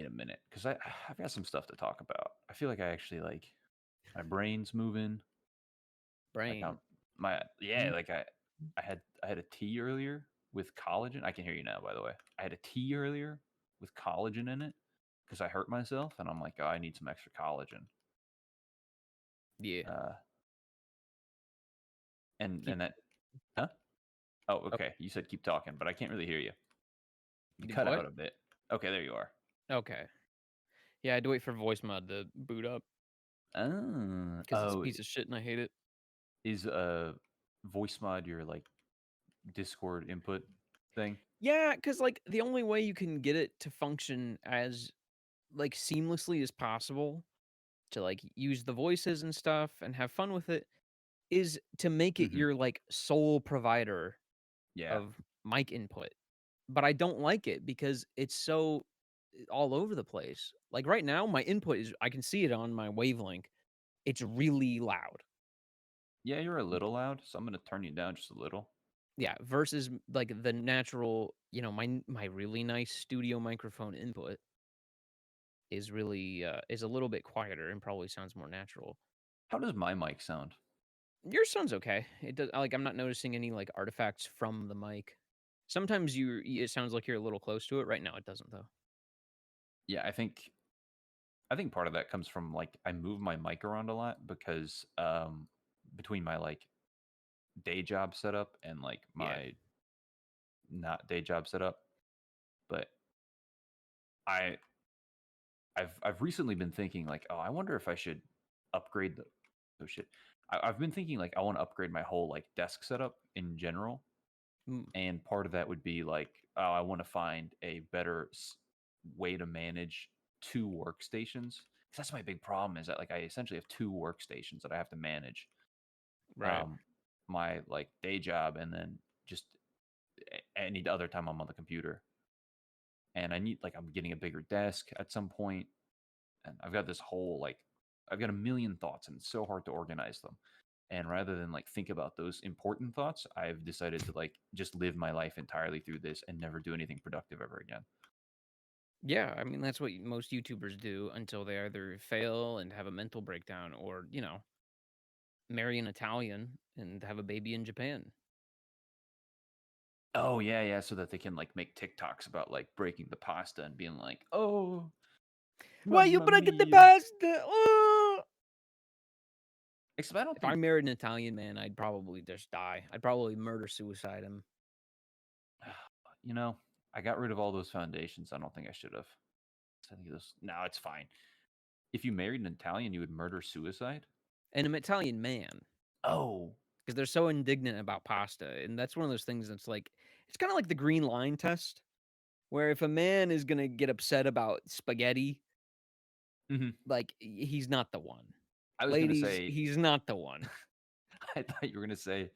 wait a minute, because I've got some stuff to talk about. I feel like I actually like my brain's moving. Like Brain. Mm. like I had a tea earlier with collagen. I can hear you now, by the way. I had a tea earlier with collagen in it because I hurt myself, and I'm like, oh, I need some extra collagen. Yeah. Uh, and Keep. that, huh? Oh, Oh, okay. You said keep talking, but I can't really hear you. You did cut what? out a bit. Okay, there you are. Okay. Yeah, I had to wait for voice mod to boot up because it's a Oh, piece of shit and I hate it. is voice mod your like Discord input thing? Yeah, because like the only way you can get it to function as like seamlessly as possible to like use the voices and stuff and have fun with it is to make it Hmm. your like sole provider Yeah. of mic input. But I don't like it because it's so all over the place. Like right now, my input is I can see it on my wavelength. It's really loud. Yeah, you're a little loud, so I'm gonna turn you down just a little. Yeah, versus like the natural, my really nice studio microphone input is really is a little bit quieter and probably sounds more natural. How does my mic sound? Yours sounds okay. It does like I'm not noticing any like artifacts from the mic. Sometimes it sounds like you're a little close to it. Right now it doesn't though. Yeah, I think part of that comes from like I move my mic around a lot because between my like day job setup and like Yeah. my not day job setup, but I I've recently been thinking like, oh, I wonder if I should upgrade the oh shit. I've been thinking like I want to upgrade my whole like desk setup in general, Mm, and part of that would be like, oh, I want to find a better way to manage two workstations. 'Cause that's my big problem is that like I essentially have two workstations that I have to manage. right. Um, my like day job and then just any other time I'm on the computer. And I need like I'm getting a bigger desk at some point, and I've got this whole like I've got a million thoughts, and it's so hard to organize them. And rather than like think about those important thoughts, I've decided to like just live my life entirely through this and never do anything productive ever again. Yeah, I mean that's what most YouTubers do until they either fail and have a mental breakdown or, marry an Italian and have a baby in Japan. Oh yeah, yeah, so that they can like make TikToks about like breaking the pasta and being like, "Oh, Why you mamma breaking the mia." pasta? Oh! Except I don't If I think married an Italian man, I'd probably just die. I'd probably murder suicide him. you know, I got rid of all those foundations. I don't think I should have. I think those no, it's fine. If you married an Italian, you would murder suicide? And an Italian man, Oh. because they're so indignant about pasta. And that's one of those things that's like, it's kind of like the green line test, where if a man is going to get upset about spaghetti, Mhm. like he's not the one. I was gonna Ladies, say he's not the one. I thought you were gonna say,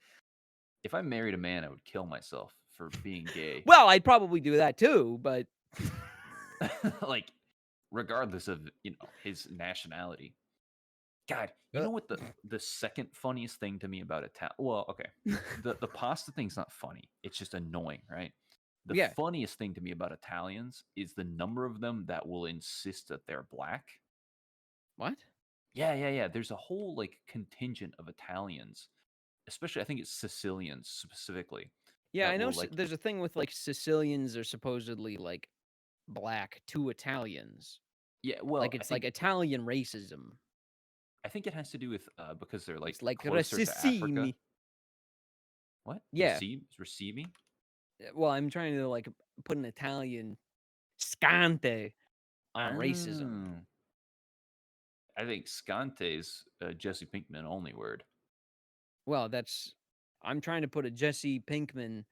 if I married a man, I would kill myself for being gay. Well, I'd probably do that too, but Like, regardless of, his nationality. God, you uh, know what the second funniest thing to me about Italian? Well, okay, the pasta thing's not funny. It's just annoying, right? The yeah. funniest thing to me about Italians is the number of them that will insist that they're black. What? Yeah, yeah, yeah. There's a whole like contingent of Italians, especially I think it's Sicilians specifically, Yeah, I that know will like there's a thing with like Sicilians are supposedly like black to Italians. yeah, well, Like it's like Italian racism. I think it has to do with because they're like It's like closer to Africa. racism. What? Yeah. Receive me? Well, I'm trying to like put an Italian scante on racism. Oh. I think Scante's a Jesse Pinkman only word. Well, I'm trying to put a Jesse Pinkman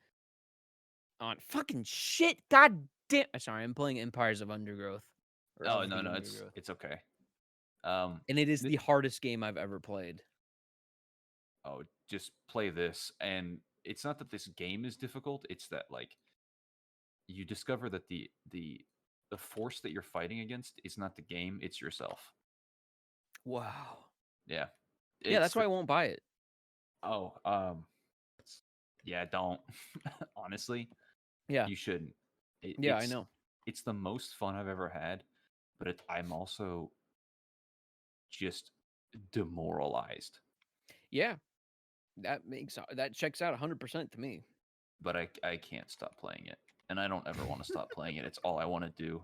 on fucking shit. God damn. Sorry, I'm playing Empires of Undergrowth or Oh of no, the no, Undergrowth. it's okay. Um, And it is th- the hardest game I've ever played. oh, just play this, and it's not that this game is difficult. It's that like you discover that the force that you're fighting against is not the game; it's yourself. Wow. Yeah, Yeah, it's that's why the I won't buy it. oh yeah, don't honestly Yeah. you shouldn't. Yeah, I know. It's the most fun I've ever had but I'm also just demoralized. Yeah, that checks out 100% to me. But I can't stop playing it, and I don't ever want to stop playing it. It's all I want to do.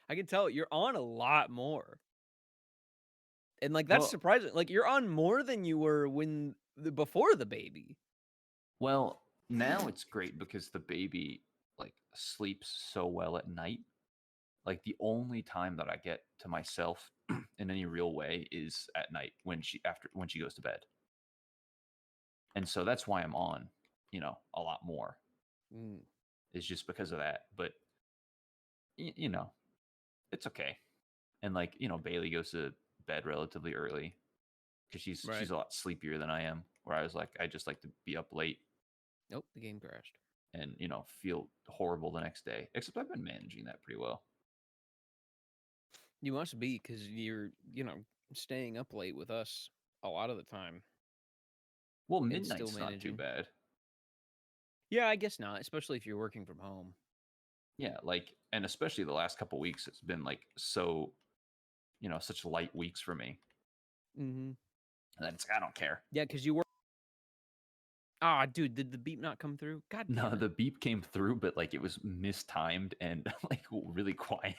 I can tell you're on a lot more. And like that's Well, surprising. Like you're on more than you were before the baby. well, now it's great because the baby like sleeps so well at night. Like the only time that I get to myself in any real way is at night when she goes to bed. And so that's why I'm on, a lot more. Mm, Is just because of that. But you know, it's okay. And like, Bailey goes to bed relatively early because she's right. a lot sleepier than I am. Where I just like to be up late Nope, the game crashed. and feel horrible the next day. Except I've been managing that pretty well. You must be because you're, staying up late with us a lot of the time Well, and still midnight's not too managing. bad. Yeah, I guess not, especially if you're working from home. Yeah, like, and especially the last couple weeks, it's been like so, such light weeks for me. Mm-hmm. And it's I don't care. Yeah, because you work. Ah, dude, did the beep not come through? God No, damn it! the beep came through, but like it was mistimed and like really quiet.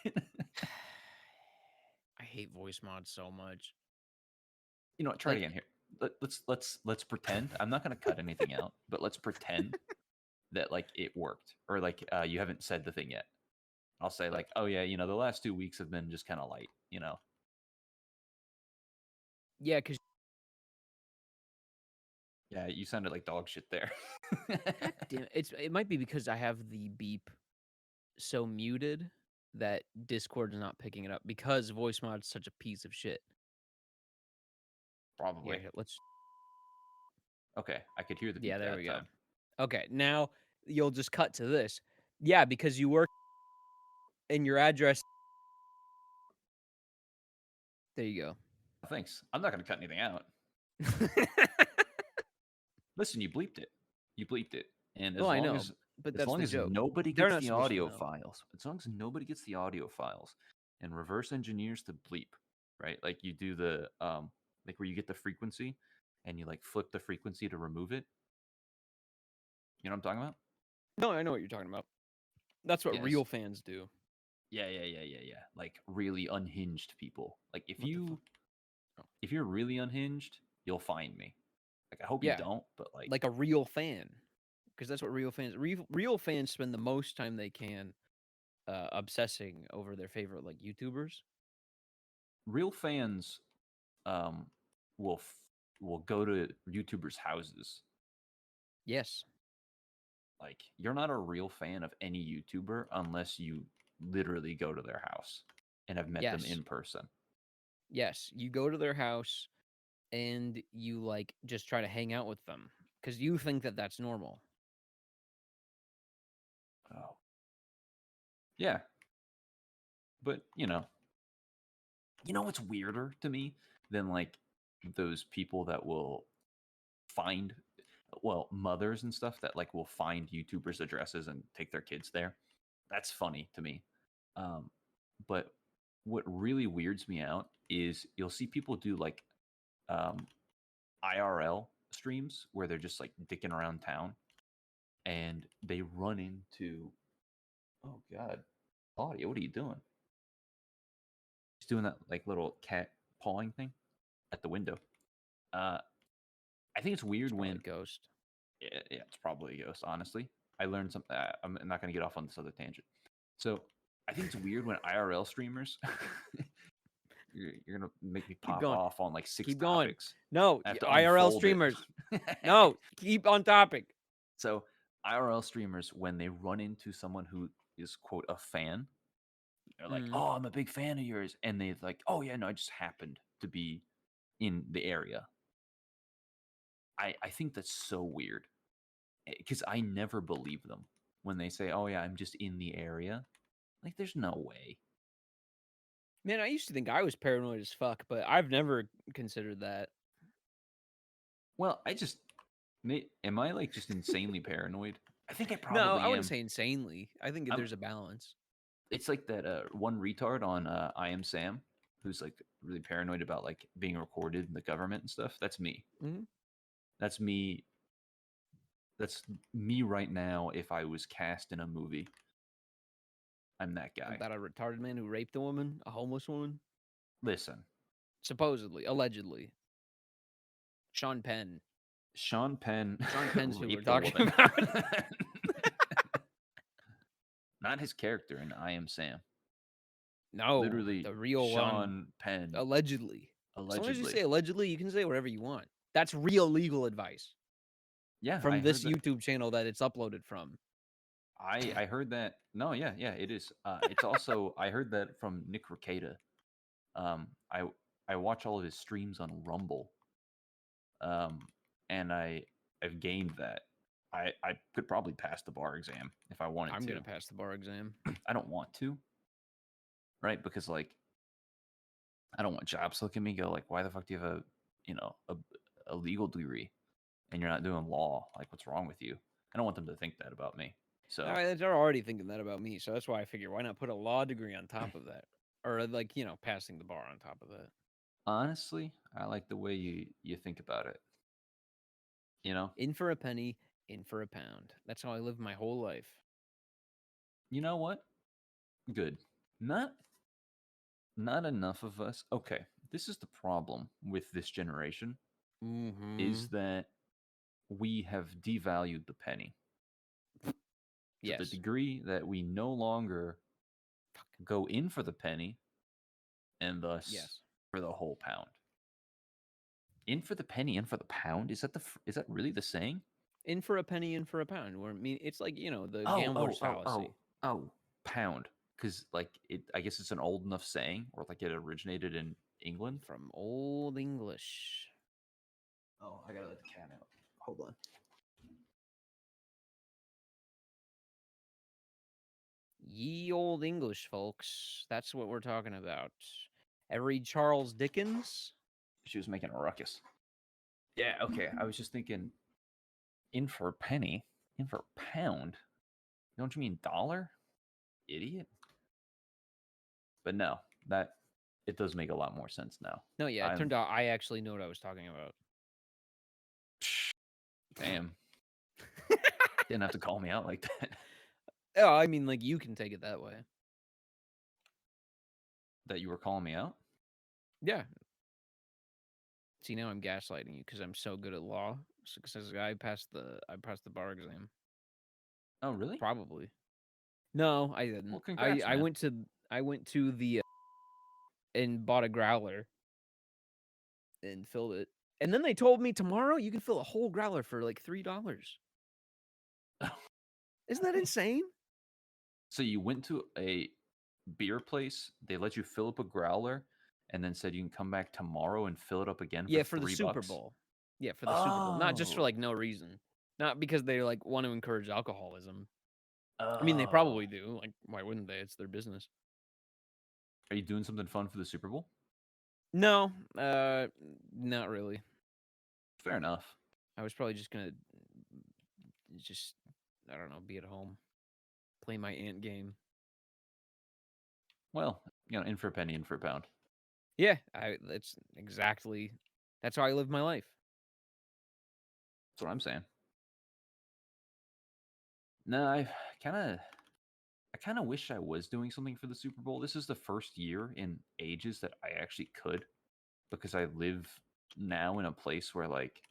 I hate voice mods so much. You know what? Try it Like, again here. Let's pretend. I'm not going to cut anything out, but let's pretend that like it worked, or like you haven't said the thing yet. I'll say like, oh yeah, the last 2 weeks have been just kind of light. yeah, because Yeah, you sounded like dog shit there. God damn it, it might be because I have the beep so muted that Discord is not picking it up because voice mod is such a piece of shit. Probably. Here, let's. Okay, I could hear the Yeah, beep there we that go. time. Okay, now you'll just cut to this. Yeah, because you work in your address. There you Thanks. I'm not going to cut anything out. go. Listen, you bleeped it. You bleeped it. And Well, I know, but as that's long the as joke. nobody They're gets not the supposed to audio know. files, as long as nobody gets the audio files and reverse engineers the bleep, right? Like you do the like where you get the frequency and you like flip the frequency to remove it. You know what I'm talking about? No, I know what you're talking about. That's what Yes. real fans do. Yeah. Like really unhinged people. Like What the fuck? Oh. if you're really unhinged, you'll find me. Like I hope you Yeah, don't, but like like a real fan, because that's what real fans spend the most time they can obsessing over their favorite like YouTubers. real fans um will will go to YouTubers' houses. Yes, Like you're not a real fan of any YouTuber unless you literally go to their house and have met them yes, in person. yes. You go to their house and you like just try to hang out with them because you think that that's normal. Oh. Yeah. But, what's weirder to me than like those people that will find mothers and stuff that like will find YouTubers' addresses and take their kids there. That's funny to me. Um, but what really weirds me out is you'll see people do like um, IRL streams where they're just like dicking around town and they run into, oh God, Audio, what are you doing? He's doing that like little cat pawing thing at the window. Uh, I think it's weird It's probably when, Ghost. yeah, it's probably a ghost, honestly. I learned something. I'm not going to get off on this other tangent. So I think it's weird when IRL streamers, you're going to make me Keep pop going. off on like six Keep going. topics. No, I have to IRL unfold it. streamers. No, keep on topic. So IRL streamers, when they run into someone who is quote a fan, they're like, Mm. "Oh, I'm a big fan of yours," and they like, "Oh yeah, no, I just happened to be in the area." I think that's so weird because I never believe them when they say, "Oh yeah, I'm just in the area." Like, there's no way. Man, I used to think I was paranoid as fuck, but I've never considered that. Well, am I like just insanely paranoid? I think I No, I probably wouldn't am. say insanely. I think I'm there's a balance. It's like that one retard on I Am Sam who's like really paranoid about like being recorded in the government and stuff. That's me. Mhm. That's me. That's me right now. If I was cast in a movie, I'm that guy. About a retarded man who raped a woman, a homeless woman, Listen, supposedly, allegedly. Sean Penn. Sean Penn Sean Penn's who we're raped a talking woman. about. Not his character in I Am Sam. No, Literally, the real one. Sean Penn Allegedly. As long as you say allegedly. allegedly, you can say whatever you want. That's real legal advice Yeah, I from this heard that. YouTube channel that it's uploaded from. I heard that. No, yeah, it is. It's also I heard that from Nick Rekieta. Um, I I watch all of his streams on Rumble. Um, and I've gained that. I could probably pass the bar exam if I wanted I'm to. gonna pass the bar exam. I don't want to, right? Because like I don't want jobs to look at me and go like, why the fuck do you have a a legal degree and you're not doing law? Like, what's wrong with you? I don't want them to think that about me. All So right, they're already thinking that about me, so that's why I figure why not put a law degree on top of that, or like passing the bar on top of that. honestly, I like the way you think about it. You know, In for a penny, in for a pound. That's how I live my whole life. you know what? Good. Not not enough of us. Okay, this is the problem with this generation Mm-hmm. is that we have devalued the penny to the Yes. degree that we no longer go in for the penny and thus Yes. for the whole pound. In for the penny, in for the pound. Is that really the saying? In for a penny, in for a pound. Where I mean, it's like the Oh, gambler's oh, oh, oh, fallacy oh, pound. Because like it, I guess it's an old enough saying, or like it originated in England. from Old English. Oh, I gotta let the cat out. Hold on. Ye old English, folks. That's what we're talking about. Ever read Charles Dickens? She was making a ruckus. Yeah, okay. I was just thinking, in for a penny, in for a pound. Don't you mean dollar? Idiot. But no, that it does make a lot more sense now. No, yeah, it I'm turned out I actually know what I was talking about. damn. Didn't have to call me out like that. Oh, I mean, like, you can take it that way. That you were calling me out? Yeah. See, now I'm gaslighting you because I'm so good at law. Because I passed the bar exam. Oh, really? Probably. No, I didn't. Well, congrats, I man. went to the and bought a growler and filled it. And then they told me tomorrow you can fill a whole growler for like $3. Isn't that insane? So you went to a beer place, they let you fill up a growler, and then said you can come back tomorrow and fill it up again for Yeah, for the three Super bucks. Bowl. Yeah, for the Super Bowl. Not just for Oh, like no reason. Not because they like want to encourage alcoholism. I mean, they oh. probably do. Like, why wouldn't they? It's their business. Are you doing something fun for the Super Bowl? No, not really. Fair enough. I was probably just gonna just I don't know, be at home, play my ant game. Well, in for a penny, in for a pound. Yeah, that's how I live my life. That's what I'm saying. No, kind of I kind of wish I was doing something for the Super Bowl. This is the first year in ages that I actually could because I live now in a place where like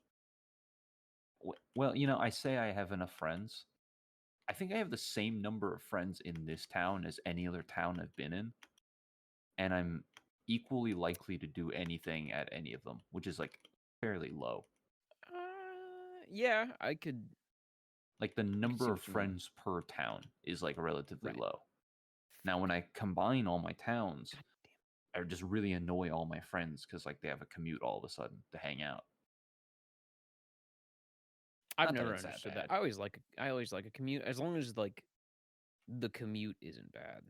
well, I say I have enough friends. I think I have the same number of friends in this town as any other town I've been in, and I'm equally likely to do anything at any of them, which is like fairly low. Yeah, I could Like the see number of what you mean. friends per town is like relatively Right. low. Now, when I combine all my towns, God I just really annoy all my friends because like they have a commute all of a sudden to hang out. I've Not that never it's that understood that. bad. I always like a commute as long as like the commute isn't bad.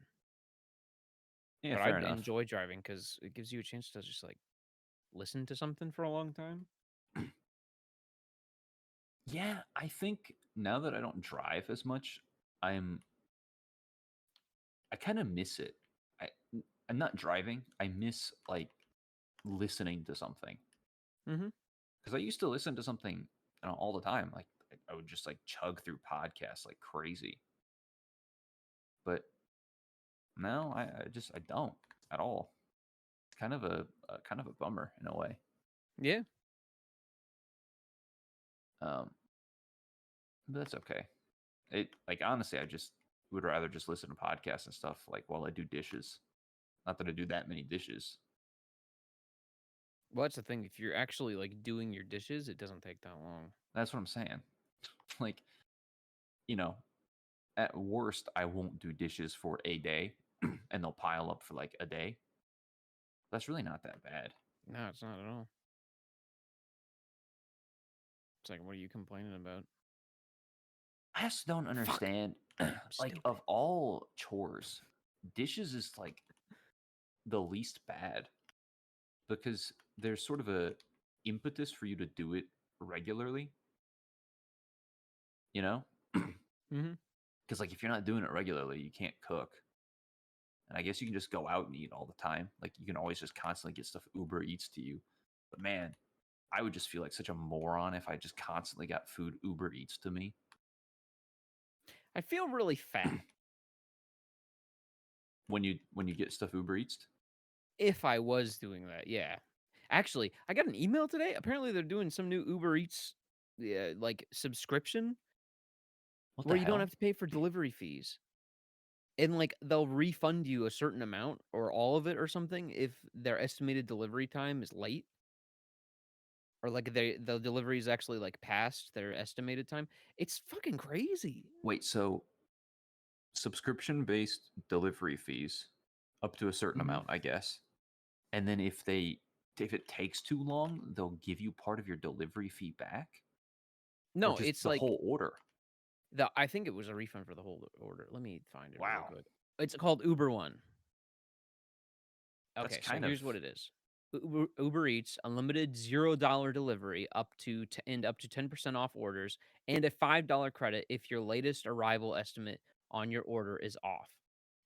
Yeah, But I fair enough. enjoy driving because it gives you a chance to just like listen to something for a long time. Yeah, I think now that I don't drive as much, I'm I kind of miss it. I I'm not driving. I miss like listening to something Mm-hmm. because I used to listen to something all the time. Like I would just like chug through podcasts like crazy. But now I don't at all. It's kind of a bummer in a way. Yeah. Um, but that's okay. It like honestly, I just would rather just listen to podcasts and stuff like while I do dishes. Not that I do that many dishes. Well, that's the thing. If you're actually like doing your dishes, it doesn't take that long. That's what I'm saying. Like, you know, at worst, I won't do dishes for a day and they'll pile up for like a day. That's really not that bad. No, it's not at all. It's like, what are you complaining about? I just don't Fuck. understand. I'm Like, stupid. of all chores, dishes is like the least bad because there's sort of a impetus for you to do it regularly, you know? Mm-hmm. Because, like, if you're not doing it regularly, you can't cook. And I guess you can just go out and eat all the time. Like, you can always just constantly get stuff Uber Eats to you. But man, I would just feel like such a moron if I just constantly got food Uber Eats to me. I feel really fat When you get stuff Uber Eats, if I was doing that. Yeah. Actually, I got an email today. Apparently, they're doing some new Uber Eats, like subscription what the where you don't hell? have to pay for delivery fees, and like they'll refund you a certain amount or all of it or something if their estimated delivery time is late, or like the delivery is actually like past their estimated time. It's fucking crazy. Wait, so subscription based delivery fees up to a certain Mhm. amount, I guess. And then if it takes too long, they'll give you part of your delivery fee back or No, just it's the like whole order. I think it was a refund for the whole order. Let me find it really Wow. quick. It's called Uber One. That's Okay, so kind of here's what it is. Uber Eats unlimited $0 delivery up to 10% off orders and a $5 credit if your latest arrival estimate on your order is off.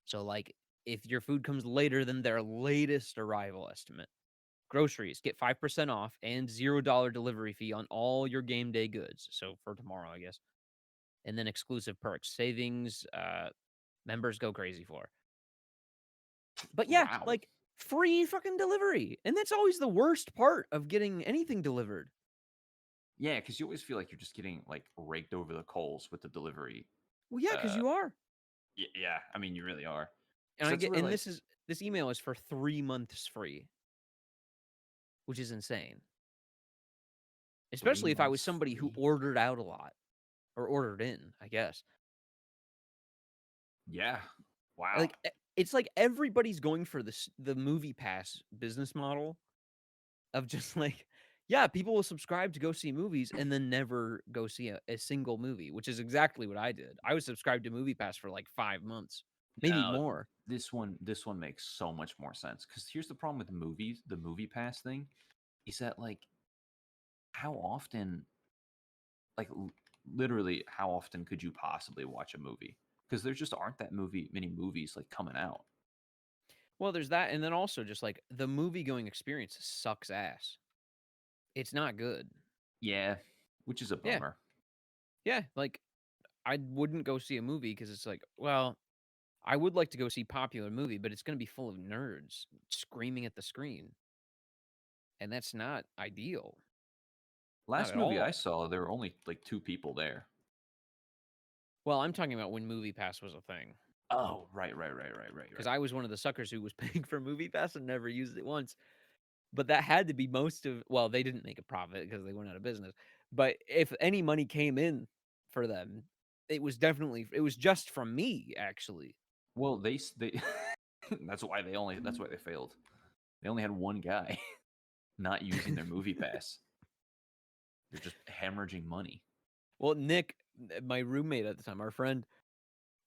So like if your food comes later than their latest arrival estimate. Groceries get 5% off and $0 delivery fee on all your game day goods. So for tomorrow, I guess. And then exclusive perks, savings, members go crazy for. But yeah, wow. like free fucking delivery. And that's always the worst part of getting anything delivered. Yeah, because you always feel like you're just getting like raked over the coals with the delivery. Well, yeah, because Uh, you are. yeah, I mean, you really are. And Because I that's get where and like, this email is for 3 months free, which is insane. three Especially if I was months somebody who free. ordered out a lot or ordered in, I guess. Yeah. Wow. Like it's like everybody's going for the movie pass business model of just like, yeah, people will subscribe to go see movies and then never go see a single movie, which is exactly what I did. I was subscribed to Movie Pass for like 5 months, maybe No, more. this one makes so much more sense. Because here's the problem with movies, the movie pass thing, is that like how often, like literally, how often could you possibly watch a movie? Because there just aren't that many movies like coming out. Well, there's that, and then also just like the movie going experience sucks ass. It's not good. Yeah, which is a Yeah, bummer. yeah. Like I wouldn't go see a movie because it's like, well, I would like to go see popular movie, but it's going to be full of nerds screaming at the screen, and that's not ideal. Not Last at movie I all. saw, there were only like two people there. Well, I'm talking about when Movie Pass was a thing. Oh, right. Because I was one of the suckers who was paying for Movie Pass and never used it once. But that had to be most of well, they didn't make a profit because they went out of business. But if any money came in for them, it was just from me, actually. Well, they that's why they failed. They only had one guy not using their movie pass. They're just hemorrhaging money. Well, Nick, my roommate at the time, our friend,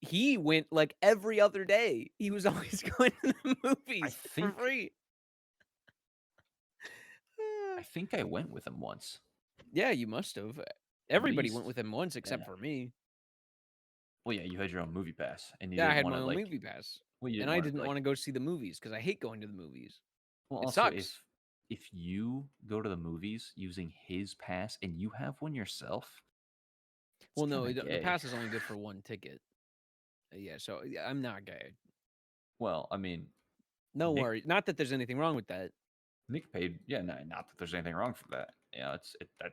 he went like every other day. He was always going to the I movies for think free. I think I went with him once, Yeah, you must have. at Everybody went least. with him once except Yeah. for me. Well, yeah, you had your own movie pass, and you Yeah, I didn't had want my to own like. movie pass, Well, you and didn't I want to didn't like. want to go see the movies because I hate going to the movies. Well, It also sucks. if you go to the movies using his pass and you have one yourself, it's Well, no, kind of the gay. pass is only good for one ticket. Yeah, so yeah, I'm not gay. Well, I mean, No Nick worry. Not that there's anything wrong with that. Nick paid. Yeah, no, not that there's anything wrong for that. It's that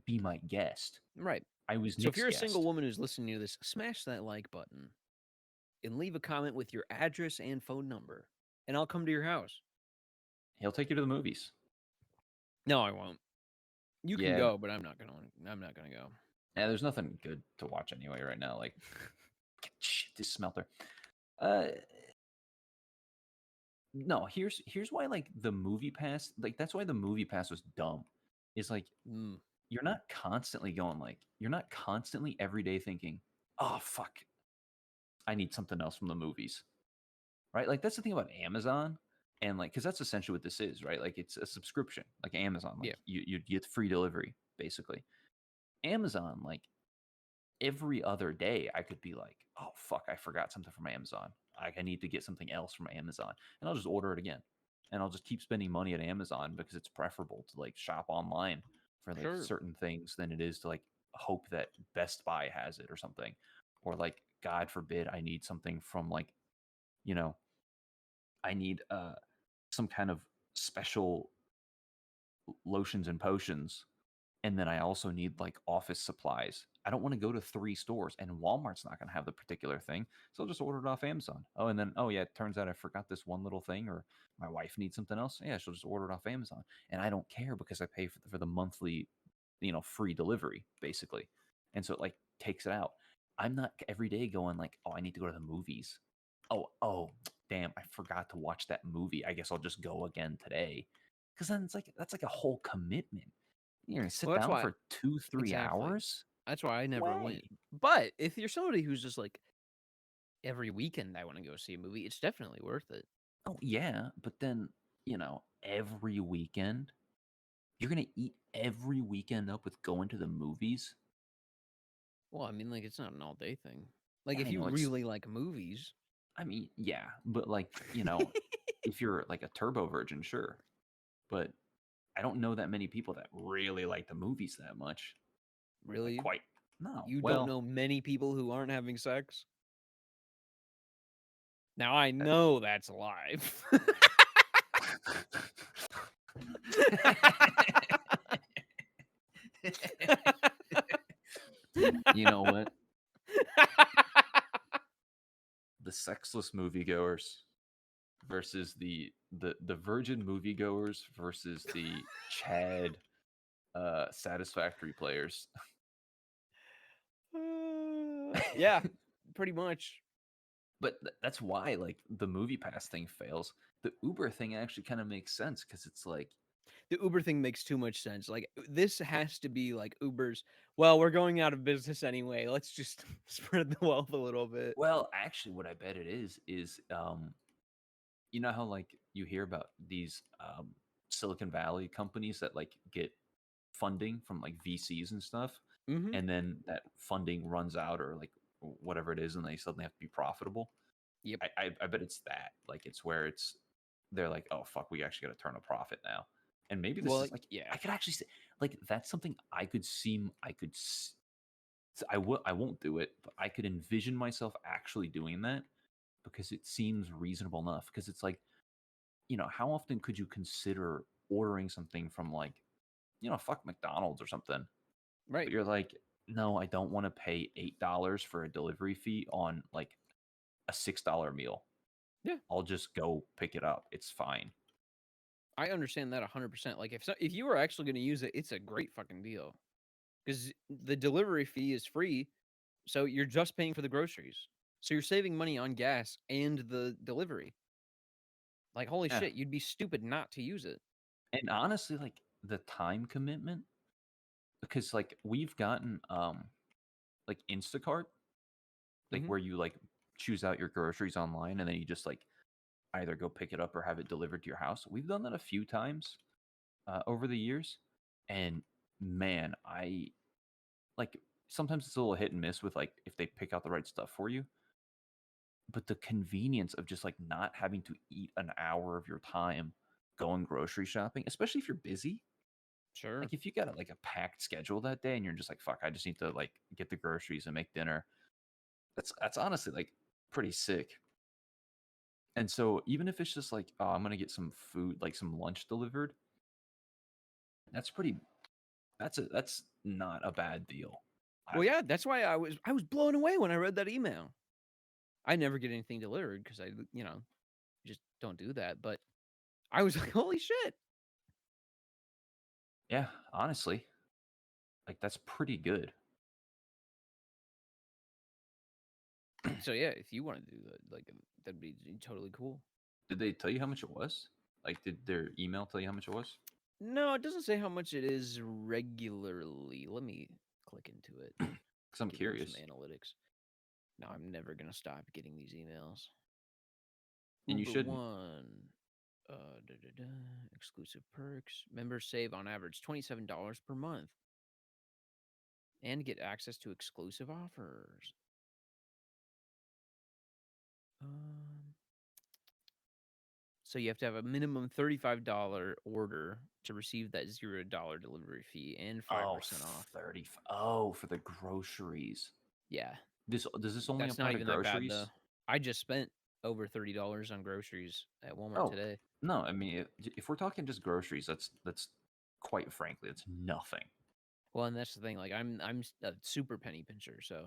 be my guest. Right. I was So if Nick's you're a single guest. woman who's listening to this, smash that like button and leave a comment with your address and phone number, and I'll come to your house. He'll take you to the movies. No, I won't. You can Yeah, go, but I'm not gonna. I'm not gonna go. yeah. There's nothing good to watch anyway right now. Like, shit, this smelter. Uh, no. Here's why like the movie pass. Like that's why the movie pass was dumb. Is like Mm. you're not constantly going like you're not constantly every day thinking, oh fuck, I need something else from the movies, right? Like that's the thing about Amazon, and like because that's essentially what this is, right? Like it's a subscription, like Amazon, like Yeah, you get free delivery basically. Amazon, like every other day, I could be like, oh fuck, I forgot something from Amazon. I need to get something else from Amazon, and I'll just order it again, and I'll just keep spending money at Amazon because it's preferable to like shop online for like sure. certain things than it is to like hope that Best Buy has it or something, or like God forbid I need something from like you know I need some kind of special lotions and potions. And then I also need like office supplies. I don't want to go to three stores, and Walmart's not going to have the particular thing. So I'll just order it off Amazon. Oh, and then, oh, yeah, it turns out I forgot this one little thing, or my wife needs something else. Yeah, she'll just order it off Amazon. And I don't care because I pay for the monthly, free delivery, basically. And so it like takes it out. I'm not every day going like, oh, I need to go to the movies. Oh, damn, I forgot to watch that movie. I guess I'll just go again today. Because then it's like, that's like a whole commitment. You're gonna sit Well, that's down why for 2, 3 exactly. hours? That's why I No never went. way. But if you're somebody who's just like every weekend I want to go see a movie, it's definitely worth it. Oh, yeah, but then, every weekend, you're gonna eat every weekend up with going to the movies? Well, I mean, like it's not an all day thing. Like if I you know it's really like movies, I mean, yeah, but, like, if you're, like, a turbo virgin, sure, but I don't know that many people that really like the movies that much. Like, really, quite no. you don't Well, know many people who aren't having sex. Now I uh know that's a lie. you know what? The sexless moviegoers versus the virgin moviegoers versus the Chad satisfactory players. Yeah, pretty much. But that's why like the movie pass thing fails. The Uber thing actually kind of makes sense because it's like, The Uber thing makes too much sense. Like this has to be like Uber's. Well, we're going out of business anyway. Let's just spread the wealth a little bit. well, actually, what I bet it is you know how like you hear about these Silicon Valley companies that like get funding from like VCs and stuff, Hmm. and then that funding runs out or like whatever it is, and they suddenly have to be profitable. Yep. I bet it's that. Like it's where it's they're like, oh fuck, we actually got to turn a profit now. And maybe this Well, is like yeah. I could actually say like that's something I could see I could I won't do it, but I could envision myself actually doing that because it seems reasonable enough because it's like, how often could you consider ordering something from like, fuck McDonald's or something, but Right. you're like, no, I don't want to pay $8 for a delivery fee on like a $6 meal. Yeah. I'll just go pick it up. It's fine. I understand that 100%. Like if you were actually going to use it, it's a great fucking deal because the delivery fee is free, so you're just paying for the groceries. So you're saving money on gas and the delivery. Like holy Yeah. shit, you'd be stupid not to use it. And honestly, like the time commitment, because like we've gotten like Instacart, like Hmm. where you like choose out your groceries online and then you just like either go pick it up or have it delivered to your house. We've done that a few times over the years. And man, I like sometimes it's a little hit and miss with like if they pick out the right stuff for you. But the convenience of just like not having to eat an hour of your time going grocery shopping, especially if you're busy. Sure. Like if you got like a packed schedule that day and you're just like, fuck, I just need to like get the groceries and make dinner. That's honestly like pretty sick. And so even if it's just like, oh, I'm gonna get some food, like some lunch delivered, that's pretty. That's not a bad deal. Well, yeah, that's why I was blown away when I read that email. I never get anything delivered because I, just don't do that. But I was like, holy shit. Yeah, honestly, like that's pretty good. So yeah, if you want to do that, like that'd be totally cool. Did they tell you how much it was? Like, did their email tell you how much it was? No, it doesn't say how much it is regularly. Let me click into it. Because I'm Give them some curious. analytics. No, I'm never gonna stop getting these emails. And you Uber shouldn't. One, exclusive perks. Members save on average $27 per month and get access to exclusive offers. Um, so you have to have a minimum $35 order to receive that $0 delivery fee and Oh, 5% off. 30. Oh, for the groceries. Yeah, Does this only that's apply not to even that bad though. groceries? I just spent over $30 on groceries at Walmart Oh, today. no. I mean, if we're talking just groceries, that's quite frankly, it's nothing. Well, and that's the thing. Like I'm a super penny pincher, so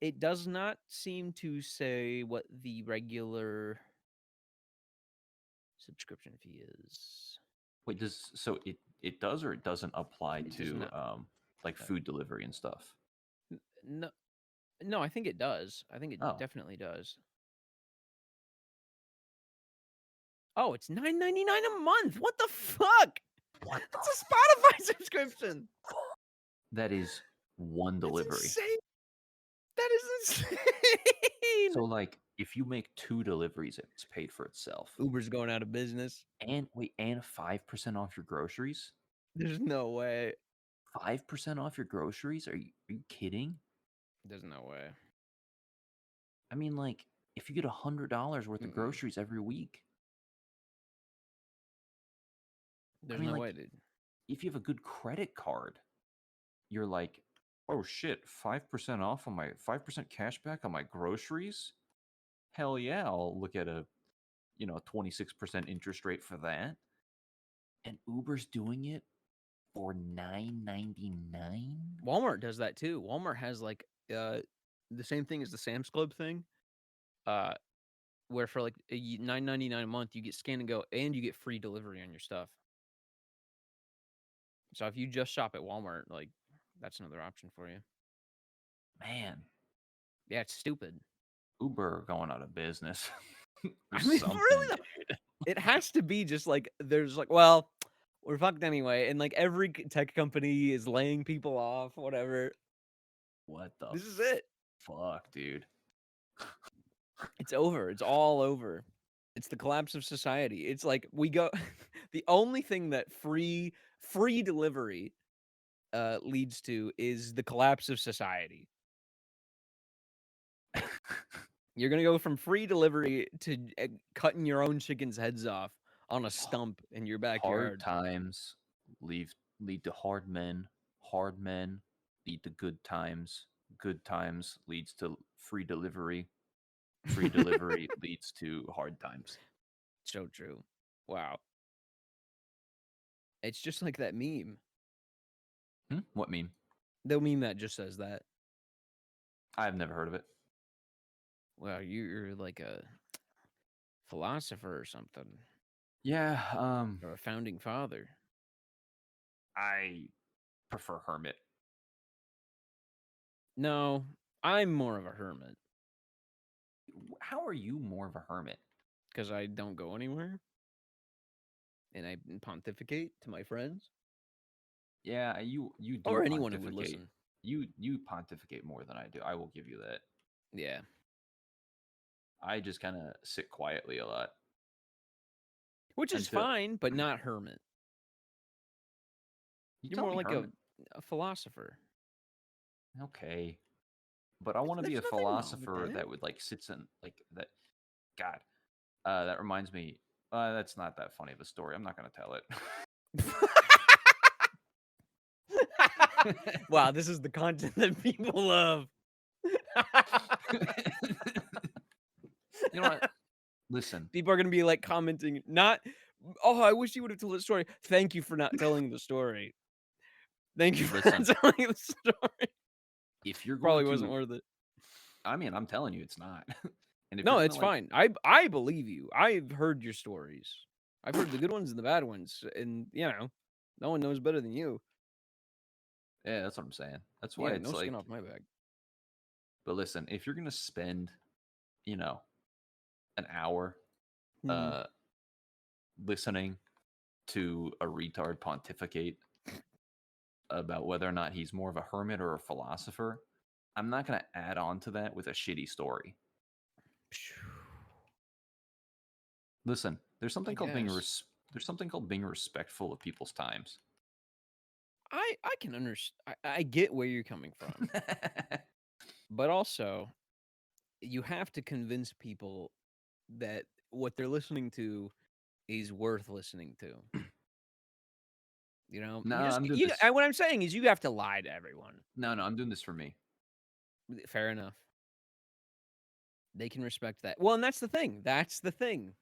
it does not seem to say what the regular subscription fee is. Wait, it does or it doesn't apply It does to not. like Uh, food delivery and stuff? no, no, I think it does. I think it Oh, definitely does. Oh, it's $9.99 a month. What the fuck? what the That's a Spotify subscription. that is one That's delivery. insane. That is So insane. like if you make two deliveries, it's paid for itself. Uber's going out of business. And wait, and 5% off your groceries? There's no way. 5% off your groceries? Are you kidding? There's no way. I mean, like, if you get $100 worth of Mm-mm. groceries every week, I There's mean, no like, way, dude. if you have a good credit card, you're like, oh shit, 5% off on my 5% cash back on my groceries? Hell yeah, I'll look at a 26% interest rate for that. And Uber's doing it for $9.99? Walmart does that too. Walmart has like the same thing as the Sam's Club thing. Uh where for like $9.99 a month you get scan and go and you get free delivery on your stuff. So if you just shop at Walmart, like that's another option for you. Man, Yeah, it's stupid. Uber going out of business or I mean, something, really though, dude. it has to be just like there's like, well, we're fucked anyway, and like every tech company is laying people off, whatever. What the This is it. fuck, dude? It's over. It's all over. It's the collapse of society. It's like we go the only thing that free delivery leads to is the collapse of society. You're going to go from free delivery to cutting your own chicken's heads off on a stump in your Hard backyard. times lead to hard men lead to good times leads to free delivery leads to hard times. So true. Wow. It's just like that meme. What meme? The meme that just says that. I've never heard of it. Well, you're like a philosopher or something, Yeah, or a founding father. I prefer hermit. No, I'm more of a hermit How are you more of a hermit? because I don't go anywhere and I pontificate to my friends Yeah, you do or anyone who would pontificate. listen. You pontificate more than I do. I will give you that. Yeah, I just kind of sit quietly a lot which is until fine, but not hermit. you You're tell more me like hermit. a philosopher. Okay. But I want to be There's a nothing wrong with philosopher that. that would like sits in like that. God, that reminds me. That's not that funny of a story. I'm not gonna tell Wow, this is the content that people love. it. You know what? Listen, People are gonna be like commenting, not, "Oh, I wish you would have told the story." Thank you for not telling the story. Thank you for not listen. telling the story. If you're going Probably wasn't to, worth it. I mean, I'm telling you, it's not. And if you're No, gonna it's like, fine. I believe you. I've heard your stories. I've heard the good ones and the bad ones, and no one knows better than you. yeah, that's what I'm saying. That's why Yeah, it's no skin like. off my back. But listen, if you're gonna spend, you know, an hour, Mhm. uh, listening to a retard pontificate about whether or not he's more of a hermit or a philosopher, I'm not going to add on to that with a shitty story. Listen, I guess. there's something called being respectful of people's times. I can understand. I get where you're coming from, but also you have to convince people that what they're listening to is worth listening to. No, You just I'm doing this. what I'm saying is you have to lie to everyone. No, I'm doing this for me. Fair enough. They can respect that. Well, and that's the thing. That's the thing,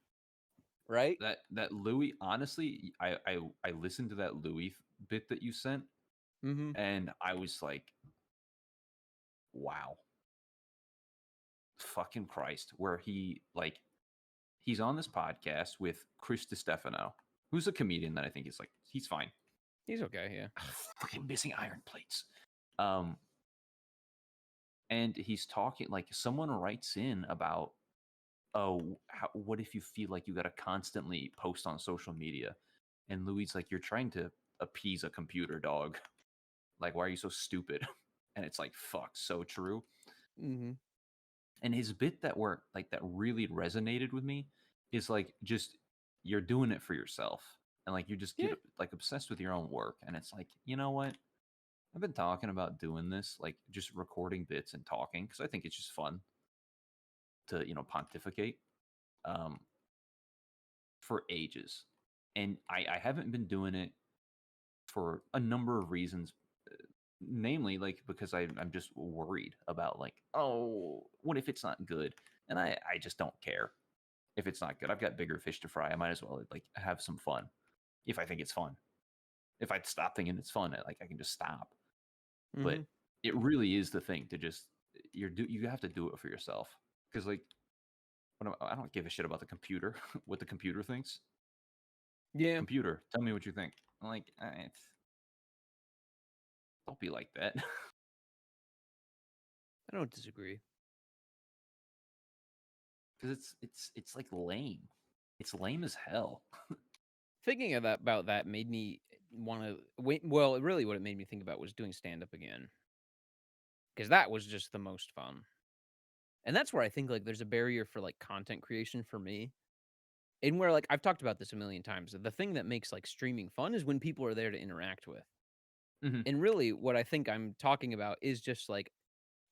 right? That Louis, honestly, I listened to that Louis bit that you sent, Mm-hmm. and I was like, wow, fucking Christ, where he's on this podcast with Chris Stefano, who's a comedian that I think is like he's fine. He's okay. Yeah. Fucking missing iron plates. Um, and he's talking like someone writes in about, oh, what if you feel like you got to constantly post on social media? And Louis like, you're trying to appease a computer, dog. Like, why are you so stupid? And it's like, fuck, so true. Mm-hmm. And his bit that really resonated with me is like just you're doing it for yourself. And like you just Yeah. get like obsessed with your own work. And it's like, you know what? I've been talking about doing this, like just recording bits and talking, because I think it's just fun to, pontificate um, for ages. And I haven't been doing it for a number of reasons, namely, like, because I'm just worried about, like, oh, what if it's not good? And I just don't care if it's not good. I've got bigger fish to fry. I might as well, like, have some fun if I think it's fun. If I stop thinking it's fun, I can just stop. Mm-hmm. But it really is the thing to just you have to do it for yourself because like I don't give a shit about the computer what the computer thinks. Yeah. Computer, tell me what you think. I'm like, don't be like that I don't disagree. because it's like lame. It's lame as hell. Thinking of that about that made me want to wait. Well, really, what it made me think about was doing stand up again because that was just the most fun. And that's where I think like there's a barrier for like content creation for me. And where like I've talked about this a million times. The thing that makes like streaming fun is when people are there to interact with. Hmm. And really what I think I'm talking about is just like,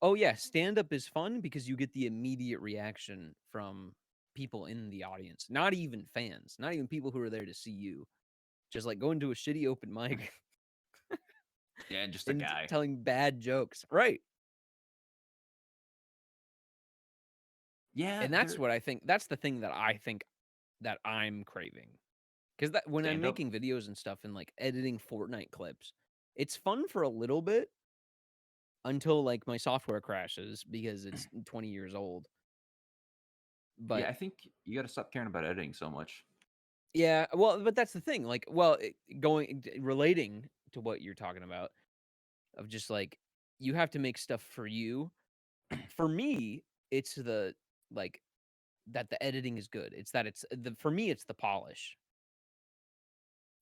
oh yeah, stand up is fun because you get the immediate reaction from people in the audience, not even fans, not even people who are there to see you. Just like going to a shitty open mic Yeah, just a and guy. telling bad jokes. Right. Yeah, And that's they're what I think that's the thing that I think that I'm craving. Because that when I'm stand up. making videos and stuff and like editing Fortnite clips, it's fun for a little bit until like my software crashes because it's 20 years old. Yeah, But I think you got to stop caring about editing so much. yeah, well, but that's the thing. Like, well, relating to what you're talking about of just like you have to make stuff for you. For me, it's the like that the editing is good. It's that it's the for me it's the polish.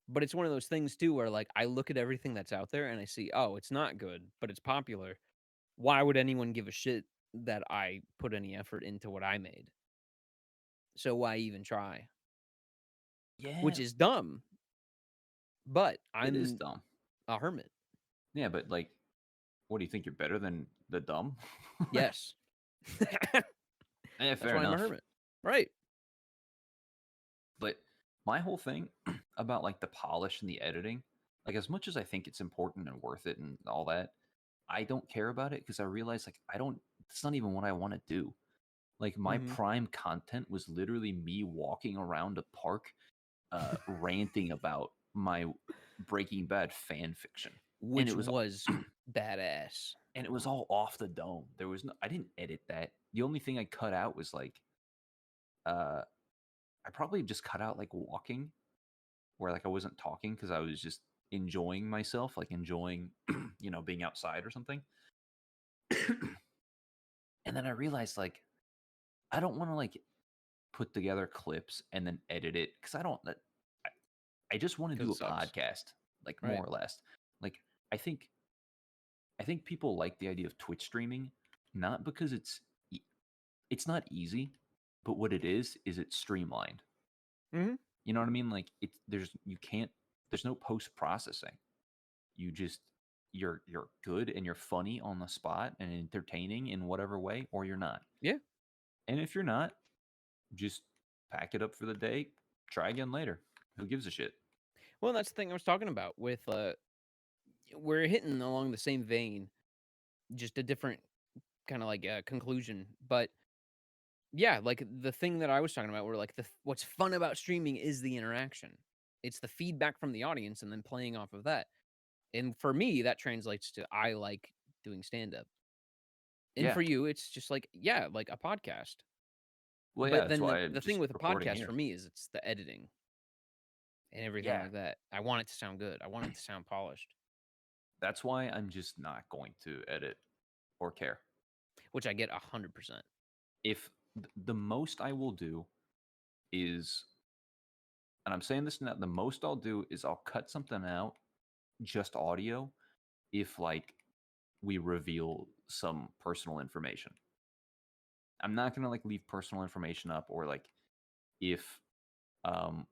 But it's one of those things too where like I look at everything that's out there and I see, oh, it's not good, but it's popular. Why would anyone give a shit that I put any effort into what I made? So why even try? Which Yeah, is dumb, but it is I'm dumb. a hermit. Yeah, but like What do you think? You're better than the dumb? Like, Yes. yeah, That's fair why I'm a enough. hermit. Right. But my whole thing about like the polish and the editing, like as much as I think it's important and worth it and all that, I don't care about it because I realize like I don't. It's not even what I want to do. Like my Hmm. prime content was literally me walking around a park, ranting about my Breaking Bad fan fiction, and Which was badass. it was all off the dome. There was no, I didn't edit that. The only thing I cut out was like, uh, I probably just cut out like walking, where like I wasn't talking because I was just enjoying myself, like enjoying, being outside or something. And then I realized like I don't want to like put together clips and then edit it because I don't. I, I just want to Because do it a sucks. podcast, like Right. more or less. Like I think I think people like the idea of Twitch streaming, not because it's not easy, but what it is it's streamlined. Hmm. You know what I mean? Like there's no post processing. You just you're good and you're funny on the spot and entertaining in whatever way, or you're not. Yeah. And if you're not, just pack it up for the day, try again later. Who gives a shit? Well, that's the thing I was talking about with we're hitting along the same vein, just a different kind of like conclusion. But yeah, like the thing that I was talking about, where like what's fun about streaming is the interaction. It's the feedback from the audience and then playing off of that. And for me, that translates to I like doing stand up. And Yeah. for you, it's just like, yeah, like a podcast. Well, yeah, But that's then why I'm the thing just with a recording podcast for here. me is it's the editing and everything Yeah. like that. I want it to sound good. I want it to sound polished, That's why I'm just not going to edit or care. which I get 100%. If the most I will do is, and I'm saying this now, the most I'll do is I'll cut something out, just audio, if like we reveal some personal information. I'm not gonna like leave personal information up or like if um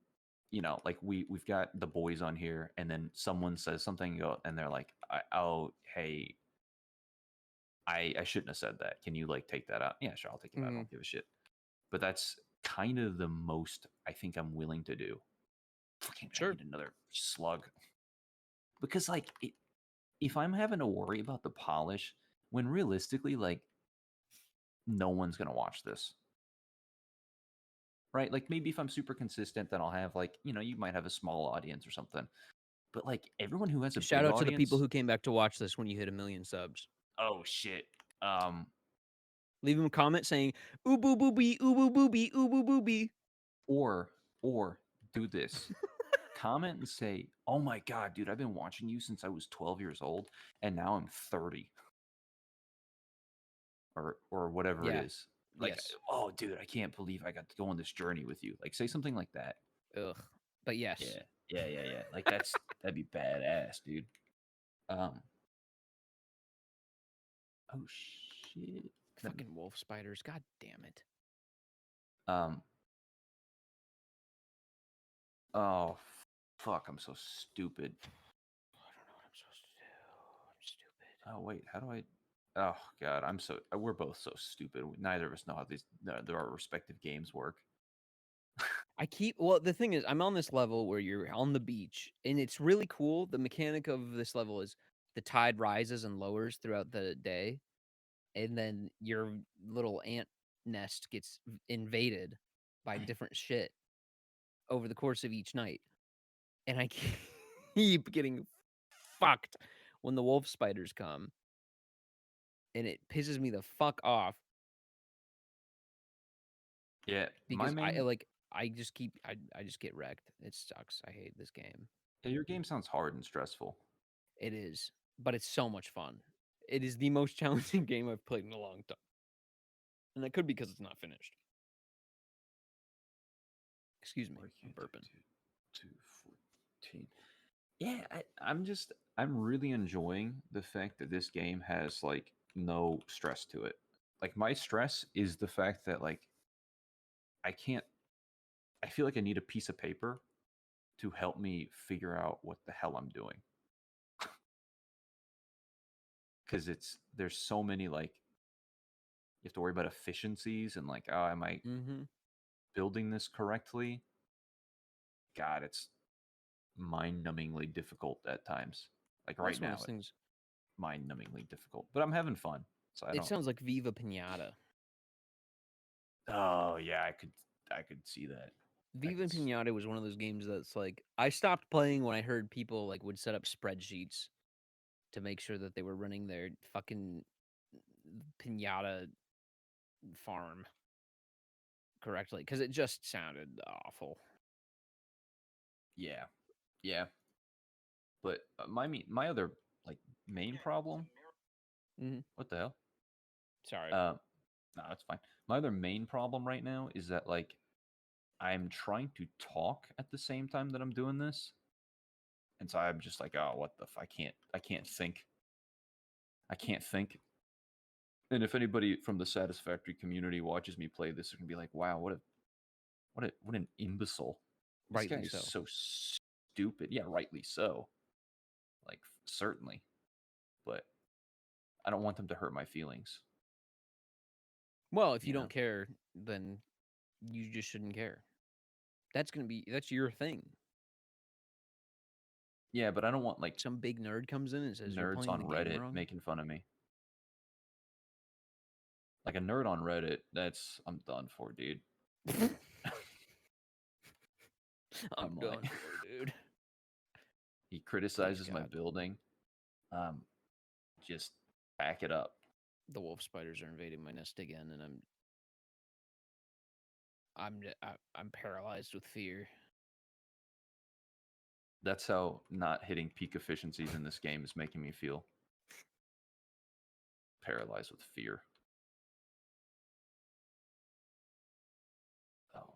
like we've got the boys on here and then someone says something and they're like oh hey I shouldn't have said that, can you like take that out? Yeah, sure, I'll take it out, I Hmm. don't give a shit. But that's kind of the most I think I'm willing to do. Fucking I Sure. need another slug because like if I'm having to worry about the polish when realistically like no one's gonna watch this, right? Like maybe if I'm super consistent, then I'll have like you might have a small audience or something. But like everyone who has a Shout big out to the people audience, who came back to watch this when you hit 1,000,000 subs. oh shit. Um, Leave them a comment saying, ooh boo booby, ooh boo booby, ooh boo booby. or do this. Comment and say, "Oh my god, dude, I've been watching you since I was 12 years old, and now I'm 30." Or whatever it Yeah. is. Like, Yes. oh, dude, I can't believe I got to go on this journey with you. Like, say something like that. Ugh. But yes. Yeah, yeah. Like that'd be badass, dude. Um, oh shit. That- Fucking wolf spiders. God damn it. Um, oh fuck, I'm so stupid. I don't know what I'm supposed to do. I'm stupid. Oh wait, how do I? Oh god, I'm so. We're both so stupid. Neither of us know how our respective games work. Well, the thing is, I'm on this level where you're on the beach, and it's really cool. The mechanic of this level is the tide rises and lowers throughout the day, and then your little ant nest gets invaded by different shit over the course of each night. And I keep getting fucked when the wolf spiders come, and it pisses me the fuck off Yeah, my because I main. like I just get wrecked. It sucks. I hate this game. Yeah, your game sounds hard and stressful. It is, but it's so much fun. It is the most challenging game I've played in a long time. And that could be because it's not finished. Excuse me. Why I'm can't I burping. do 214? Yeah, I'm really enjoying the fact that this game has like no stress to it. Like my stress is the fact that like I can't I feel like I need a piece of paper to help me figure out what the hell I'm doing. because there's so many like you have to worry about efficiencies and like, oh, am I Mm-hmm. building this correctly? God, it's mind-numbingly difficult at times. Like Well, right it's one of now, those it's things. mind-numbingly difficult, but I'm having fun, so I It don't. sounds like Viva Pinata. Oh yeah, I could see that. I Viva could. Pinata was one of those games that's like I stopped playing when I heard people like would set up spreadsheets to make sure that they were running their fucking pinata farm correctly because it just sounded awful. Yeah, yeah. But my other like main problem. Mm-hmm. What the hell? Sorry. Uh, no, that's fine. My other main problem right now is that like I'm trying to talk at the same time that I'm doing this, and so I'm just like, oh, what the? I can't think. I can't think. And if anybody from the Satisfactory community watches me play this, they're gonna be like, wow, what an imbecile. This guy Rightly is so. so stupid. Yeah, rightly so. Like certainly, but I don't want them to hurt my feelings. Well, if you You don't know? care, then you just shouldn't care. That's your thing. Yeah, but I don't want like Some big nerd comes in and says you're nerds playing on the game Reddit wrong. making fun of me. Like a nerd on Reddit, that's I'm done for, dude. I'm I'm like, done for, dude. he Please criticizes my God. building. Um, just back it up. The wolf spiders are invading my nest again, and I'm paralyzed with fear. That's how not hitting peak efficiencies in this game is making me feel paralyzed with fear. Oh,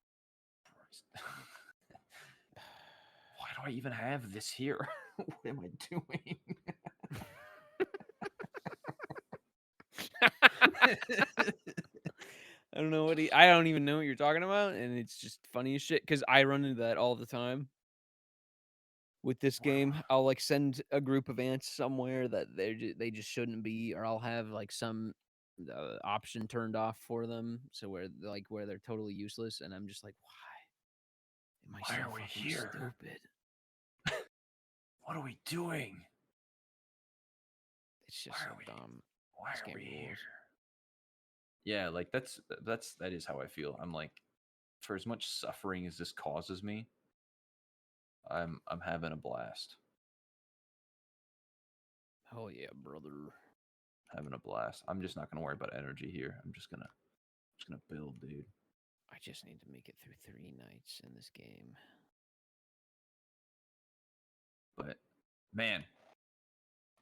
Christ. Why do I even have this here? What am I doing? I don't know I don't even know what you're talking about, and it's just funny as shit because I run into that all the time with this game. I'll like send a group of ants somewhere that they just shouldn't be, or I'll have like some option turned off for them, so where they're totally useless, and I'm just like, why am I Why so are we fucking here? stupid? What are we doing? It's Why just so are we? dumb. Why This are we game here? rules. Yeah, like that is how I feel. I'm like, for as much suffering as this causes me, I'm having a blast. Oh yeah, brother. Having a blast. I'm just not gonna worry about energy here. I'm just gonna build, dude. I just need to make it through 3 nights in this game. But man,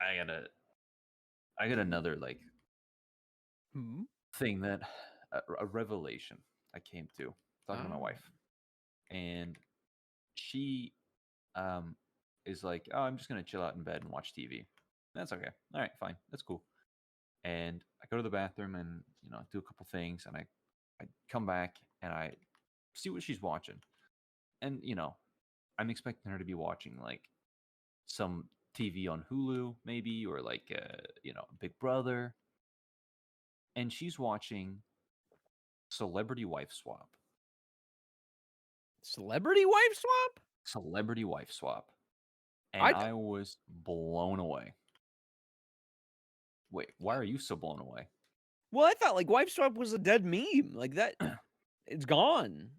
I gotta I got another like Hmm? thing that a revelation I came to talking to my Ah, wife, and she um is like, oh, I'm just gonna chill out in bed and watch TV. That's okay. All right, fine. That's cool. And I go to the bathroom and do a couple things, and I come back and I see what she's watching, and I'm expecting her to be watching like some TV on Hulu maybe, or like Big Brother, and she's watching Celebrity Wife Swap. celebrity wife swap? Celebrity Wife Swap, and I th- I was blown away. Wait, why are you so blown away? well, I thought like wife swap was a dead meme. Like that, it's gone.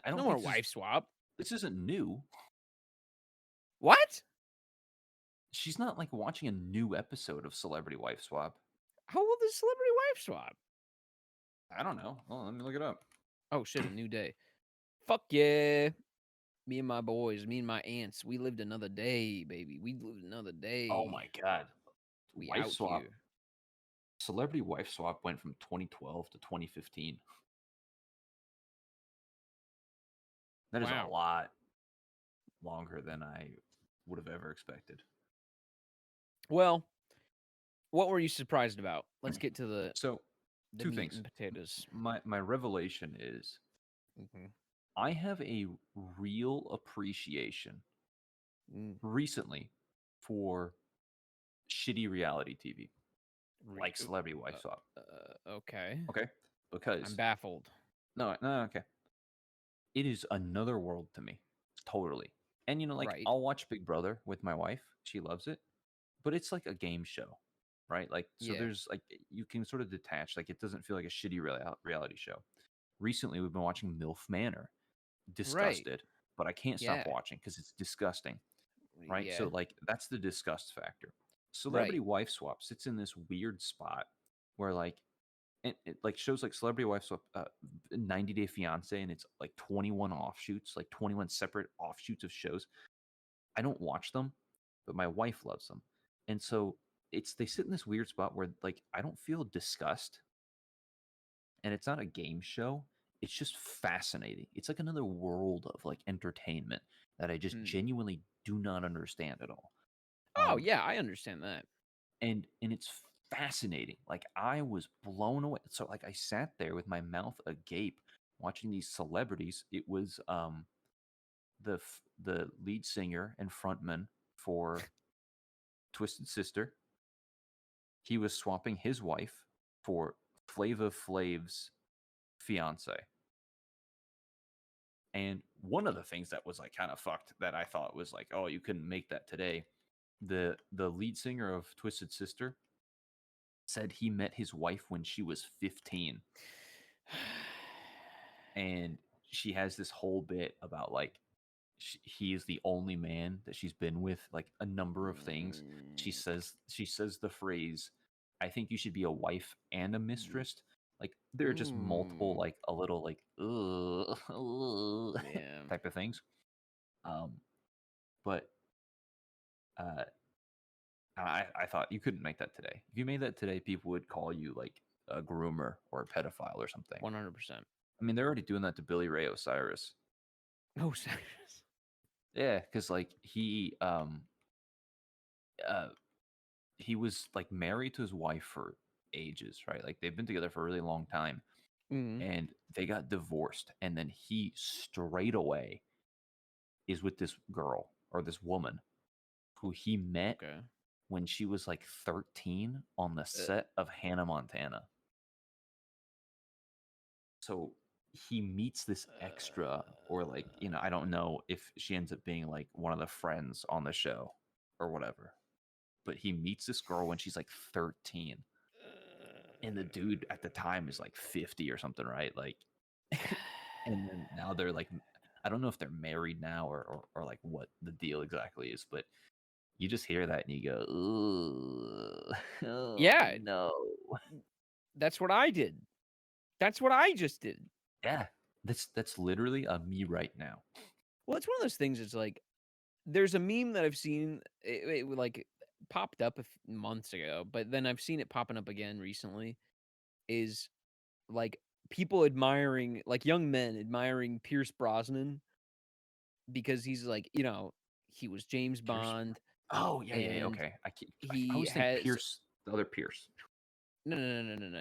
I No don't more think wife swap. this isn't new. What? She's not like watching a new episode of Celebrity Wife Swap. How old is celebrity wife swap? I don't know. Oh, let me look it up. Oh shit, a new day. Fuck yeah. Me and my boys, me and my aunts, we lived another day, baby. We lived another Oh day. my god. We Wife out Swap. here. Celebrity Wife Swap went from 2012 to 2015. That is a Wow. lot longer than I would have ever expected. Well, what were you surprised about? Let's get to So, the two meat things. and potatoes. My revelation is Hmm. I have a real appreciation Mm. recently for shitty reality TV, Re- like Celebrity Wife Swap. okay. Okay, I'm because baffled. no, okay, it is another world to me, totally. And like Right. I'll watch Big Brother with my wife; she loves it, but it's like a game show, right? Like, so Yeah. there's like you can sort of detach. Like, it doesn't feel like a shitty reality show. Recently, we've been watching MILF Manor. Right. Disgusted, but I can't stop Yeah. watching because it's disgusting, right? Yeah. So like that's the disgust factor. Right. Celebrity Wife Swap sits in this weird spot where like like shows like Celebrity Wife Swap, 90 Day Fiance, and it's like 21 offshoots, like 21 separate offshoots of shows. I don't watch them, but my wife loves them, and so they sit in this weird spot where like I don't feel disgust, and it's not a game show. It's just fascinating. It's like another world of like entertainment that I just Hmm. genuinely do not understand at all. Oh, Um, yeah, I understand that. and it's fascinating. Like I was blown away. So like I sat there with my mouth agape watching these celebrities. It was the lead singer and frontman for Twisted Sister. He was swapping his wife for Flava Flav's fiance. And one of the things that was like kind of fucked that I thought was like, oh, you couldn't make that today. The lead singer of Twisted Sister said he met his wife when she was 15, and she has this whole bit about like he is the only man that she's been with, like a number of things. Mm, She says the phrase, I think you should be a wife and a mm, mistress. Like there are just multiple mm, like a little like yeah. type of things. Um but uh I thought you couldn't make that today. If you made that today, people would call you like a groomer or a pedophile or something. 100%. I mean, they're already doing that to Billy Ray Osiris. Oh, serious. Yeah, because like uh he was like married to his wife for ages, right? Like they've been together for a really long time, Mm, and they got divorced, and then he straight away is with this girl or this woman who he met okay. when she was like 13 on the Uh, set of Hannah Montana. So he meets this extra, or like, I don't know if she ends up being like one of the friends on the show or whatever. But he meets this girl when she's like 13. And the dude at the time is like 50 or something, right? Like, and then now they're like, I don't know if they're married now or like what the deal exactly is, but you just hear that and you go, ooh, oh yeah, no. that's what I did. That's what I just did. Yeah. That's literally me right now. Well, it's one of those things. It's like there's a meme that I've seen. Like popped up months ago, but then I've seen it popping up again recently. Is like people admiring, like young men admiring Pierce Brosnan because he's like, he was James Pierce. Bond Oh yeah, yeah, yeah. and Okay. I he always think has Pierce, the other Pierce. no.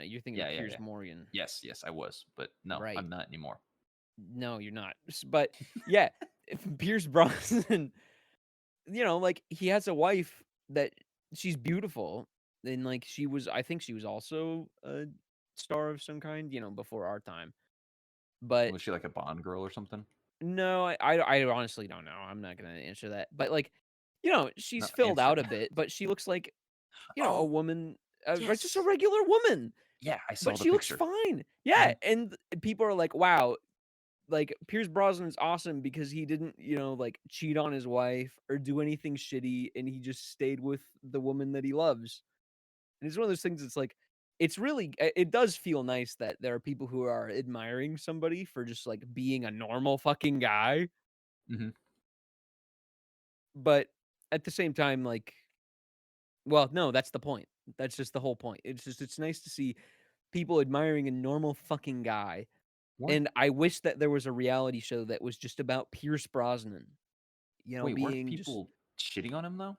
You're thinking Yeah, of yeah, Piers yeah. Morgan. Yes, I was, but no, Right. I'm not anymore. No, you're not. But yeah, if Pierce Brosnan, like he has a wife that she's beautiful and like I think she was also a star of some kind, before our time. But Was she like a Bond girl or something? no, I honestly don't know. I'm not gonna answer that. But like, No, she's filled answer. out a bit, but she looks like, a Oh, woman, just a yes. regular woman. Yeah, I But saw the she looks picture. fine. Yeah, Mhm. and people are like, "Wow, like Pierce Brosnan's awesome because he didn't, like cheat on his wife or do anything shitty, and he just stayed with the woman that he loves." And it's one of those things. It's like, it's really, it does feel nice that there are people who are admiring somebody for just like being a normal fucking guy. Mhm. But at the same time, like, well, no, that's the point. That's just the whole point. It's nice to see people admiring a normal fucking guy. Weren't And I wish that there was a reality show that was just about Pierce Brosnan, weren't being just people shitting on him though?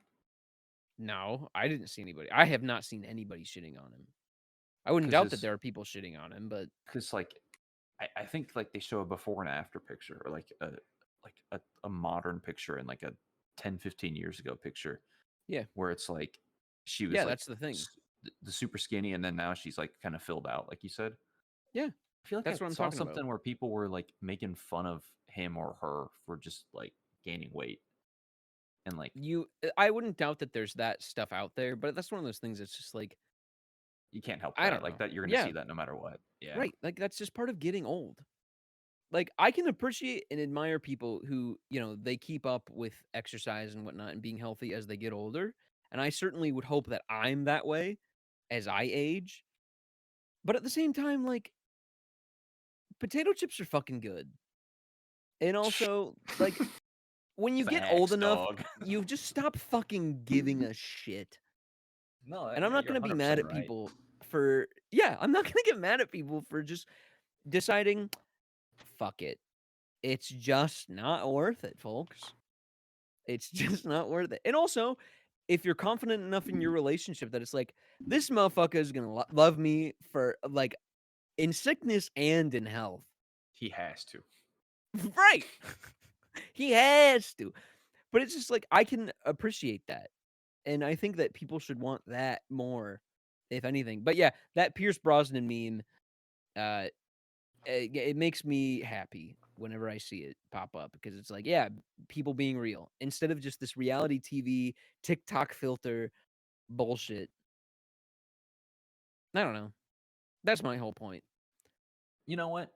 no, I didn't see anybody. I have not seen anybody shitting on him. I wouldn't Because doubt that his there are people shitting on him, but because like I think like they show a before and after picture, or like a modern picture and like a 10, 15 years ago picture yeah. where it's like She was Yeah, like that's the thing. the super skinny, and then now she's like kind of filled out, like you said. Yeah, I feel like I that's what I'm saw talking about. something where people were like making fun of him or her for just like gaining weight and like I wouldn't doubt that there's that stuff out there, but that's one of those things that's just like, you can't help I that. don't Like know. that, you're gonna Yeah, see that no matter what. Yeah. right. Like that's just part of getting old. Like I can appreciate and admire people who, they keep up with exercise and whatnot and being healthy as they get older. And I certainly would hope that I'm that way as I age. But at the same time, like potato chips are fucking good. And also, like when you get old Facts, enough, dog. you just stop fucking giving a shit. No, And I'm not you're going to be mad 100% at right. people for, yeah, I'm not going to get mad at people for just deciding, fuck it. It's just not worth it, folks. It's just not worth it. And also, if you're confident enough in your relationship that it's like, this motherfucker is going to love me for like in sickness and in health. He has to. Right. He has to. But it's just like, I can appreciate that. And I think that people should want that more, if anything. But yeah, that Pierce Brosnan meme, it makes me happy whenever I see it pop up because it's like, yeah, people being real instead of just this reality TV TikTok filter bullshit. I don't know. That's my whole point. You know what?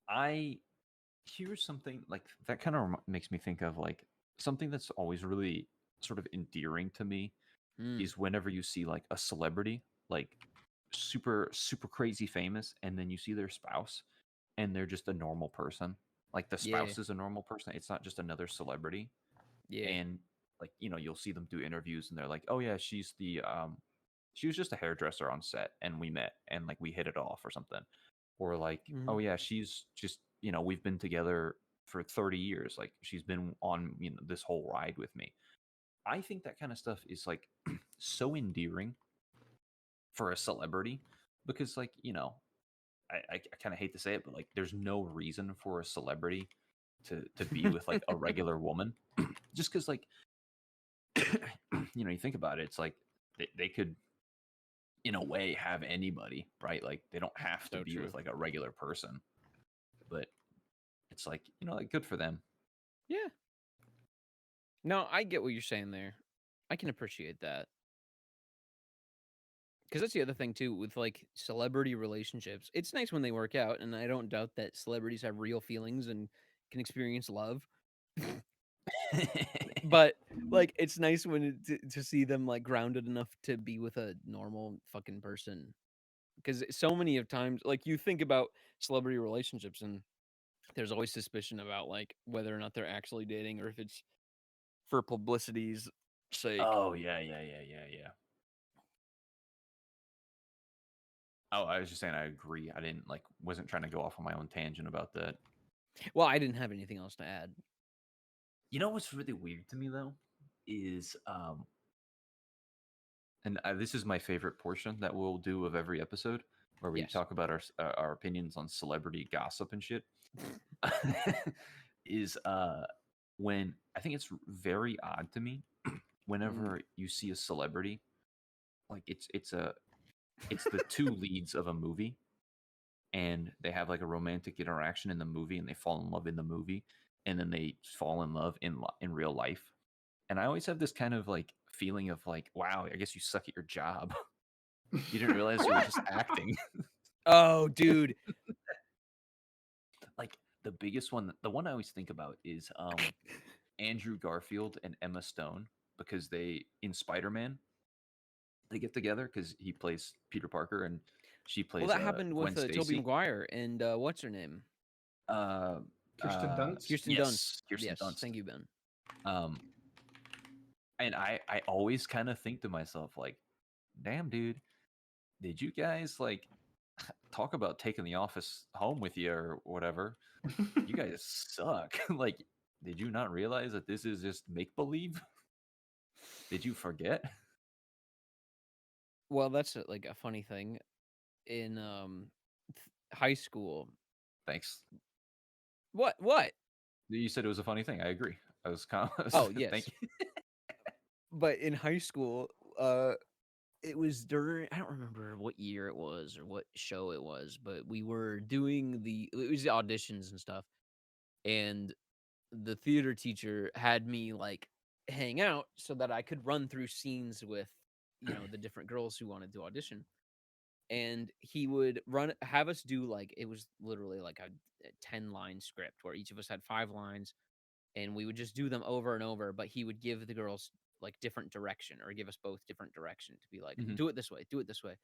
I here's something like that kind of makes me think of like something that's always really sort of endearing to me Mm, is whenever you see like a celebrity like super crazy famous and then you see their spouse and they're just a normal person. Like the yeah, spouse is a normal person. It's not just another celebrity. yeah. And like, you'll see them do interviews and they're like, "Oh yeah, she was just a hairdresser on set and we met and like we hit it off or something." Or like, Hmm. "Oh yeah, she's just, we've been together for 30 years. Like she's been on, this whole ride with me." I think that kind of stuff is like so endearing for a celebrity because like, I kind of hate to say it, but like there's no reason for a celebrity to be with like a regular woman just because like you think about it, it's like they could in a way have anybody, right? Like they don't have to So be true. with like a regular person, but it's like, like good for them. Yeah. No, I get what you're saying there. I can appreciate that. Because that's the other thing too with like celebrity relationships. It's nice when they work out, and I don't doubt that celebrities have real feelings and can experience love. But like, it's nice when to see them like grounded enough to be with a normal fucking person. Because so many of times, like you think about celebrity relationships, and there's always suspicion about like whether or not they're actually dating or if it's for publicity's sake. Oh yeah. Oh, I was just saying I agree. I didn't like wasn't trying to go off on my own tangent about that. Well, I didn't have anything else to add. You know what's really weird to me though is and this is my favorite portion that we'll do of every episode where we Yes. talk about our opinions on celebrity gossip and shit. Is when I think it's very odd to me Mm. whenever you see a celebrity like it's the two leads of a movie and they have like a romantic interaction in the movie and they fall in love in the movie and then they fall in love in real life. And I always have this kind of like feeling of like, wow, I guess you suck at your job. You didn't realize you were What? just acting. Oh, dude. Like the biggest one, the one I always think about is Andrew Garfield and Emma Stone because they in Spider-Man they get together because he plays Peter Parker and she Well, plays that happened Gwen with Toby Stacy. Maguire and what's her name? Uh, Kirsten Dunst. Kirsten Dunst. yes, Kirsten Yes, Dunst. thank you, Ben. Um, and I always kind of think to myself like, damn, dude, did you guys like talk about taking the office home with you or whatever? You guys suck. Like, did you not realize that this is just make believe? Did you forget? Well, that's like a funny thing in high school. Thanks. What? What? You said it was a funny thing. I agree. I was kind of Oh, thank yes. you. But in high school, it was during, I don't remember what year it was or what show it was, but we were doing it was the auditions and stuff. And the theater teacher had me like hang out so that I could run through scenes with, the different girls who wanted to audition. And he would have us do like, it was literally like a 10-line script where each of us had 5 lines, and we would just do them over and over. But he would give the girls like different direction, or give us both different direction, to be like, Hmm. do it this way, do it this way.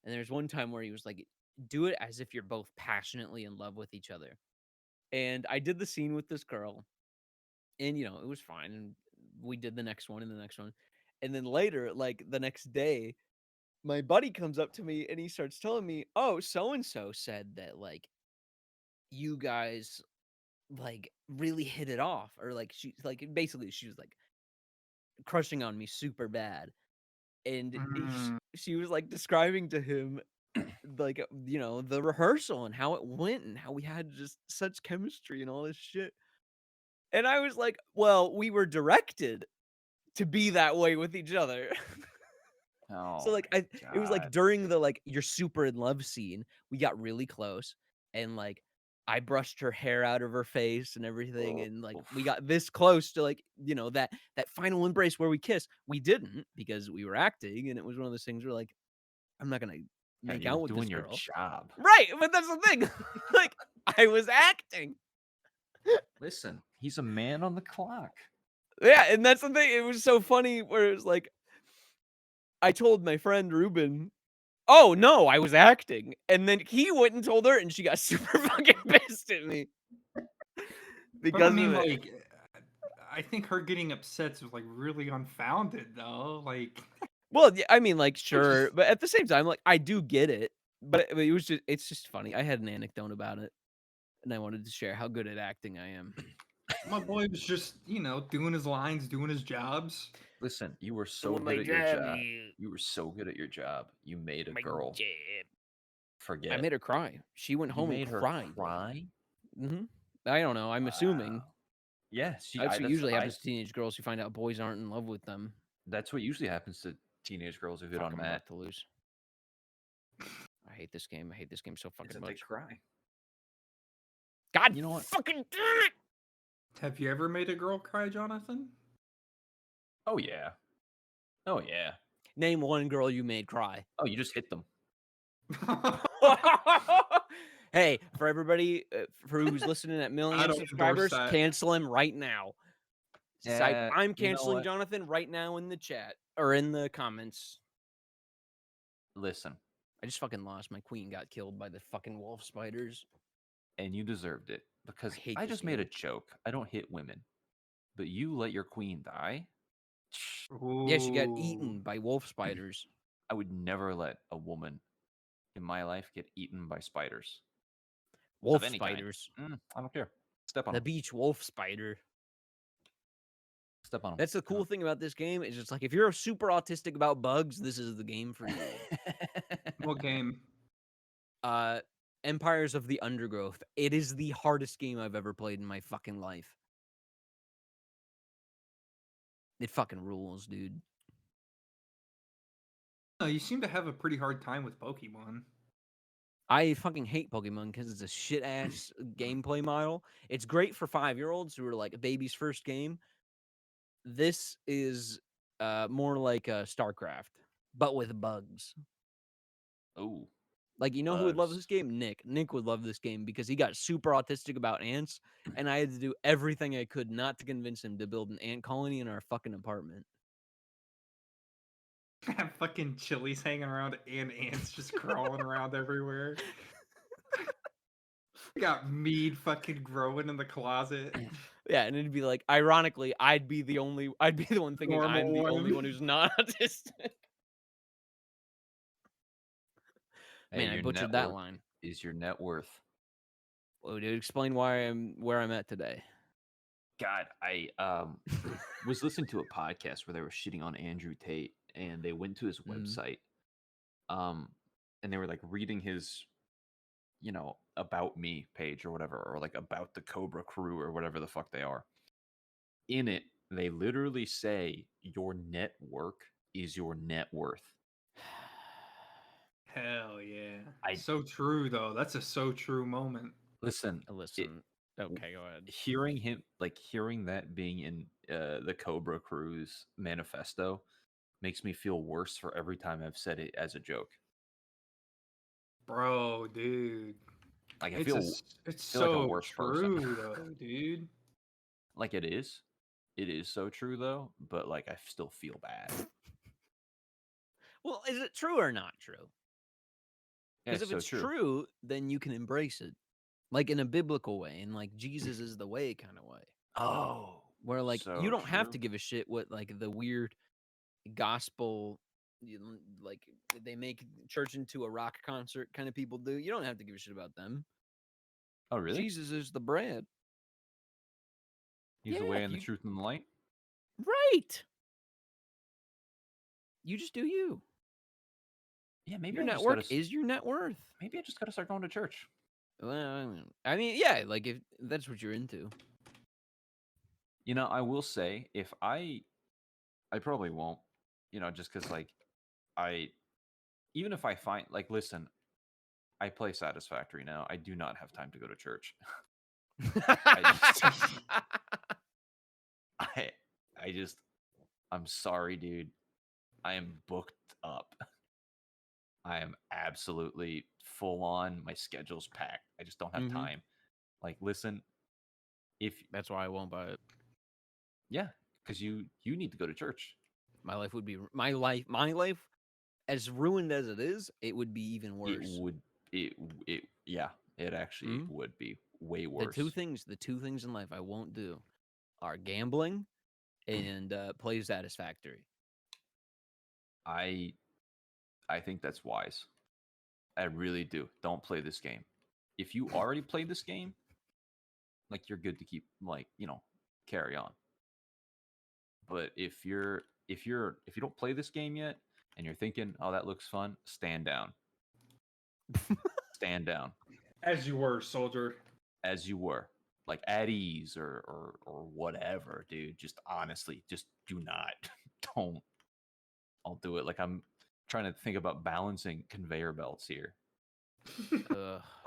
And there's one time where he was like, do it as if you're both passionately in love with each other. And I did the scene with this girl, and it was fine. And we did the next one and the next one. And then later, like the next day, my buddy comes up to me and he starts telling me, "Oh, so and so said that like you guys like really hit it off, or like she's like basically she was like crushing on me super bad." And Mm. she was like describing to him like the rehearsal and how it went and how we had just such chemistry and all this shit. And I was like, "Well, we were directed to be that way with each other." So Oh like my it was like god. during the like you're super in love scene, we got really close, and like I brushed her hair out of her face and everything, and like we Oof. got this close to like that final embrace where we kiss. We didn't, because we were acting, and it was one of those things where like I'm not gonna Yeah, make you were out with this doing your girl. job. Right, but that's the thing. Like I was acting. Listen, he's a man on the clock. Yeah, and that's the thing. It was so funny where it was like I told my friend Ruben, "Oh, no, I was acting." And then he went and told her, and she got super fucking pissed at me But I because of mean, it. like, I think her getting upset was like really unfounded, though. Like, Well, yeah, I mean, like, I sure, just but at the same time, like, I do get it, but it's just funny. I had an anecdote about it, and I wanted to share how good at acting I am. my boy was just doing his lines, doing his jobs. Listen, you were so Doing good my at your job, job. You were so good at your job. You made a my girl job. I forget. made her cry. She went You home and made her cried. cry? I don't know. I'm assuming Wow. Yeah, she that's I what that's usually I happens to teenage girls who find out boys aren't in love with them. that's what usually happens to teenage girls who hit Fuck, on I'm about Matt. to lose. I hate this game. I hate this game so Is fucking that they much. cry. God You know what? fucking damn it! Have you ever made a girl cry, Jonathan? Oh yeah. Oh yeah. Name one girl you made cry. Oh, you just hit them. Hey, for everybody for who's listening at I million don't endorse subscribers, that. cancel him right now. Type, Yeah, I'm you know canceling what? Jonathan right now in the chat or in the comments. Listen, I just fucking lost. My queen got killed by the fucking wolf spiders. and you deserved it I because hate I this just made a game. joke. I don't hit women, but you let your queen die. Yeah, she got Ooh. eaten by wolf spiders. I would never let a woman in my life get eaten by spiders of Wolf any kind. spiders. I don't care. Step on The them. beach wolf spider. Step on That's the cool thing about this game is it's like if you're super autistic about bugs, this is the game for you. What game? Uh Empires of the Undergrowth. It is the hardest game I've ever played in my fucking life. It fucking rules, dude. Oh, you seem to have a pretty hard time with Pokemon. I fucking hate Pokemon because it's a shit ass gameplay model. It's great for 5-year-olds who are like a baby's first game. This is more like StarCraft, but with bugs. Oh, Like, you know who would love bugs. this game? Nick. Nick would love this game because he got super autistic about ants, and I had to do everything I could not to convince him to build an ant colony in our fucking apartment. Have fucking chilies hanging around and ants just crawling around everywhere. Got mead fucking growing in the closet. Yeah, and it'd be like, ironically, I'd be the one thinking I'm Normal the only one. one who's not autistic. Hey, Man, I your butchered net that worth line. is your net worth. Well, dude, explain why I'm where I'm at today. God, I was listening to a podcast where they were shitting on Andrew Tate, and they went to his Mm. website, um, and they were like reading his, about me page or whatever, or like about the Cobra Crew or whatever the fuck they are. In it, they literally say your net worth is your net worth. Hell yeah. I So true though. That's a so true moment. listen. Listen. Okay, go ahead. Hearing that being in the Cobra Crew's manifesto makes me feel worse for every time I've said it as a joke. Bro, dude. Like I It's feel like a so worse person. true though, dude. Like it is so true though, but like I still feel bad. Well, is it true or not true? Yeah, Because it's if so it's true. true, then you can embrace it, like in a biblical way, and like Jesus is the way kind of way, Oh, where like so you don't have true. to give a shit what like the weird gospel, like they make church into a rock concert kind of people do. You don't have to give a shit about them. Oh, really? Jesus is the bread. He's the way and the truth and the light. Right. You just do you. Yeah, maybe Your I just network gotta. is your net worth. Maybe I just gotta start going to church. Well, I mean, yeah, like if that's what you're into. You know, I will say if I probably won't. You know, just because like even if I find like listen, I play Satisfactory now. I do not have time to go to church. I I just I'm sorry, dude. I am booked up. I am absolutely full on. My schedule's packed. I just don't have time. Like, listen, if That's why I won't buy it. yeah, because you need to go to church. My life would be my life as ruined as it is. It would be even worse. It actually would be way worse. The two things in life I won't do are gambling and play Satisfactory. I think that's wise. I really do. Don't play this game. If you already played this game, like you're good to keep carry on. But if you don't play this game yet and you're thinking, "Oh, that looks fun," stand down. Stand down. As you were, soldier. As you were. Like at ease or whatever, dude. Just honestly, just do not. Don't. I'll do it. Like I'm trying to think about balancing conveyor belts here.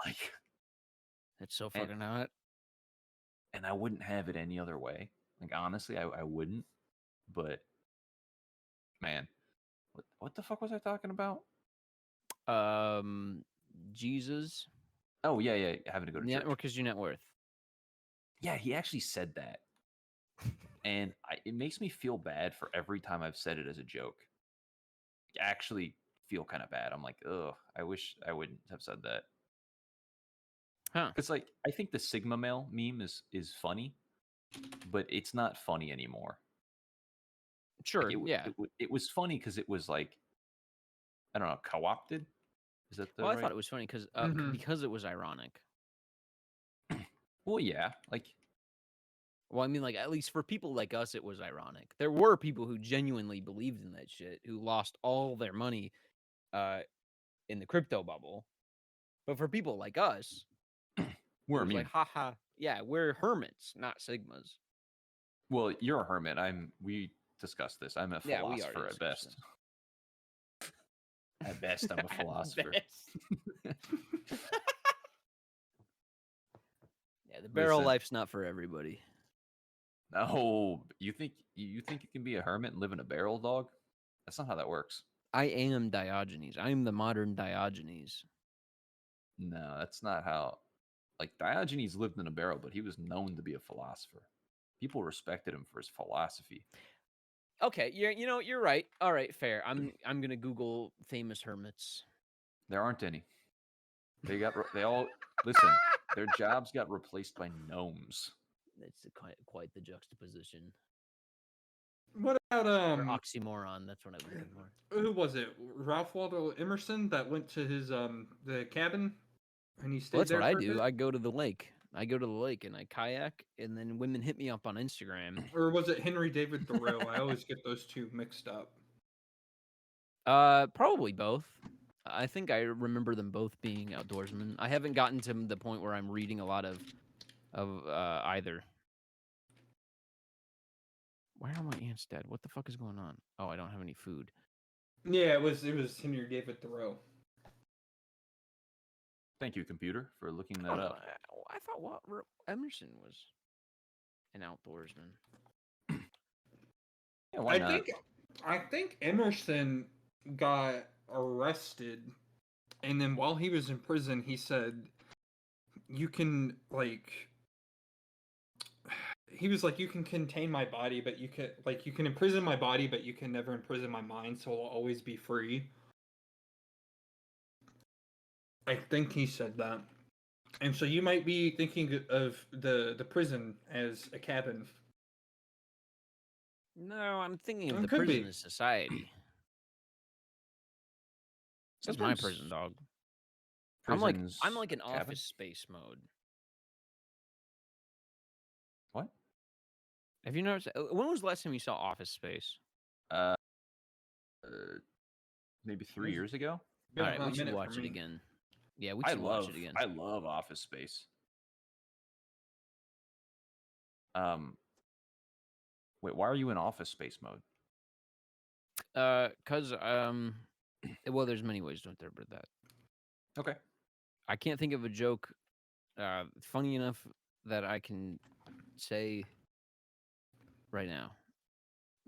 Like it's so fucking hot. And I wouldn't have it any other way. Like honestly, I wouldn't. But man, what the fuck was I talking about? Jesus. Oh yeah, having to go to church. Network is your net worth. Yeah, he actually said that, and it makes me feel bad for every time I've said it as a joke. I actually feel kind of bad. I'm like, ugh, I wish I wouldn't have said that. Huh? Because like I think the Sigma male meme is funny, but it's not funny anymore. Sure. Like it was funny because it was like, I don't know, co-opted. Is that the well, right? I thought it was funny because it was ironic. Well, yeah, like. Well, I mean, like, at least for people like us, it was ironic. There were people who genuinely believed in that shit, who lost all their money in the crypto bubble. But for people like us, we're immune. Like, haha, yeah, we're hermits, not Sigmas. Well, you're a hermit. We discussed this. I'm a philosopher at best. At best, I'm a philosopher. Yeah, the barrel life's not for everybody. No, you think you can be a hermit and live in a barrel, dog? That's not how that works. I am Diogenes. I am the modern Diogenes. No, that's not how. Like Diogenes lived in a barrel, but he was known to be a philosopher. People respected him for his philosophy. Okay, you're right. All right, fair. I'm gonna Google famous hermits. There aren't any. They all listen. Their jobs got replaced by gnomes. That's quite the juxtaposition. What about or oxymoron? That's what I was looking for. Who was it? Ralph Waldo Emerson that went to his the cabin, and he stayed Well, that's there. what I do. I go to the lake. I go to the lake and I kayak, and then women hit me up on Instagram. Or was it Henry David Thoreau? I always get those two mixed up. Probably both. I think I remember them both being outdoorsmen. I haven't gotten to the point where I'm reading a lot of either. Why are my ants dead? What the fuck is going on? Oh, I don't have any food. Yeah, it was Henry gave it the row. Thank you, computer, for looking Oh, that no, up. I thought Emerson was an outdoorsman. Yeah, why not? I think Emerson got arrested, and then while he was in prison, he said, "You can like." He was like, "You can contain my body, but you can imprison my body, but you can never imprison my mind, so I'll always be free." I think he said that, and so you might be thinking of the prison as a cabin. No, I'm thinking of It the could prison be. as society. That's my prison, Sometimes dog. I'm Prisons like in cabin. Office Space mode. What? Have you noticed? When was the last time you saw Office Space? Uh, maybe 3 years ago. been All a right, we hot should minute for watch it me. again. Yeah, we I should watch love it again. I love Office Space. Wait, why are you in Office Space mode? Cause well, there's many ways to interpret that. Okay. I can't think of a joke, funny enough that I can say right now.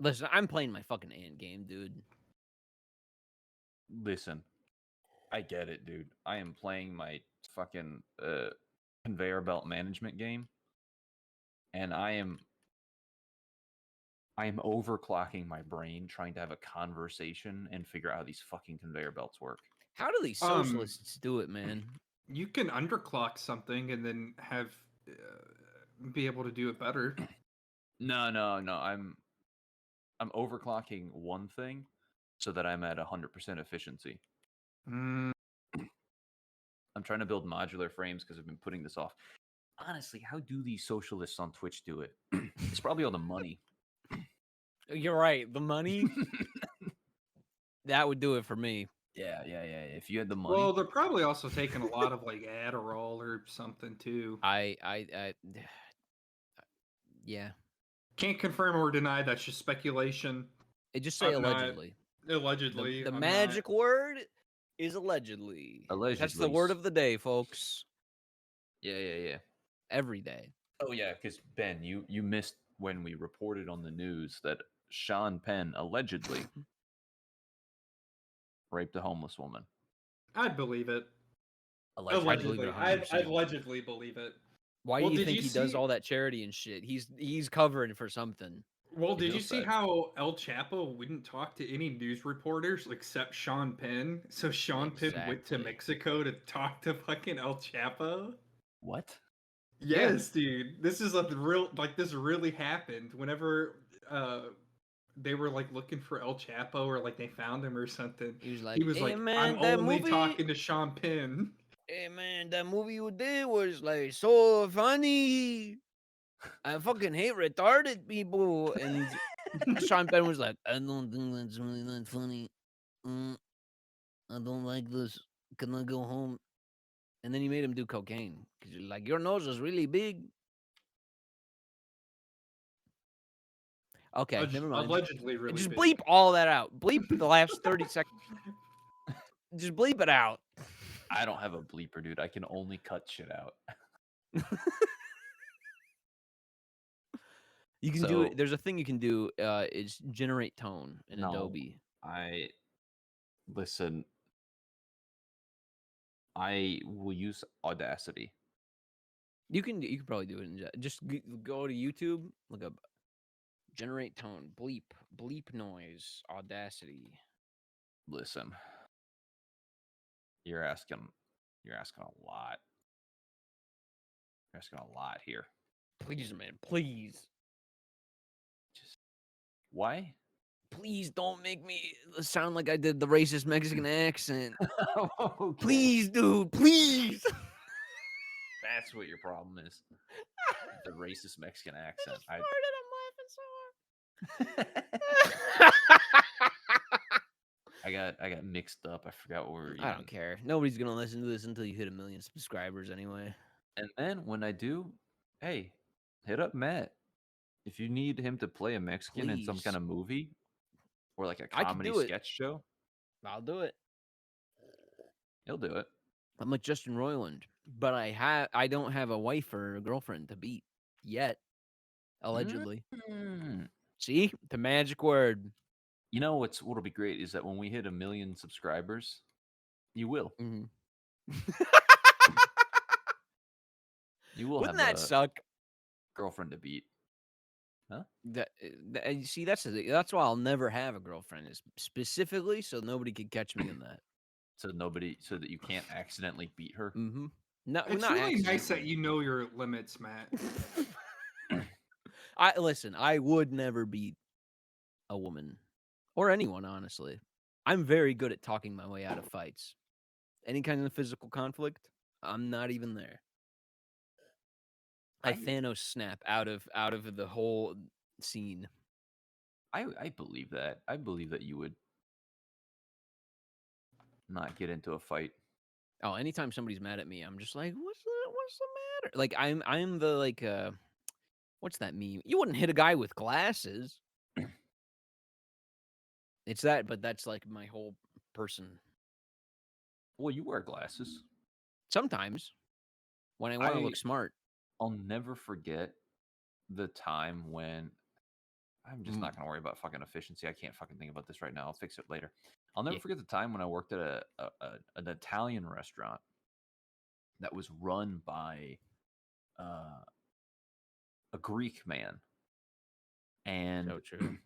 Listen, I'm playing my fucking ant game, dude. Listen, I get it, dude. I am playing my fucking conveyor belt management game, and I am overclocking my brain trying to have a conversation and figure out how these fucking conveyor belts work. How do these socialists do it, man? You can underclock something and then have be able to do it better. No. I'm overclocking one thing so that I'm at 100% efficiency. Mm, I'm trying to build modular frames because I've been putting this off. Honestly, how do these socialists on Twitch do it? It's probably all the money. You're right. The money that would do it for me. Yeah. If you had the money, well, they're probably also taking a lot of like Adderall or something too. Yeah. Can't confirm or deny. That's just speculation. It just say I'm not- allegedly. Allegedly, The I'm magic word is allegedly. That's the Allegedly. word of the day, folks. Yeah. Every day. Oh yeah, because Ben, you missed when we reported on the news that Sean Penn allegedly raped a homeless woman. Not. I'd believe it. Allegedly. I'd allegedly believe it. Why Well, do you did think you he does see- all that charity and shit? He's covering for something. Well, He did you feels see bad. how El Chapo wouldn't talk to any news reporters except Sean Penn? So Sean Penn went to Exactly. Mexico to talk to fucking El Chapo. What? Yes, dude. This is a real this really happened. Whenever they were like looking for El Chapo or like they found him or something, He was like, he was "Hey like, man, "I'm that only movie. talking to Sean Penn." Hey man, that movie you did was like so funny. I fucking hate retarded people." And Sean Penn was like, "I don't think that's really that funny. I don't like this. Can I go home?" And then he made him do cocaine because like your nose is really big. Okay, never mind. Allegedly, really Just big. bleep all that out. Bleep the last 30 seconds. Just bleep it out. I don't have a bleeper, dude. I can only cut shit out. You can do it. There's a thing you can do. Is generate tone in Adobe. Listen. I will use Audacity. You can probably do it. Just go to YouTube. Look up generate tone. Bleep noise. Audacity. Listen. You're asking a lot. You're asking a lot here. Please, man. Please. Just why? Please don't make me sound like I did the racist Mexican accent. Okay. Please, dude. Please. That's what your problem is. The racist Mexican accent. I'm laughing so hard. I got mixed up. I forgot what we were. I don't care. Nobody's gonna listen to this until you hit 1 million subscribers anyway. And then when I do, hey, hit up Matt. if you need him to play a Mexican in some Please. kind of movie or like a I could comedy do it. sketch show, I'll do it. he'll do it. I'm like Justin Roiland, but I don't have a wife or a girlfriend to beat yet, allegedly. Mm. See, the magic word. You know what'll be great is that when we hit 1 million subscribers, you will. Mhm. You will Wouldn't have that a suck? girlfriend to beat. Huh? You see, that's why I'll never have a girlfriend, is specifically so nobody could catch me in that. So that you can't accidentally beat her. Mm-hmm. No, It's not really nice that accidentally. you know your limits, Matt. Listen. I would never beat a woman or anyone, honestly. I'm very good at talking my way out of fights. Any kind of physical conflict, I'm not even there. I Thanos snap out of the whole scene. I believe that. I believe that you would not get into a fight. Oh, anytime somebody's mad at me, I'm just like, what's the matter? Like I'm the like what's that meme? You wouldn't hit a guy with glasses. It's that, but that's like my whole person. Well, you wear glasses. Sometimes when I want to look smart. I'll never forget the time when I'm just not going to worry about fucking efficiency. I can't fucking think about this right now. I'll fix it later. I'll never forget the time when I worked at an Italian restaurant that was run by a Greek man, and So true.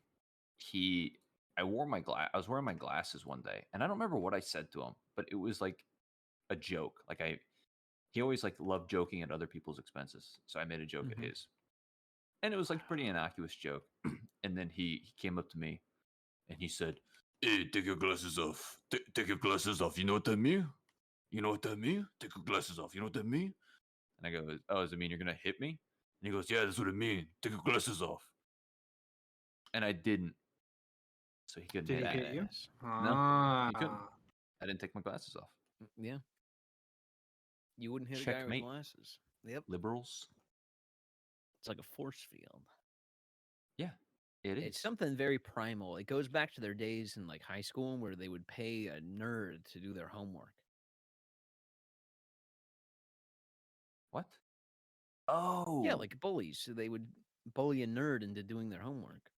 I was wearing my glasses one day, and I don't remember what I said to him, but it was like a joke. He always like loved joking at other people's expenses, so I made a joke at his, and it was like a pretty innocuous joke. And then he came up to me, and he said, "Hey, take your glasses off. Take your glasses off. You know what I mean? You know what I mean? Take your glasses off. You know what I mean?" And I go, "Oh, does it mean you're gonna hit me?" And he goes, "Yeah, that's what it means. Take your glasses off." And I didn't, so he couldn't Did hit he me. hit you? No, he couldn't. I didn't take my glasses off. Yeah. You wouldn't hit a guy with Checkmate. glasses. Yep. Liberals. It's like a force field. Yeah, it is. It's something very primal. It goes back to their days in like high school where they would pay a nerd to do their homework. What? Oh, Yeah, like bullies. So they would bully a nerd into doing their homework.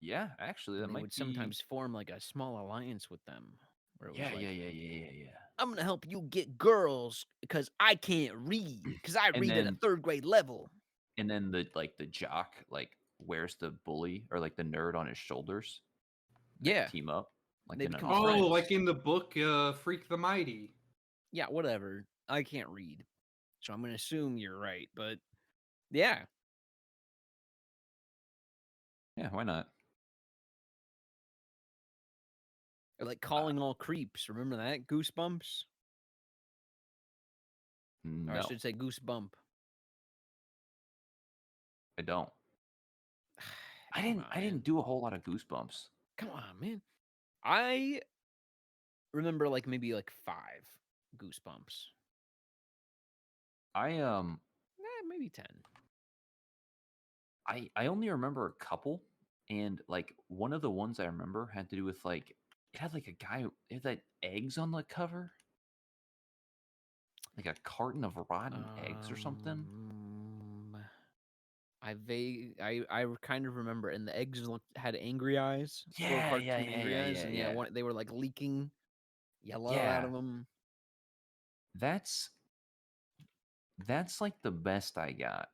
yeah. Actually, that And they might would be. sometimes form like a small alliance with them, where it was Yeah, like, yeah. I'm gonna help you get girls because I can't read because I And read at a then 3rd grade level. and then the jock wears the bully or like the nerd on his shoulders. Yeah, Team up they in an become Oh, office. friends. like in the book Freak the Mighty. Yeah, whatever. I can't read, so I'm gonna assume you're right. But yeah, Yeah, why not? or like calling all creeps. Remember that Goosebumps? Or I No, should say Goosebump. I don't. I Come on, man. didn't do a whole lot of Goosebumps. Come on, man. I remember like maybe like 5 Goosebumps. Maybe 10. I only remember a couple, and like one of the ones I remember had to do with like it had like a guy it had like eggs on the cover, like a carton of rotten eggs or something. I kind of remember, and the eggs had angry eyes, little cartoon angry eyes, and yeah. they were like leaking yellow out Yeah, of them. that's like the best I got.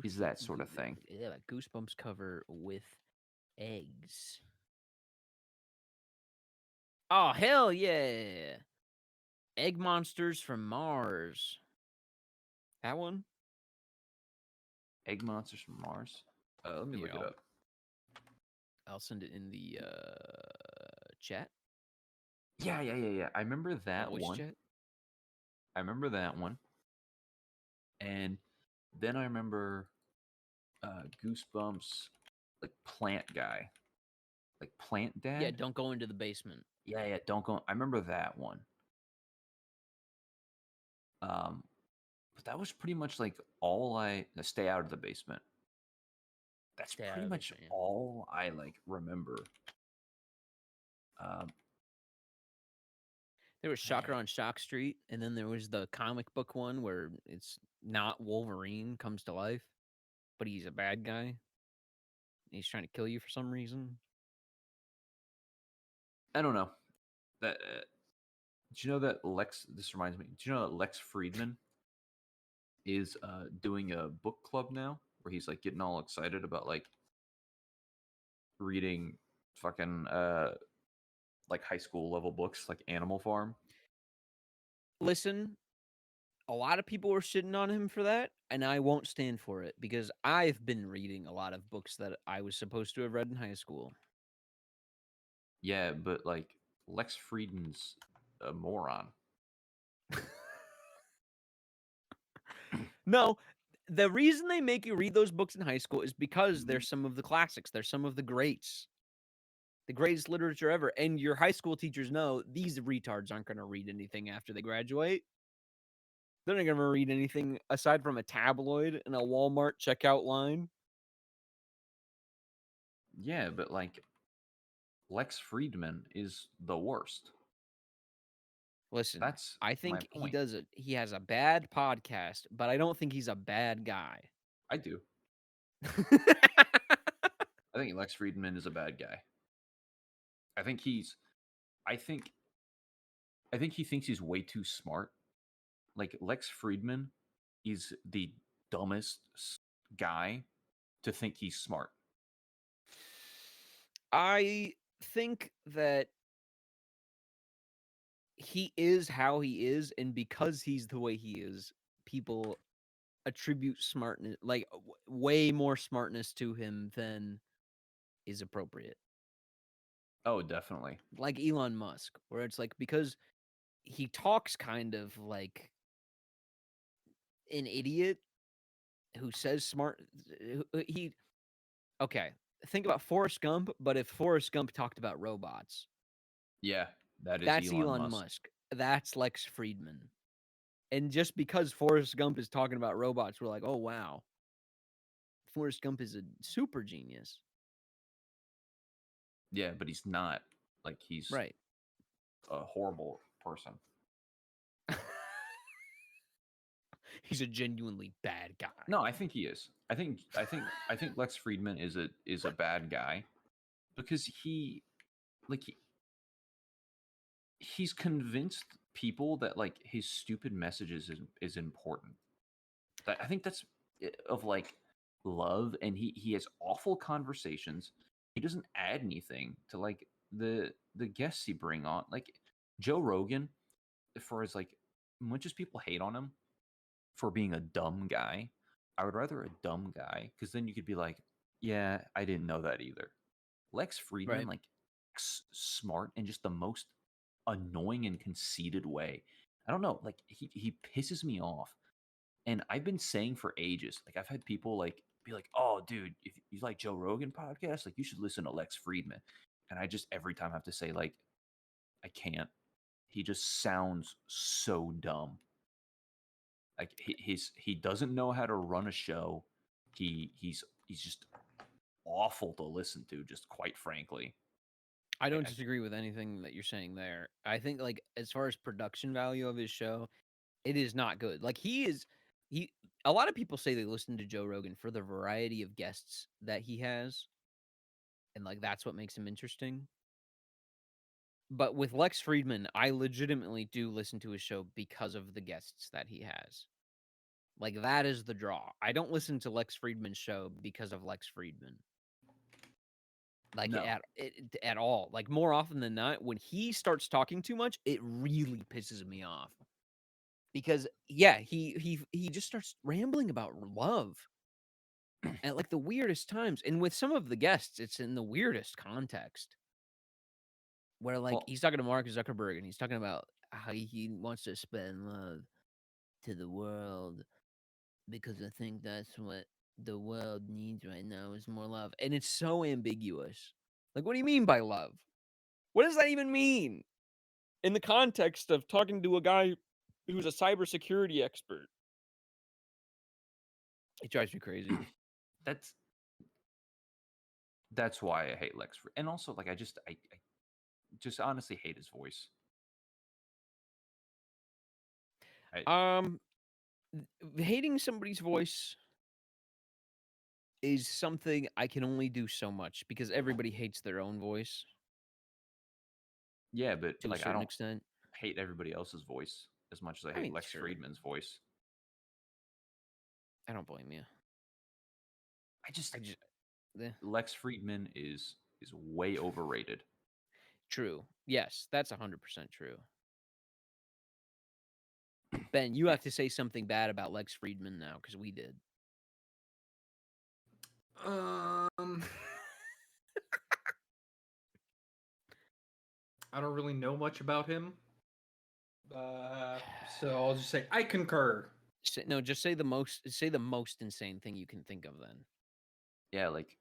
Is that sort of thing. Yeah, like Goosebumps cover with eggs. Oh hell yeah! Egg monsters from Mars. That one? Egg monsters from Mars. Let me look it up. I'll send it in the chat. Yeah. I remember that Voice one. chat. I remember that one. And then I remember Goosebumps, like Plant Guy, like Plant Dad. Yeah, don't go into the basement. Yeah. Don't go. I remember that one. But that was pretty much like all I stay out of the basement. That's Stay out pretty of the much basement, yeah. all I like remember. Um, There was Shocker man, on Shock Street, and then there was the comic book one where it's not Wolverine comes to life, but he's a bad guy. He's trying to kill you for some reason. I don't know. That do you know that Lex? This reminds me. Do you know that Lex Friedman is doing a book club now, where he's like getting all excited about like reading fucking like high school level books, like Animal Farm. Listen, a lot of people were shitting on him for that, and I won't stand for it because I've been reading a lot of books that I was supposed to have read in high school. Yeah, but like Lex Friedman's a moron. No, the reason they make you read those books in high school is because they're Mhm. some of the classics. They're some of the greats, the greatest literature ever. And your high school teachers know these retards aren't going to read anything after they graduate. They're not going to read anything aside from a tabloid and a Walmart checkout line. Yeah, but like Lex Friedman is the worst. Listen, That's I my think point. he has a bad podcast, but I don't think he's a bad guy. I do. I think Lex Friedman is a bad guy. I think he's I think I think he thinks he's way too smart. Like Lex Friedman is the dumbest guy to think he's smart. I think that he is how he is, and because he's the way he is, people attribute smartness, like way more smartness to him than is appropriate. Oh, definitely. Like Elon Musk, where it's like because he talks kind of like an idiot who says smart. He okay. Think about Forrest Gump, but if Forrest Gump talked about robots, Yeah, that is that's Elon Elon Musk. Musk. That's Lex Friedman. And just because Forrest Gump is talking about robots, we're like, oh wow, Forrest Gump is a super genius. Yeah, but he's not. Like he's Right. a horrible person. He's a genuinely bad guy. No, I think he is. I think Lex Friedman is a bad guy because like he's convinced people that like his stupid messages is important. I think that's of like love, and he has awful conversations. He doesn't add anything to like the guests he bring on. Like Joe Rogan, for as like much as people hate on him for being a dumb guy, I would rather a dumb guy because then you could be like, yeah, I didn't know that either. Lex Friedman, Right. like smart and just the most annoying and conceited way. I don't know, like he pisses me off. And I've been saying for ages, like I've had people like be like, "Oh, dude, if you like Joe Rogan podcast, like you should listen to Lex Friedman." And I just every time have to say like, I can't. He just sounds so dumb. Like he doesn't know how to run a show. He's just awful to listen to. Just quite frankly, I don't I disagree with anything that you're saying there. I think like as far as production value of his show, it is not good. Like he a lot of people say they listen to Joe Rogan for the variety of guests that he has, and like that's what makes him interesting. But with Lex Friedman, I legitimately do listen to his show because of the guests that he has. Like that is the draw. I don't listen to Lex Friedman's show because of Lex Friedman. Like no. at all. Like more often than not, when he starts talking too much, it really pisses me off. Because yeah, he just starts rambling about love at like the weirdest times, and with some of the guests, it's in the weirdest context. Where like Well, he's talking to Mark Zuckerberg, and he's talking about how he wants to spread love to the world because I think that's what the world needs right now is more love. And it's so ambiguous. Like, what do you mean by love? What does that even mean? In the context of talking to a guy who's a cybersecurity expert. It drives me crazy. That's why I hate Lex. And also, like, I just honestly hate his voice. Um, hating somebody's voice is something I can only do so much because everybody hates their own voice Yeah, but to a like, I certain don't extent. hate everybody else's voice as much as I I hate mean, Lex sure. Friedman's voice. I don't blame you. I just Eh, Lex Friedman is way overrated. true. Yes, that's 100% true. Ben, you have to say something bad about Lex Friedman now because we did. I don't really know much about him. So I'll just say I concur. No, just say the most insane thing you can think of then. Yeah, like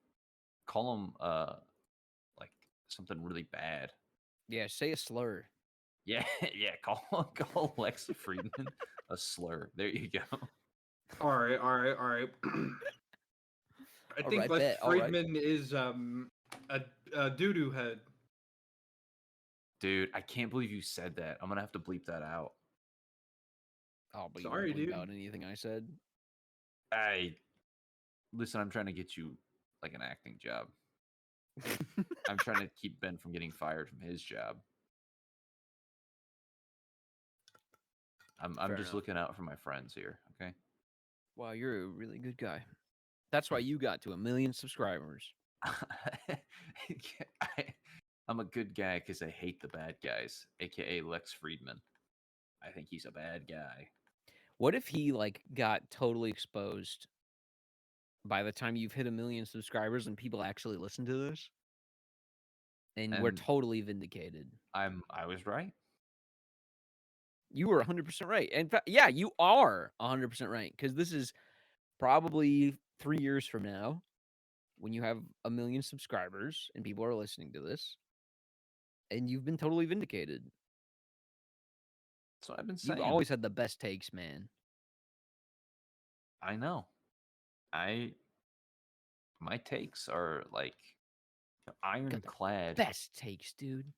call him like something really bad. Yeah, say a slur. Yeah, yeah. Call Lex Friedman a slur. There you go. All right. I All think right, Lex bet. All right. Friedman is a doo-doo head. Dude, I can't believe you said that. I'm gonna have to bleep that out. Oh, but you won't Sorry, bleep dude. out anything I said. Listen, I'm trying to get you like an acting job. I'm trying to keep Ben from getting fired from his job. I'm Fair just enough. looking out for my friends here, okay? Wow, you're a really good guy. That's why you got to 1 million subscribers. I'm a good guy because I hate the bad guys, aka Lex Friedman. I think he's a bad guy. What if he like got totally exposed by the time you've hit 1 million subscribers and people actually listen to this? And we're And totally vindicated. I was right. You were 100% right. In fact, yeah, you are 100% right because this is probably 3 years from now when you have 1 million subscribers and people are listening to this and you've been totally vindicated. That's what I've been You've saying. always had the best takes, man. I know. My takes are like Got the ironclad. best takes, dude.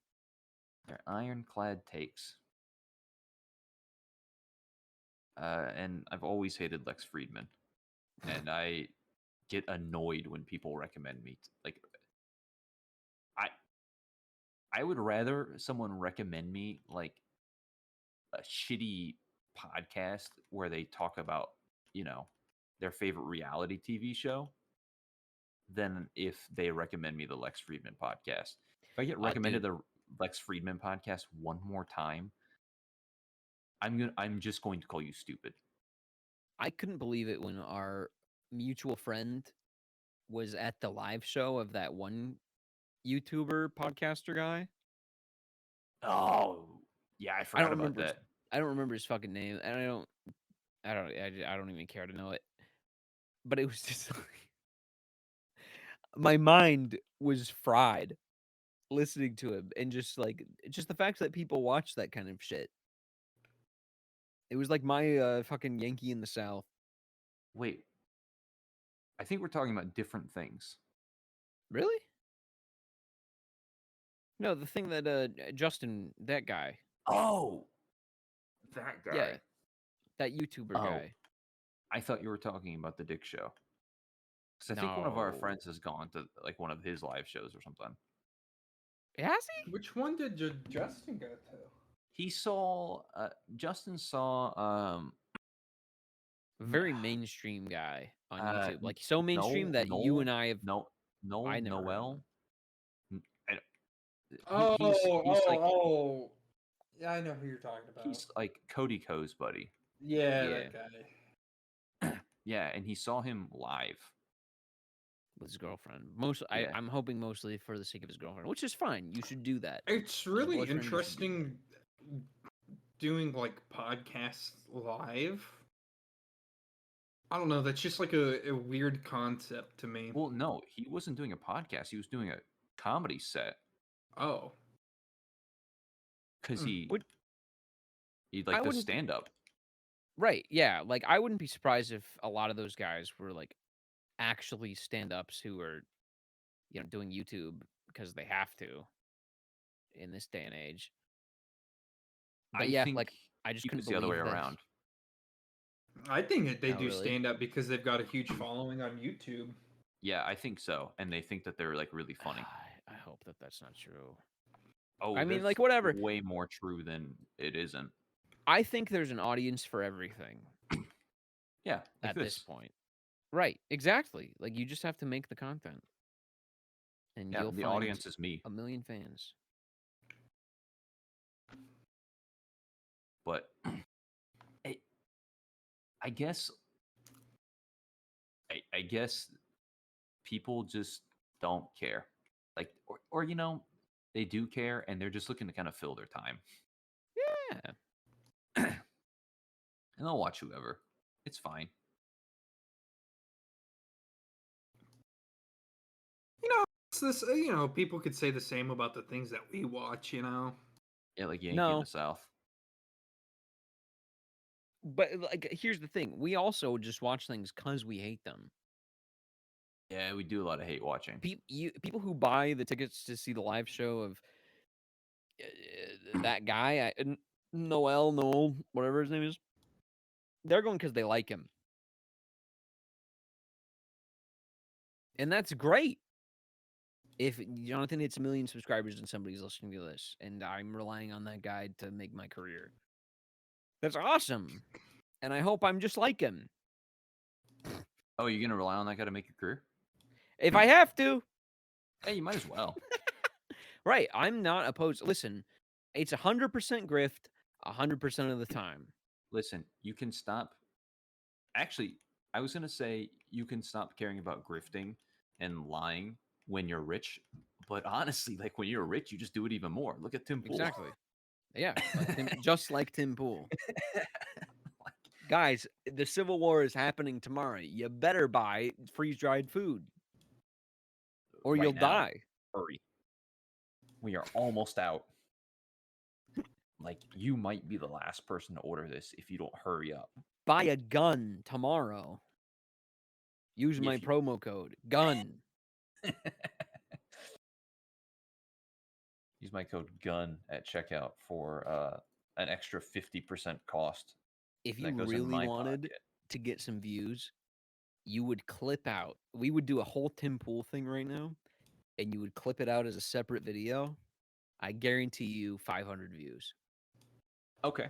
They're ironclad takes. And I've always hated Lex Friedman, and I get annoyed when people recommend me. Like, I would rather someone recommend me like a shitty podcast where they talk about, you know, their favorite reality TV show than if they recommend me the Lex Friedman podcast. If I get recommended Dude, the Lex Friedman podcast one more time, I'm just going to call you stupid. I couldn't believe it when our mutual friend was at the live show of that one YouTuber podcaster guy. Oh, yeah, I I don't forgot about remember. that. I don't remember his fucking name, and I don't even care to know it. But it was just like, my mind was fried listening to him, and just the fact that people watch that kind of shit. It was like my fucking Yankee in the South. Wait, I think we're talking about different things. Really? No, the thing that Justin, that guy, Oh, that yeah, guy. that YouTuber Oh, guy. I thought you were talking about the Dick Show. Because I think one of our No, friends has gone to like one of his live shows or something. has he? Which one did Justin go to? He saw Justin saw Very mainstream guy on uh YouTube, like so mainstream no that you and no I have. no no I never heard of Noel. him. He's like Oh. Yeah, I know who you're talking about. he's like Cody Ko's buddy. Yeah, Yeah, that guy. Yeah, and he saw him live. with his girlfriend. Yeah. I'm hoping mostly for the sake of his girlfriend, which is fine. You should do that. It's As a really boyfriend, you should do that. interesting doing like podcasts live. I don't know. That's just like a weird concept to me. Well, no, he wasn't doing a podcast. He was doing a comedy set Oh. because Hmm. he Would he I like does wouldn't stand up. Right, yeah, like, I wouldn't be surprised if a lot of those guys were, like, actually stand-ups who are, doing YouTube because they have to in this day and age. But I yeah, think like, I just couldn't it's the other way believe that. around. I think they Oh, do really? stand up because they've got a huge following on YouTube. Yeah, I think so, and they think that they're like really funny. I hope that that's not true. Oh, I mean, that's like, whatever. way more true than it isn't. I think there's an audience for everything Yeah, like at this this. point. Right, exactly. Like, you just have to make the content, and Yeah, you'll the find audience is me. a million fans. But I, I guess I guess people just don't care. Like or they do care and they're just looking to kind of fill their time. Yeah. And they'll watch whoever. It's fine. You know, it's this. People could say the same about the things that we watch. Yeah, like Yankee in the No, South. but, like, here's the thing. We also just watch things because we hate them. Yeah, we do a lot of hate watching. People who buy the tickets to see the live show of that guy, Noel, whatever his name is, they're going because they like him. And that's great. If Jonathan hits 1 million subscribers and somebody's listening to this, and I'm relying on that guy to make my career, that's awesome. And I hope I'm just like him. Oh, you're gonna rely on that guy to make your career? If I have to. Hey, you might as well. Right. I'm not opposed. Listen, it's 100% grift 100% of the time. Listen, you can stop. Actually, I was gonna say you can stop caring about grifting and lying when you're rich. But honestly, like when you're rich, you just do it even more. Look at Tim Pool. Exactly. Yeah. Just like Tim Pool. Like, Guys, the Civil War is happening tomorrow. You better buy freeze-dried food or right you'll now, die. hurry. We are almost out. Like you might be the last person to order this if you don't hurry up. Buy a gun tomorrow. Use my If you promo code GUN. use my code GUN at checkout for an extra 50% cost. If And you that goes in really my wanted pocket. to get some views, you would clip out. We would do a whole Tim Pool thing right now, and you would clip it out as a separate video. I guarantee you 500 views. Okay.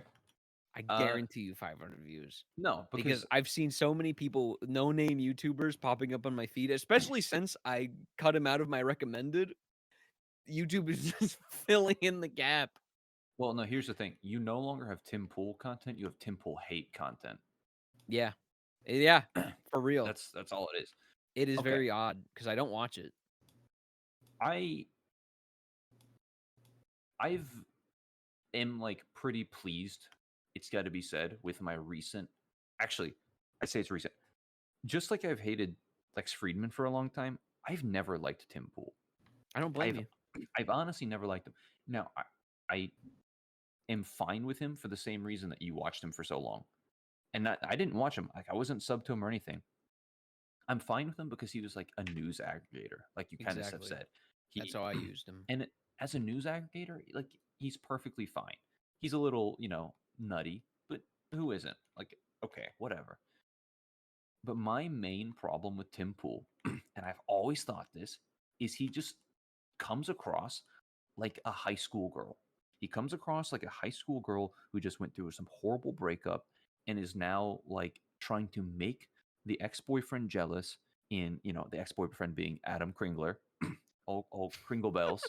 I guarantee you 500 views. No, Because because I've seen so many people, no-name YouTubers popping up on my feed, especially since I cut him out of my recommended. YouTube is just filling in the gap. well, no, here's the thing. You no longer have Tim Pool content, you have Tim Pool hate content. Yeah. Yeah, for real. That's all it is. It is Okay. very odd because I don't watch it. I've am like pretty pleased, it's got to be said, with my recent. Actually, I say it's recent. Just like I've hated Lex Friedman for a long time, I've never liked Tim Pool. I don't blame I've you. I've honestly never liked him. Now, I am fine with him for the same reason that you watched him for so long, and that I didn't watch him. Like I wasn't sub to him or anything. I'm fine with him because he was like a news aggregator, like you kind of have Exactly. said. That's how I used him. And as a news aggregator, like he's perfectly fine. He's a little, nutty, but who isn't? Like, okay, whatever. But my main problem with Tim Pool, and I've always thought this, is he just comes across like a high school girl. He comes across like a high school girl who just went through some horrible breakup and is now like trying to make the ex-boyfriend jealous the ex-boyfriend being Adam Kringler. all Kringle bells.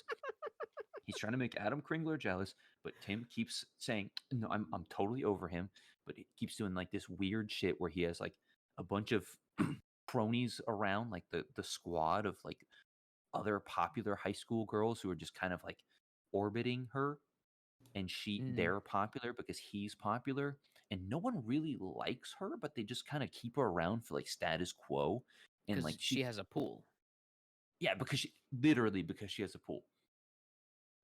He's trying to make Adam Kringler jealous, but Tim keeps saying, "No, I'm totally over him." But he keeps doing like this weird shit where he has like a bunch of cronies around, like the squad of like other popular high school girls who are just kind of like orbiting her, and Mm, they're popular because he's popular, and no one really likes her, but they just kind of keep her around for like status quo, and because like she has a pool. yeah, because literally because she has a pool.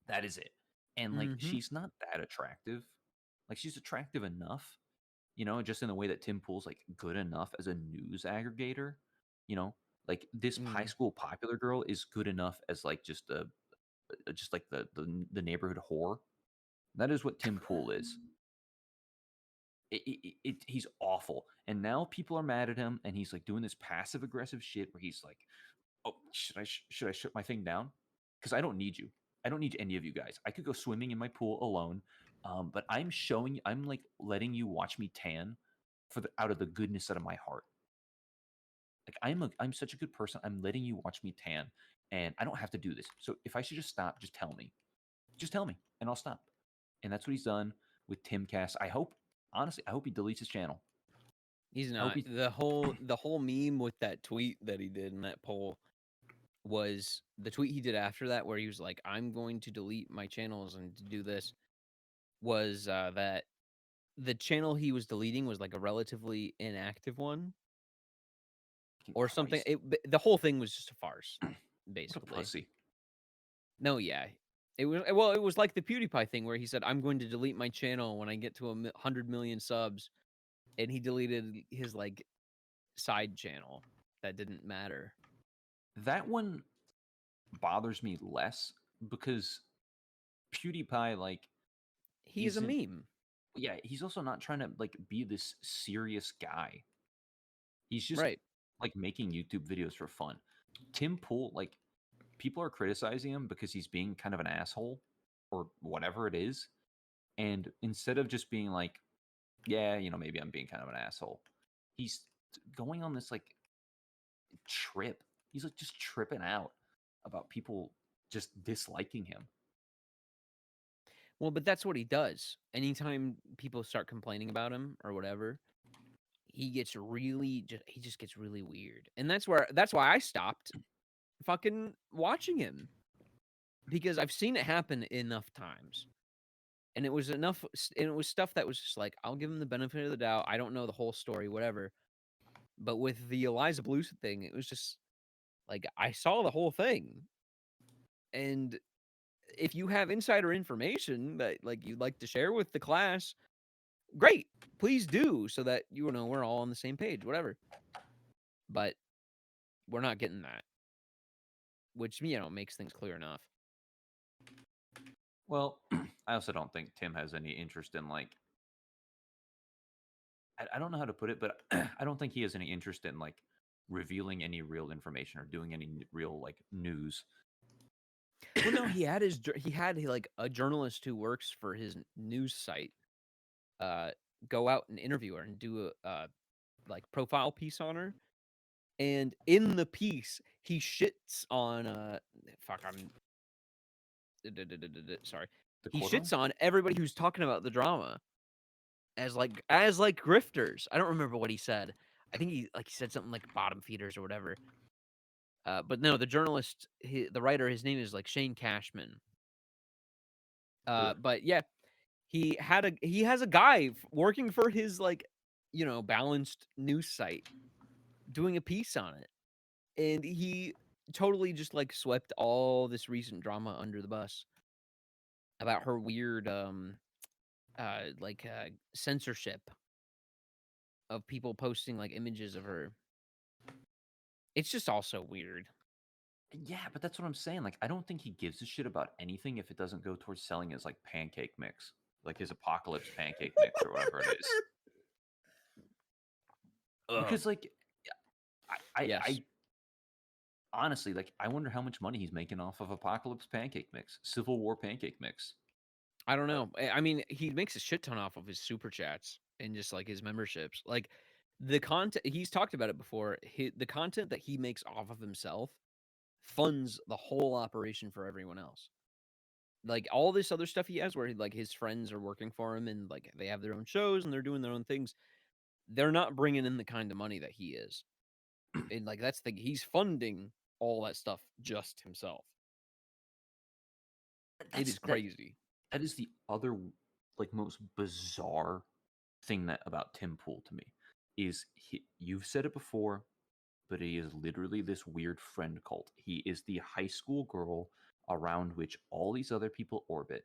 That is it. And like Mm-hmm. she's not that attractive. Like she's attractive enough, just in the way that Tim Pool's like good enough as a news aggregator. Like this high Mm. school popular girl is good enough as like just like the neighborhood whore. That is what Tim Pool is. He's awful, and now people are mad at him, and he's like doing this passive aggressive shit where he's like, "Oh, should I shut my thing down? Because I don't need you. I don't need any of you guys. I could go swimming in my pool alone, but I'm like letting you watch me tan out of the goodness out of my heart. Like I'm such a good person. I'm letting you watch me tan, and I don't have to do this. So if I should just stop, just tell me. Just tell me, and I'll stop." And that's what he's done with Timcast. Honestly, I hope he deletes his channel. He's I hope not. he. The whole meme with that tweet that he did in that poll was the tweet he did after that, where he was like, "I'm going to delete my channels and to do this." Was that the channel he was deleting was like a relatively inactive one or something? Christ, The whole thing was just a farce, what a basically. pussy. No, yeah. It was like the PewDiePie thing where he said, "I'm going to delete my channel when I get to 100 million subs," and he deleted his like side channel that didn't matter. That one bothers me less because PewDiePie, like, He is a isn't. meme. Yeah, he's also not trying to like be this serious guy. He's just Right. like making YouTube videos for fun. Tim Pool, like, people are criticizing him because he's being kind of an asshole or whatever it is. And instead of just being like, yeah, maybe I'm being kind of an asshole, he's going on this like trip. He's like just tripping out about people just disliking him. Well, but that's what he does. Anytime people start complaining about him or whatever, he just gets really weird. And that's why I stopped fucking watching him, because I've seen it happen enough times. And it was stuff that was just like, I'll give him the benefit of the doubt. I don't know the whole story, whatever. But with the Eliza Blues thing, it was just like I saw the whole thing. And if you have insider information that like you'd like to share with the class, great. Please do, so that we're all on the same page, whatever. But we're not getting that, which makes things clear enough. Well, I also don't think Tim has any interest in like. I don't know how to put it, but I don't think he has any interest in like revealing any real information or doing any real like news. Well, no, he had like a journalist who works for his news site go out and interview her and do a like profile piece on her. And in the piece, he shits on fuck, I'm sorry. The He courtroom? shits on everybody who's talking about the drama as like grifters. I don't remember what he said. I think he said something like bottom feeders or whatever. But no, the journalist, the writer, his name is like Shane Cashman. Ugh. But yeah, he has a guy working for his like balanced news site doing a piece on it, and he totally just like swept all this recent drama under the bus about her weird censorship of people posting like images of her. It's just also weird. Yeah, but that's what I'm saying. Like, I don't think he gives a shit about anything if it doesn't go towards selling his like pancake mix, like his apocalypse pancake mix or whatever it is. Because like, Yes. I honestly like, I wonder how much money he's making off of apocalypse pancake mix, Civil War pancake mix. I don't know. I mean, he makes a shit ton off of his super chats and just like his memberships. Like the content he's talked about it before. The content that he makes off of himself funds the whole operation for everyone else. Like all this other stuff he has, where like his friends are working for him and like they have their own shows and they're doing their own things. They're not bringing in the kind of money that he is, and like he's funding all that stuff just himself. It is crazy. That is the other like most bizarre thing that about Tim Pool to me is you've said it before, but he is literally this weird friend cult. He is the high school girl around which all these other people orbit.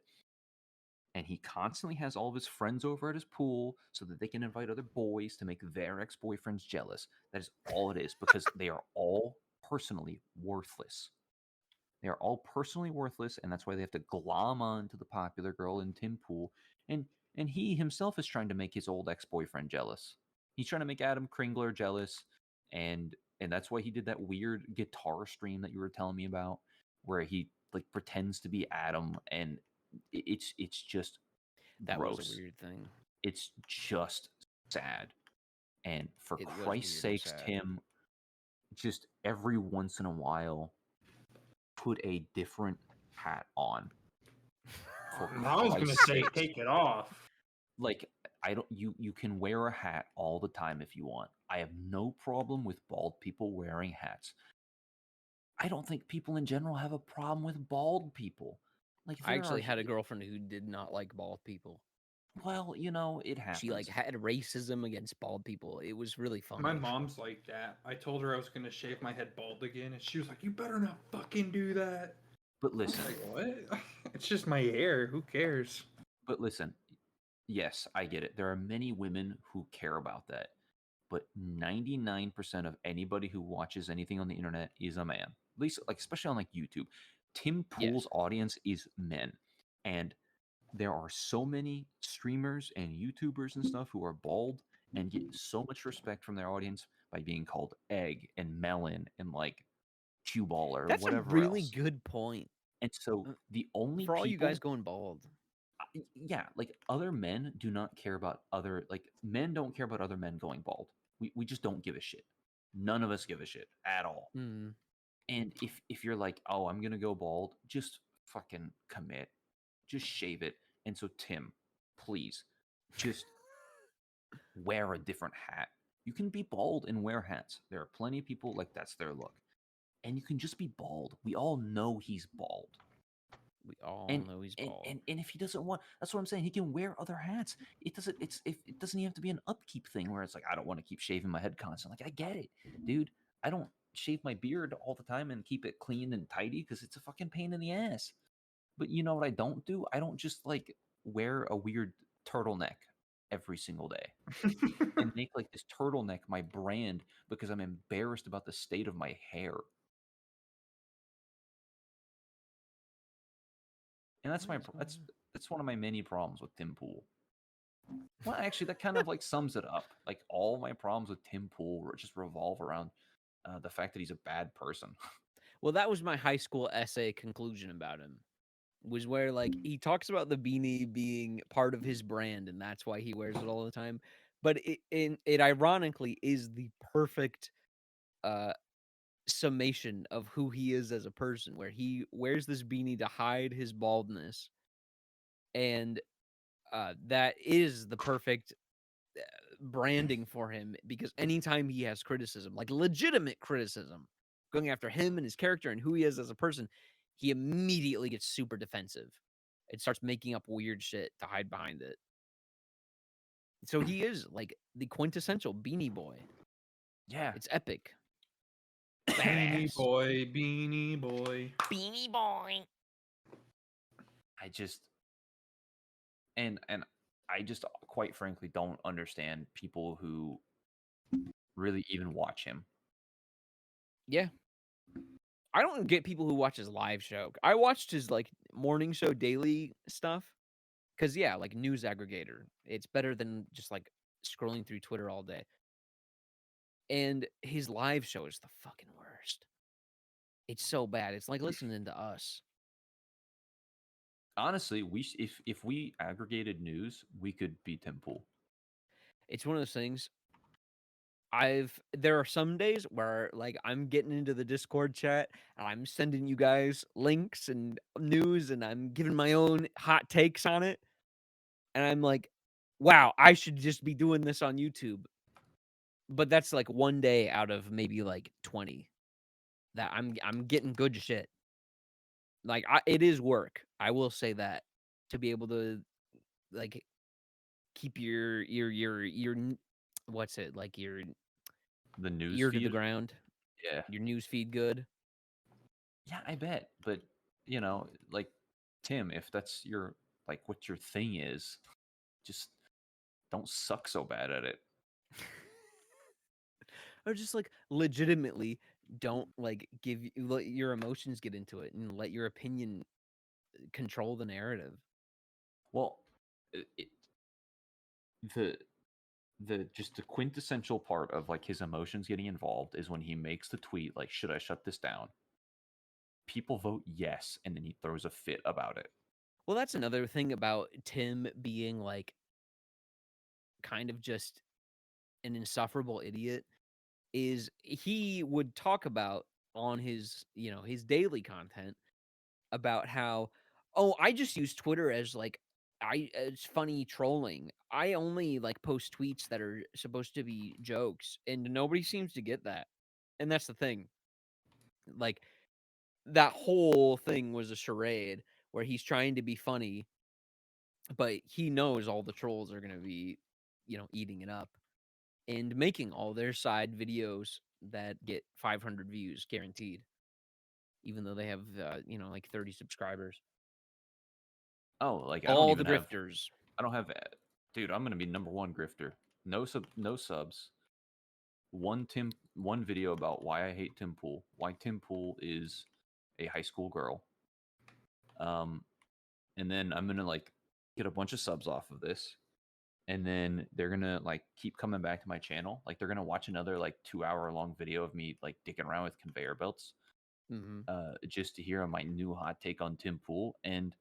and he constantly has all of his friends over at his pool so that they can invite other boys to make their ex-boyfriends jealous. That is all it is, because they are all personally worthless. They are all personally worthless, and that's why they have to glom on to the popular girl in Tim Pool. And he himself is trying to make his old ex-boyfriend jealous. He's trying to make Adam Kringler jealous, and that's why he did that weird guitar stream that you were telling me about, where he like pretends to be Adam, and it's just That was a gross. weird thing. It's just sad. And for It was Christ's weird and sakes, sad. Tim, just every once in a while, put a different hat on. For I was gonna Christ's say sakes. take it off. Like, I don't you can wear a hat all the time if you want. I have no problem with bald people wearing hats. I don't think people in general have a problem with bald people. Like, I there are actually had a girlfriend who did not like bald people. well, it happens. She like had racism against bald people. It was really funny. My mom's like that. I told her I was gonna shave my head bald again, and she was like, "You better not fucking do that." But I listen, was like, what? It's just my hair. Who cares? yes, I get it. There are many women who care about that. But 99% of anybody who watches anything on the internet is a man. At least, like, especially on like YouTube. Tim Pool's Yes. audience is men. And there are so many streamers and YouTubers and stuff who are bald and get so much respect from their audience by being called egg and melon and like cue ball or That's a whatever really else. good point. And so the only For all you people guys going bald. yeah, like other men do not care about other like men don't care about other men going bald. We just don't give a shit. None of us give a shit at all. Hmm. And if you're like, "Oh, I'm going to go bald," just fucking commit. Just shave it. And so Tim, please just wear a different hat. You can be bald and wear hats. There are plenty of people like that's their look. And you can just be bald. We all know he's bald. We all and know he's and, bald. and if he doesn't want, that's what I'm saying, he can wear other hats. It doesn't even have to be an upkeep thing where it's like, I don't want to keep shaving my head constantly. Like, I get it, dude. I don't shave my beard all the time and keep it clean and tidy because it's a fucking pain in the ass. But you know what I don't do? I don't just like wear a weird turtleneck every single day and make like this turtleneck my brand because I'm embarrassed about the state of my hair. And that's that's one of my many problems with Tim Pool. Well, actually, that kind of like sums it up. Like all my problems with Tim Pool just revolve around the fact that he's a bad person. Well, that was my high school essay conclusion about him. Was where like he talks about the beanie being part of his brand and that's why he wears it all the time. But it ironically is the perfect uh summation of who he is as a person, where he wears this beanie to hide his baldness, and that is the perfect branding for him, because anytime he has criticism, like legitimate criticism, going after him and his character and who he is as a person, he immediately gets super defensive. It starts making up weird shit to hide behind it. So he is like the quintessential Beanie Boy. Yeah. It's epic. Beanie Badass. Boy, Beanie Boy. Beanie Boy. I just and I just quite frankly don't understand people who really even watch him. Yeah. I don't get people who watch his live show. I watched his like morning show daily stuff. Cause yeah, like news aggregator. It's better than just like scrolling through Twitter all day. And his live show is the fucking worst. It's so bad. It's like listening to us. Honestly, if we aggregated news, we could be Tim Pool. It's one of those things. There are some days where like I'm getting into the Discord chat and I'm sending you guys links and news and I'm giving my own hot takes on it. And I'm like, wow, I should just be doing this on YouTube. But that's like one day out of maybe like 20 that I'm getting good shit. Like it is work. I will say that, to be able to like keep your what's it, like your The news ear to the feed. ground, Yeah. your news feed good. Yeah, I bet. But like Tim, if that's your like what your thing is. Just don't suck so bad at it. Or just like legitimately don't like let your emotions get into it and let your opinion control the narrative. Well, the just the quintessential part of like his emotions getting involved is when he makes the tweet like, should I shut this down? People vote yes, and then he throws a fit about it. Well, that's another thing about Tim being like kind of just an insufferable idiot is he would talk about on his, his daily content about how, oh, I just use Twitter as like it's funny trolling. I only like post tweets that are supposed to be jokes, and nobody seems to get that. And that's the thing. Like that whole thing was a charade where he's trying to be funny, but he knows all the trolls are going to be, eating it up and making all their side videos that get 500 views guaranteed, even though they have, like 30 subscribers. Oh, like All the grifters. I don't have, dude. I'm gonna be number one grifter. No subs. One video about why I hate Tim Pool. Why Tim Pool is a high school girl. And then I'm gonna like get a bunch of subs off of this, and then they're gonna like keep coming back to my channel. Like they're gonna watch another like 2 hour long video of me like dicking around with conveyor belts, Mm-hmm. just to hear my new hot take on Tim Pool. And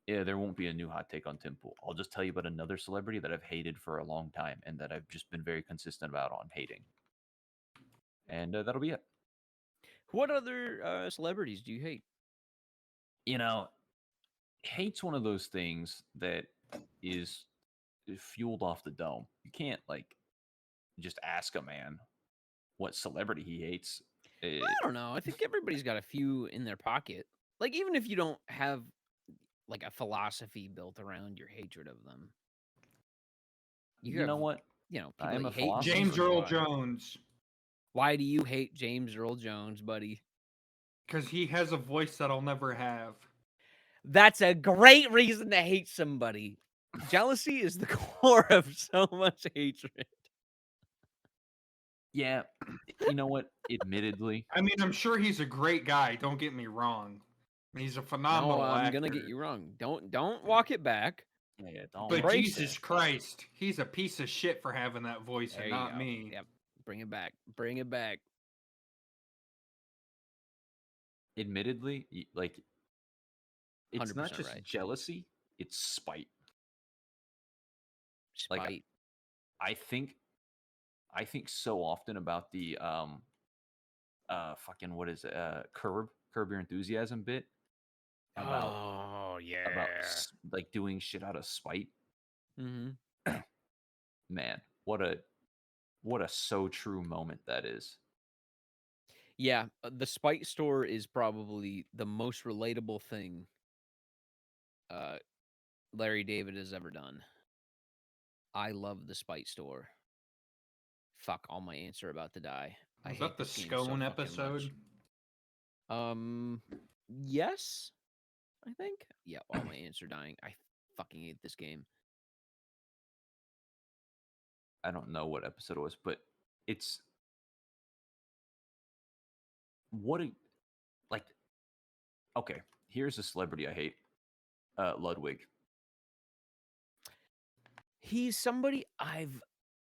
yeah, there won't be a new hot take on Tim Pool. I'll just tell you about another celebrity that I've hated for a long time and that I've just been very consistent about on hating. And that'll be it. What other celebrities do you hate? You know, hate's one of those things that is fueled off the dome. You can't like just ask a man what celebrity he hates. I don't know. I think everybody's got a few in their pocket. Like, even if you don't have like a philosophy built around your hatred of them, You know what? people I that am you a hate. philosopher. James Earl Jones. Why do you hate James Earl Jones, buddy? Because he has a voice that I'll never have. That's a great reason to hate somebody. Jealousy is the core of so much hatred. Yeah, you know what? Admittedly, I mean, I'm sure he's a great guy. Don't get me wrong. He's a No, phenomenal I'm actor. gonna get you wrong. Don't walk it back. yeah, don't. But Embrace Jesus it. Christ, he's a piece of shit for having that voice There and you not go. me. Yep. Bring it back. Bring it back. Admittedly, like it's not 100% just right. jealousy; it's spite. Spite. Like I think, so often about the fucking what is it? Curb Your Enthusiasm bit about Oh yeah. like doing shit out of spite. Mm-hmm. Man, what a so true moment that is. Yeah, the Spite store is probably the most relatable thing uh, Larry David has ever done. I love the Spite store. Fuck, all my ants are about to die. I Was hate that the this game so Scone fucking episode? much. Yes, I think. Yeah, all my ants are dying. I fucking hate this game. I don't know what episode it was, but it's what a like. Okay, here's a celebrity I hate. Ludwig. He's somebody I've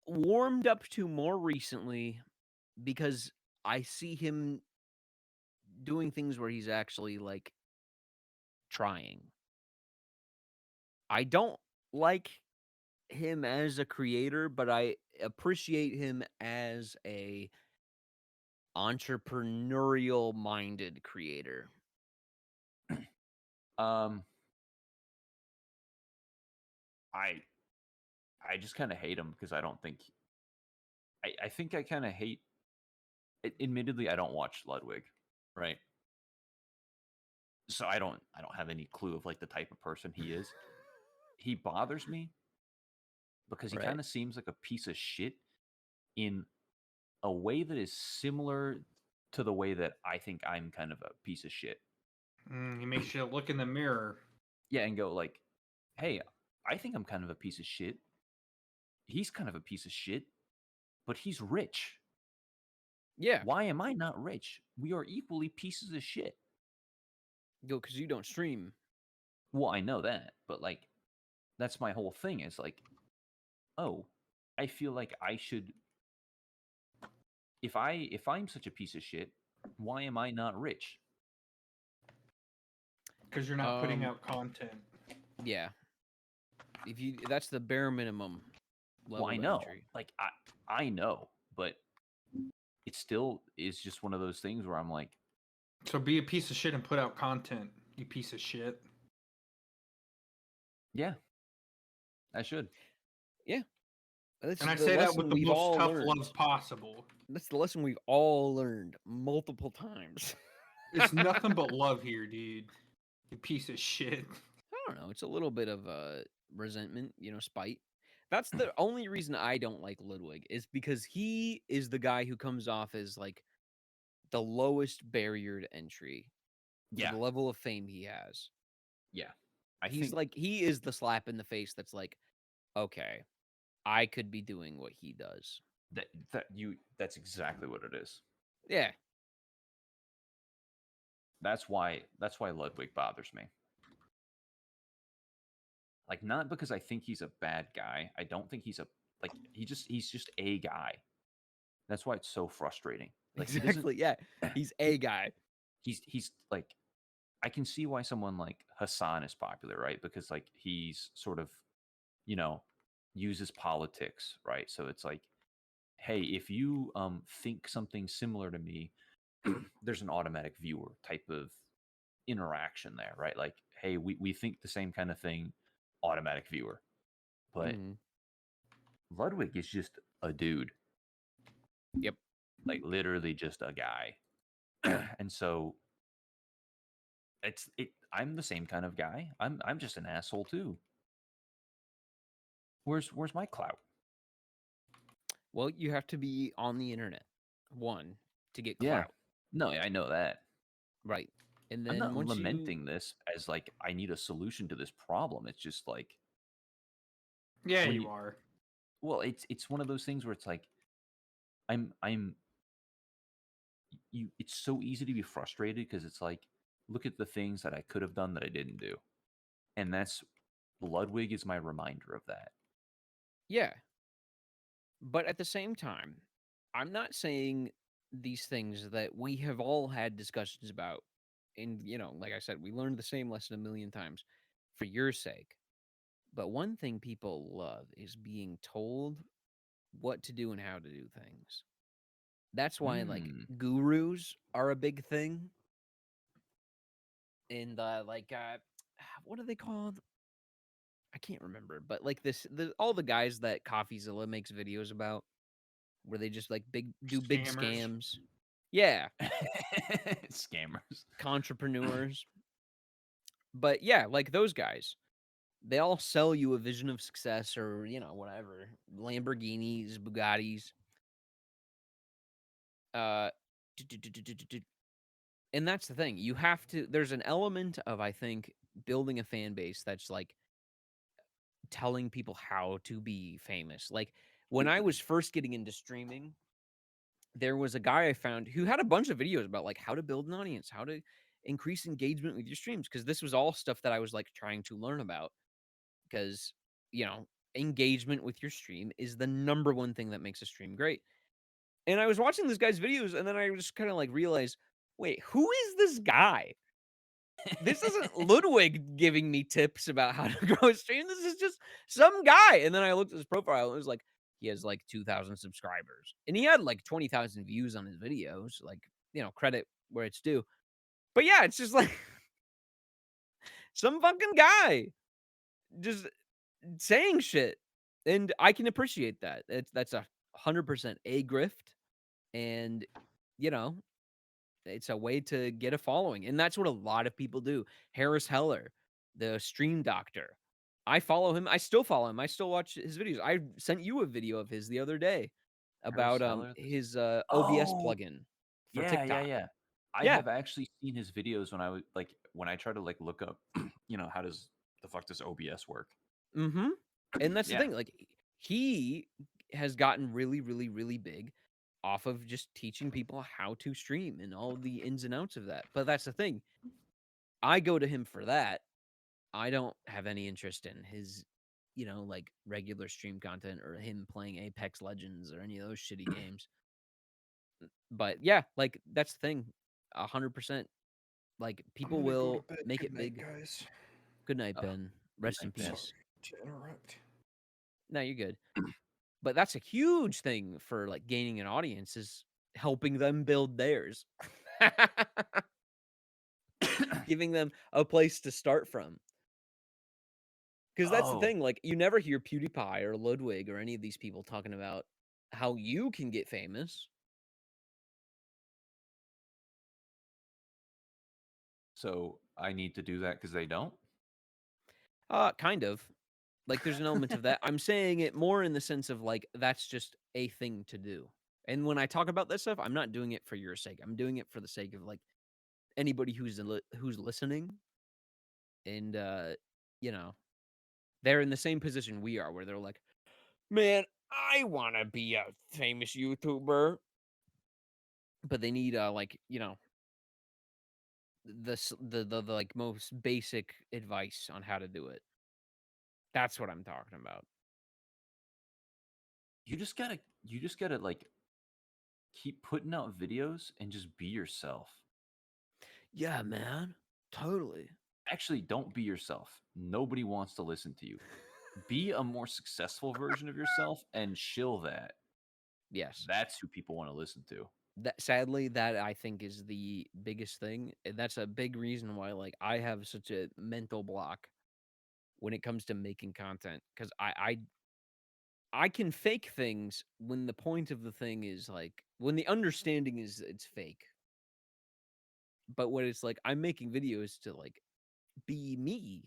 warmed up to more recently because I see him doing things where he's actually like trying. I don't like him as a creator, but I appreciate him as a entrepreneurial minded creator. Um, I just kind of hate him because I don't think I think I kind of hate. Admittedly, I don't watch Ludwig, right? So I don't have any clue of like the type of person he is. He bothers me because he Right. kind of seems like a piece of shit in a way that is similar to the way that I think I'm kind of a piece of shit. He makes you look in the mirror. Yeah, and go like, hey, I think I'm kind of a piece of shit. He's kind of a piece of shit, but he's rich. Yeah, Why am I not rich? We are equally pieces of shit. go because you don't stream. Well, I know that, but like, that's my whole thing is like, oh, I feel like I should, if I'm such a piece of shit, why am I not rich? Because you're not putting Um, out content. yeah, that's the bare minimum Well, level I of know. entry. Like I know, but it still is just one of those things where I'm like, So be a piece of shit and put out content, you piece of shit. yeah, I should. Yeah, that's And I the say that with lesson the we've most all tough learned. love possible. That's the lesson we've all learned multiple times. It's nothing but love here, dude. You piece of shit. I don't know. It's a little bit of resentment, spite. That's the only reason I don't like Ludwig is because he is the guy who comes off as like the lowest barrier to entry for Yeah, the level of fame he has. yeah. I He's think like he is the slap in the face that's like, okay, I could be doing what he does. that's exactly what it is. Yeah. That's why Ludwig bothers me. Like, not because I think he's a bad guy. I don't think he's a like he's just a guy. That's why it's so frustrating. Like, he doesn't Exactly. Yeah. He's a guy. he's like, I can see why someone like Hassan is popular, right? Because like he's sort of, you know, uses politics, right? So it's like, hey, if you think something similar to me, there's an automatic viewer type of interaction there, right? Like, hey, we think the same kind of thing, automatic viewer. But Mhm. Ludwig is just a dude, Yep. like literally just a guy. And so I'm the same kind of guy. I'm just an asshole too. Where's my clout? Well, you have to be on the internet, one, to get Yeah. clout, No, I know that. right? And I'm then not once you lamenting this as like I need a solution to this problem. It's just like Yeah, when you you are. well, it's one of those things where it's like I'm you it's so easy to be frustrated because it's like look at the things that I could have done that I didn't do. And that's Ludwig is my reminder of that. yeah, but at the same time, I'm not saying these things that we have all had discussions about. And, like I said, we learned the same lesson a million times for your sake. But one thing people love is being told what to do and how to do things. That's why, like, Mm. gurus are a big thing. And, what are they called? I can't remember, but like all the guys that CoffeeZilla makes videos about, where they just like do big Scammers. scams. Yeah, Scammers. entrepreneurs. But yeah, like those guys, they all sell you a vision of success or whatever, Lamborghinis, Bugattis. Uh, and that's the thing. You have to. There's an element of I think building a fan base that's like telling people how to be famous. Like when I was first getting into streaming, there was a guy I found who had a bunch of videos about like how to build an audience, how to increase engagement with your streams, because this was all stuff that I was like trying to learn about because, you know, engagement with your stream is the number one thing that makes a stream great. And I was watching this guy's videos and then I just kind of like realized, wait, who is this guy? This isn't Ludwig giving me tips about how to grow a stream. This is just some guy. And then I looked at his profile and it was like, he has like 2,000 subscribers and he had like 20,000 views on his videos. Like, credit where it's due. But yeah, it's just like some fucking guy just saying shit. And I can appreciate that. That's 100% a grift. And, you know, it's a way to get a following, and that's what a lot of people do. Harris Heller, the stream doctor. I follow him. I still follow him. I still watch his videos. I sent you a video of his the other day Harris about Heller. his OBS Oh, plugin for yeah, yeah, TikTok. yeah. I Yeah. have actually seen his videos when I was like when I try to like look up, how does the fuck does OBS work? Mm-hmm. And that's the Yeah. thing. Like, he has gotten really, really, really big off of just teaching people how to stream and all the ins and outs of that. But that's the thing. I go to him for that. I don't have any interest in his, like regular stream content or him playing Apex Legends or any of those shitty games. But yeah, like that's the thing. 100%. Like I'm people gonna go to will bed. make Good it night, big. guys. Good night, Oh, Ben. good Rest in night, Ben. peace. Sorry to interrupt. No, you're good. But that's a huge thing for like gaining an audience is helping them build theirs. Giving them a place to start from. Because that's the Oh, thing, like you never hear PewDiePie or Ludwig or any of these people talking about how you can get famous. so I need to do that because they don't? Kind of. Like there's an element of that. I'm saying it more in the sense of like that's just a thing to do. And when I talk about this stuff, I'm not doing it for your sake. I'm doing it for the sake of like anybody who's listening and you know, they're in the same position we are where they're like, "Man, I want to be a famous YouTuber." But they need like, the like most basic advice on how to do it. That's what I'm talking about. You just gotta like keep putting out videos and just be yourself. Yeah, man. Totally. Actually, don't be yourself. Nobody wants to listen to you. Be a more successful version of yourself and shill that. Yes. That's who people want to listen to. That sadly, that I think is the biggest thing. And that's a big reason why like I have such a mental block when it comes to making content. Because I can fake things when the point of the thing is like when the understanding is it's fake. But when it's like I'm making videos to like be me.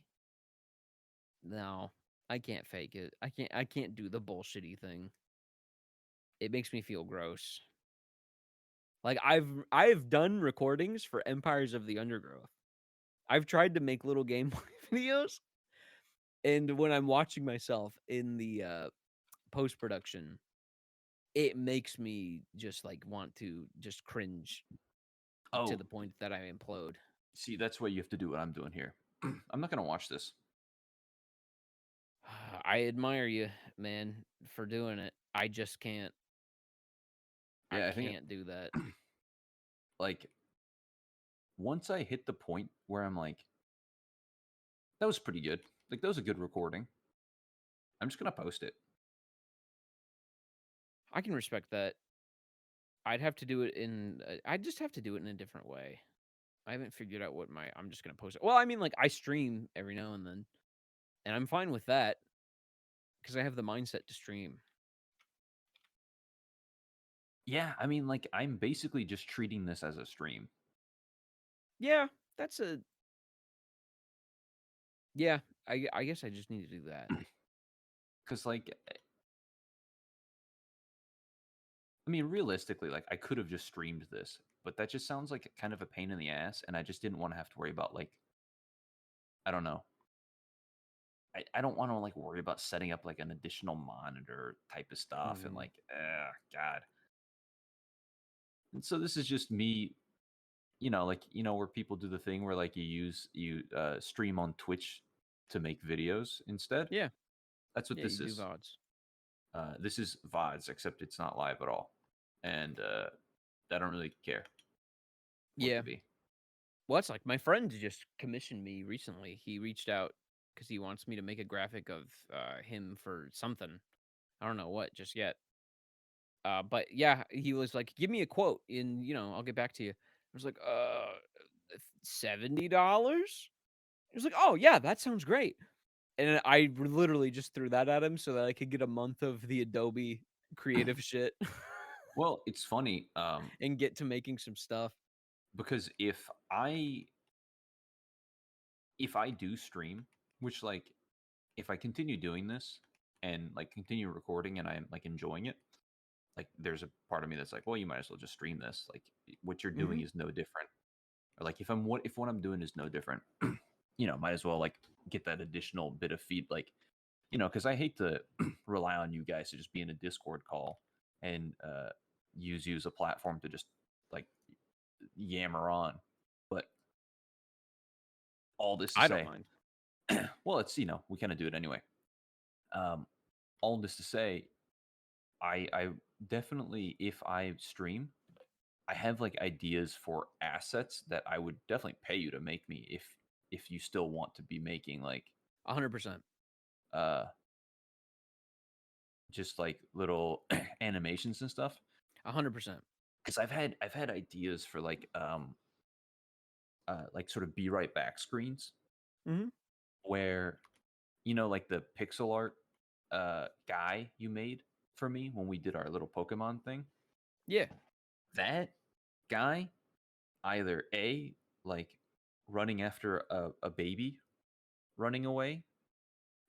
No, I can't fake it. I can't do the bullshitty thing. It makes me feel gross. Like I've done recordings for Empires of the Undergrowth. I've tried to make little gameplay videos, and when I'm watching myself in the post production, it makes me just like want to just cringe to Oh, the point that I implode. see, that's why you have to do what I'm doing here. I'm not gonna watch this. I admire you, man, for doing it. I just can't. I Yeah, I think can't do that. like once I hit the point where I'm like, that was pretty good. Like that was a good recording. I'm just gonna post it. I can respect that. I'd have to do it in. I'd just have to do it in a different way. I haven't figured out what my. I'm just gonna post it. Well, I mean, like I stream every now and then, and I'm fine with that because I have the mindset to stream. Yeah, I mean, like I'm basically just treating this as a stream. Yeah, that's a. Yeah, I guess I just need to do that. Cause like I mean, realistically, like I could have just streamed this, but that just sounds like kind of a pain in the ass, and I just didn't want to have to worry about like I don't know. I don't want to like worry about setting up like an additional monitor type of stuff and Mm, like God. And so this is just me, like where people do the thing where like you stream on Twitch to make videos instead. yeah, That's what yeah, you this do is. VODs. This is VODs, except it's not live at all, and I don't really care what Yeah, to be. well, it's like my friend just commissioned me recently. He reached out because he wants me to make a graphic of him for something. I don't know what just yet. But yeah, he was like, "Give me a quote, and I'll get back to you." I was like, $70." He was like, "Oh yeah, that sounds great." And I literally just threw that at him so that I could get a month of the Adobe creative shit Well, it's funny and get to making some stuff. because if I do stream, which like if I continue doing this and like continue recording and I'm like enjoying it, like there's a part of me that's like, well, you might as well just stream this. Like what you're doing Mhm. is no different. Or like if what I'm doing is no different. might as well like get that additional bit of feed, like, because I hate to rely on you guys to just be in a Discord call and use a platform to just like yammer on. But all this to I don't say, mind. well, it's we kind of do it anyway. All this to say, I definitely, if I stream, I have like ideas for assets that I would definitely pay you to make me if you still want to be making like 100%. uh just like little animations and stuff. 100%. Because I've had ideas for like sort of be right back screens Mm-hmm. where like the pixel art guy you made for me when we did our little Pokemon thing. Yeah. That guy either like running after a baby running away,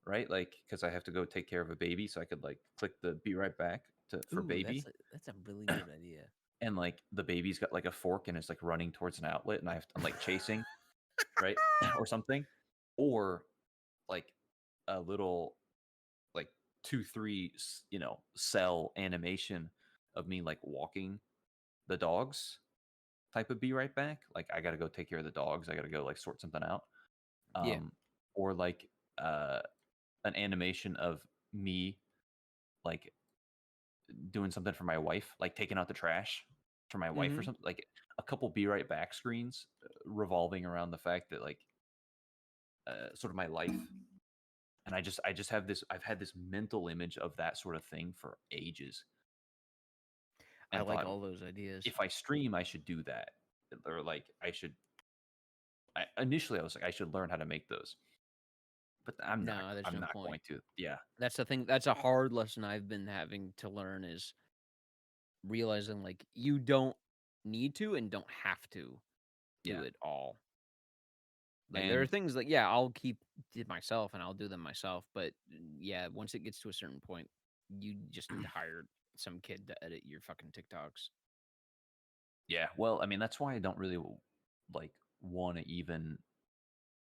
right? Like because I have to go take care of a baby, so I could like click the be right back for Ooh, baby, that's a really good idea. and like the baby's got like a fork and it's like running towards an outlet, and I'm like chasing, right, or something, or like a little like 2-3 cell animation of me like walking the dogs type of be right back. Like I gotta go take care of the dogs. I gotta go like sort something out. Yeah. Or like uh an animation of me like doing something for my wife, like taking out the trash for my wife or Mm-hmm. something. Like a couple be right back screens revolving around the fact that like sort of my life. And I just have this, I've had this mental image of that sort of thing for ages. I And like thought all those ideas. if I stream, I should do that. Or like initially I was like, I should learn how to make those. But No, there's I'm no not point. going to. Yeah. That's the thing. That's a hard lesson I've been having to learn is realizing like you don't need to and don't have to do Yeah. it all. Like there are And things like yeah, I'll keep it myself and I'll do them myself, but yeah, once it gets to a certain point, you just need to hire some kid to edit your fucking TikToks. yeah, well, I mean, that's why I don't really like want to even,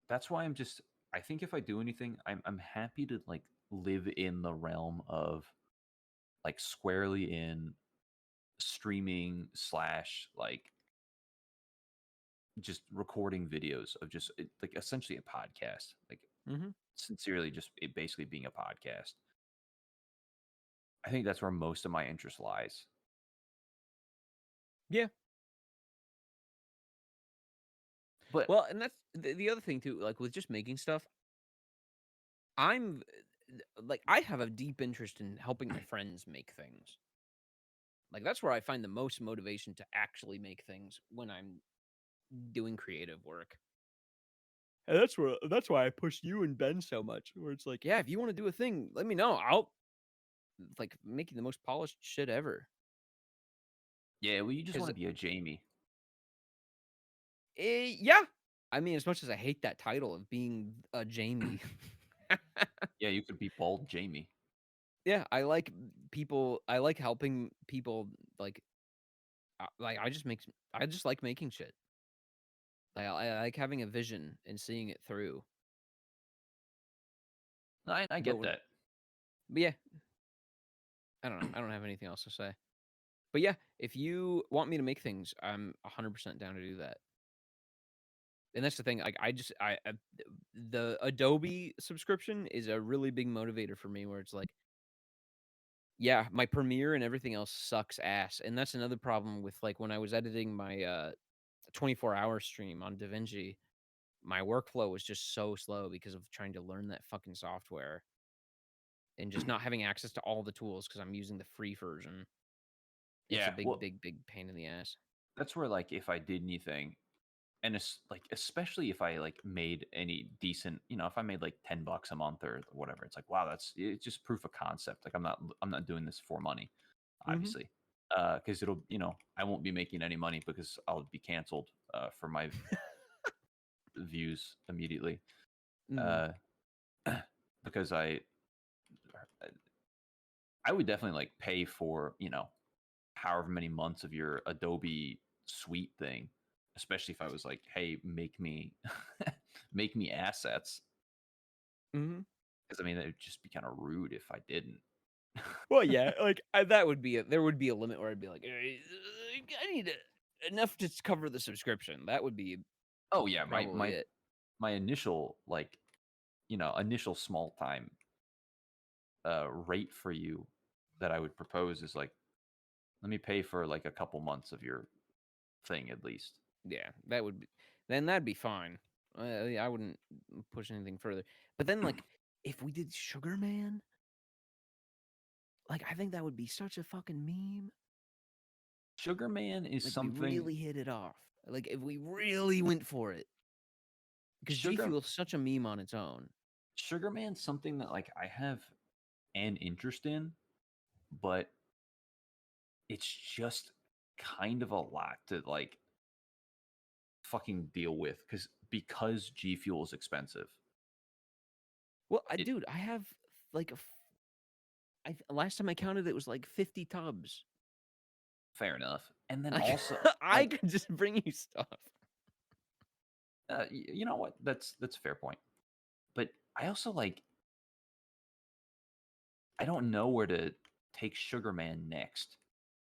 that's why I think if I do anything, I'm happy to like live in the realm of like squarely in streaming slash like just recording videos of just like essentially a podcast, like Mm-hmm. sincerely just it basically being a podcast. I think that's where most of my interest lies. Yeah. But Well, and that's the other thing too. Like with just making stuff, I'm like I have a deep interest in helping my friends make things. Like that's where I find the most motivation to actually make things when I'm doing creative work. And that's why I push you and Ben so much. Where it's like, yeah, if you want to do a thing, let me know. I'll like making the most polished shit ever. yeah, well, you just want Because to be a Jamie. yeah, I mean, as much as I hate that title of being a Jamie, Yeah, you could be bald Jamie. yeah, I like people. I like helping people. Like I just like making shit. I like having a vision and seeing it through. I But get that. yeah, I don't know. I don't have anything else to say. But yeah, if you want me to make things, I'm 100% down to do that. And that's the thing. Like the Adobe subscription is a really big motivator for me. Where it's like, yeah, my Premiere and everything else sucks ass, and that's another problem with like when I was editing my 24-hour stream on DaVinci. My workflow was just so slow because of trying to learn that fucking software and just not having access to all the tools because I'm using the free version. It's a Yeah, big, well, big, big pain in the ass. that's where like if I did anything, and it's like especially if I like made any decent, if I made like $10 a month or whatever, it's like wow, it's just proof of concept. Like I'm not doing this for money, Mm-hmm. obviously, because it'll I won't be making any money because I'll be canceled for my views immediately, Mm-hmm. uh, because I would definitely like pay for however many months of your Adobe suite thing, especially if I was like, hey, make me make me assets. Mm-hmm. Because I mean, it would just be kind of rude if I didn't. Well, yeah, like that would be there would be a limit where I'd be like, I need enough to cover the subscription. That would be Oh yeah, probably it. my initial initial small time rate for you that I would propose is like, let me pay for like a couple months of your thing at least. Yeah, that would be, then that'd be fine. I wouldn't push anything further. But then, like, if we did Sugar Man, like, I think that would be such a fucking meme. Sugar Man is Like, we something. really hit it off. Like, if we really went for it, because G Sugar Fuel is such a meme on its own. Sugar Man's something that like I have an interest in, but it's just kind of a lot to like fucking deal with because G Fuel is expensive. Well, It dude, I have like last time I counted, it was like 50 tubs. fair enough. And then Like, also I like could just bring you stuff. you know what? That's a fair point. But I also like I don't know where to take Sugar Man next.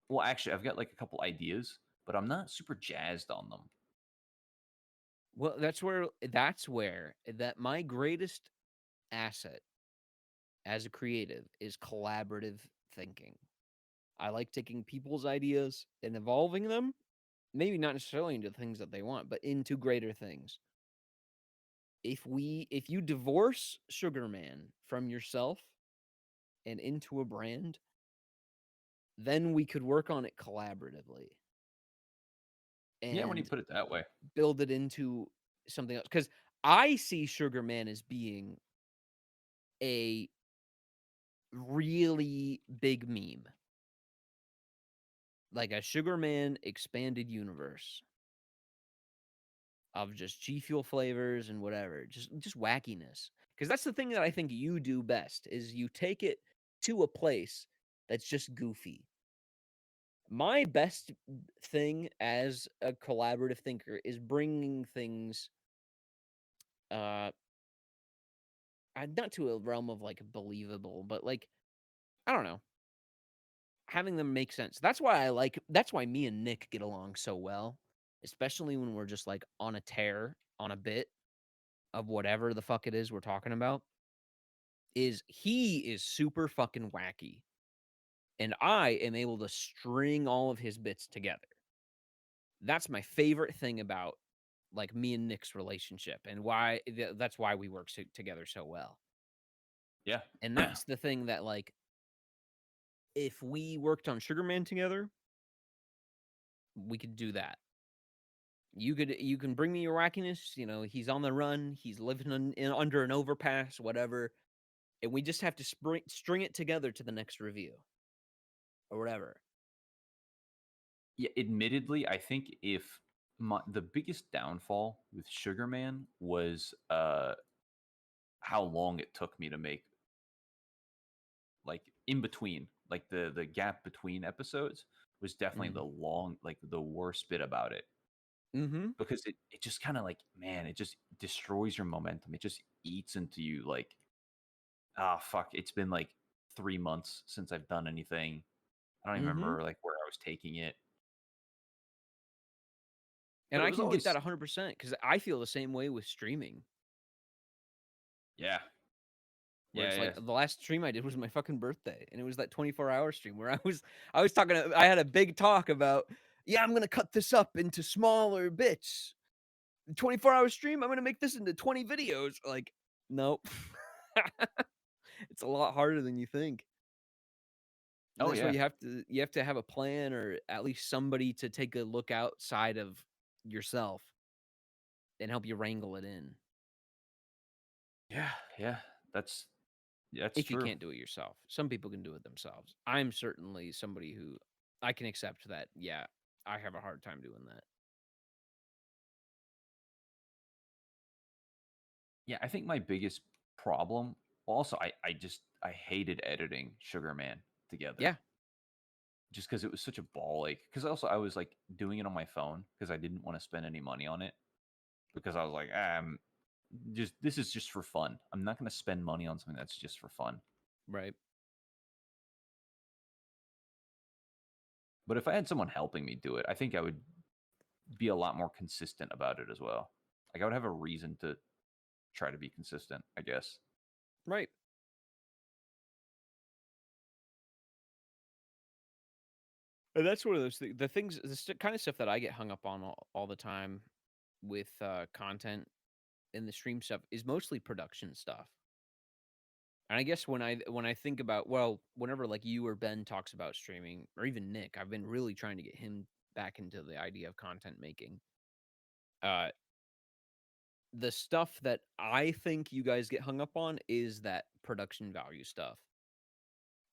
Well, actually, I've got like a couple ideas, but I'm not super jazzed on them. Well, that's where that my greatest asset as a creative is collaborative thinking. I like taking people's ideas and evolving them, maybe not necessarily into things that they want, but into greater things. If you divorce Sugar Man from yourself and into a brand, then we could work on it collaboratively Yeah, when you and put it that way. build it into something else. Because I see Sugar Man as being a really big meme, like a Sugar Man expanded universe of just G Fuel flavors and whatever, just wackiness. Because that's the thing that I think you do best is you take it to a place that's just goofy. My best thing as a collaborative thinker is bringing things uh not to a realm of like believable, but like I don't know, having them make sense. That's why me and Nick get along so well, especially when we're just like on a tear, on a bit of whatever the fuck it is we're talking about. Is he is super fucking wacky. And I am able to string all of his bits together. That's my favorite thing about like me and Nick's relationship and that's why we work together so well. Yeah. And that's the thing that like if we worked on Sugar Man together, we could do that. You can bring me your wackiness, he's on the run, he's living under an overpass, whatever, and we just have to string it together to the next review or whatever. Yeah, admittedly, I think if the biggest downfall with Sugar Man was how long it took me to make, like in between, like the gap between episodes was definitely Mm. the worst bit about it. Mm-hmm. Because it just kind of like, man, it just destroys your momentum. It just eats into you like, fuck, it's been like 3 months since I've done anything. I don't even Mm-hmm. remember like where I was taking it. And But it I was can get that always 100% because I feel the same way with streaming. yeah. Where Yeah, it's yeah. like the last stream I did was my fucking birthday, and it was that 24-hour stream where I was talking. I had a big talk about, yeah, I'm gonna cut this up into smaller bits. 24-hour stream, I'm gonna make this into 20 videos. Like, nope, it's a lot harder than you think. And Oh that's why yeah. you have to have a plan or at least somebody to take a look outside of yourself and help you wrangle it in. Yeah, yeah. That's If you true. can't do it yourself. Some people can do it themselves. I'm certainly somebody who I can accept that, yeah, I have a hard time doing that. Yeah, I think my biggest problem also I hated editing Sugar Man together. Yeah. Just because it was such a ball ache. Because also I was like doing it on my phone because I didn't want to spend any money on it. Because I was like, this is just for fun. I'm not going to spend money on something that's just for fun. Right. But if I had someone helping me do it, I think I would be a lot more consistent about it as well. Like I would have a reason to try to be consistent, I guess. Right. And that's one of those things. The things, kind of stuff that I get hung up on all the time with content in the stream stuff is mostly production stuff. And I guess when I think about, well, whenever like you or Ben talks about streaming, or even Nick, I've been really trying to get him back into the idea of content making. The stuff that I think you guys get hung up on is that production value stuff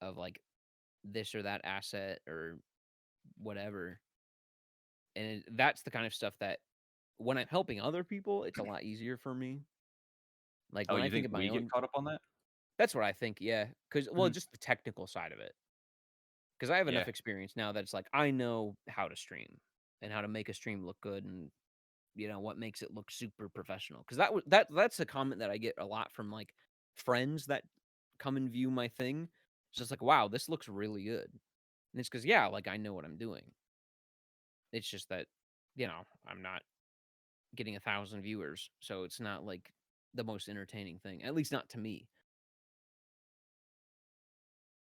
of like this or that asset or whatever. And that's the kind of stuff that when I'm helping other people, it's a lot easier for me. Like Oh, when I you think think of my we get own, caught up on that? that's what I think. Yeah. Cause, well, Mhm. just the technical side of it. Cause I have Yeah. enough experience now that it's like, I know how to stream and how to make a stream look good and, what makes it look super professional. Cause that's a comment that I get a lot from like friends that come and view my thing. It's just like, wow, this looks really good. And it's cause, yeah, like I know what I'm doing. It's just that, I'm not getting 1,000 viewers, so it's not like the most entertaining thing, at least not to me.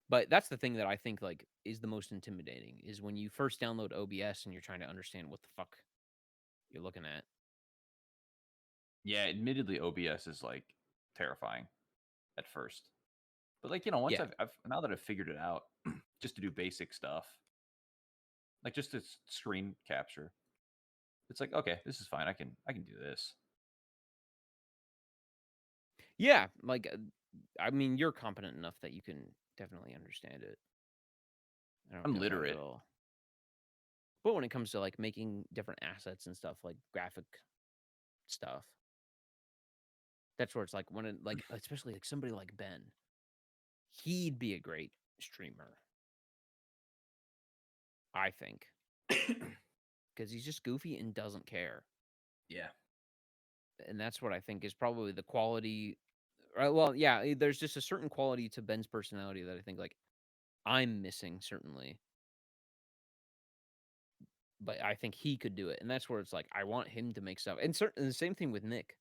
But that's the thing that I think like is the most intimidating is when you first download OBS and you're trying to understand what the fuck you're looking at. Yeah, admittedly OBS is like terrifying at first. But like, once Yeah. I've now that I've figured it out, just to do basic stuff, like just to screen capture, it's like, okay, this is fine. I can do this. Yeah, like I mean, you're competent enough that you can definitely understand it. I don't I'm doubt that at literate. all. But when it comes to like making different assets and stuff like graphic stuff, that's where it's like when it like especially like somebody like Ben, he'd be a great streamer, I think. Because he's just goofy and doesn't care. Yeah. And that's what I think is probably the quality. Well, yeah, there's just a certain quality to Ben's personality that I think like I'm missing certainly, but I think he could do it, and that's where it's like I want him to make stuff. And certain the same thing with Nick.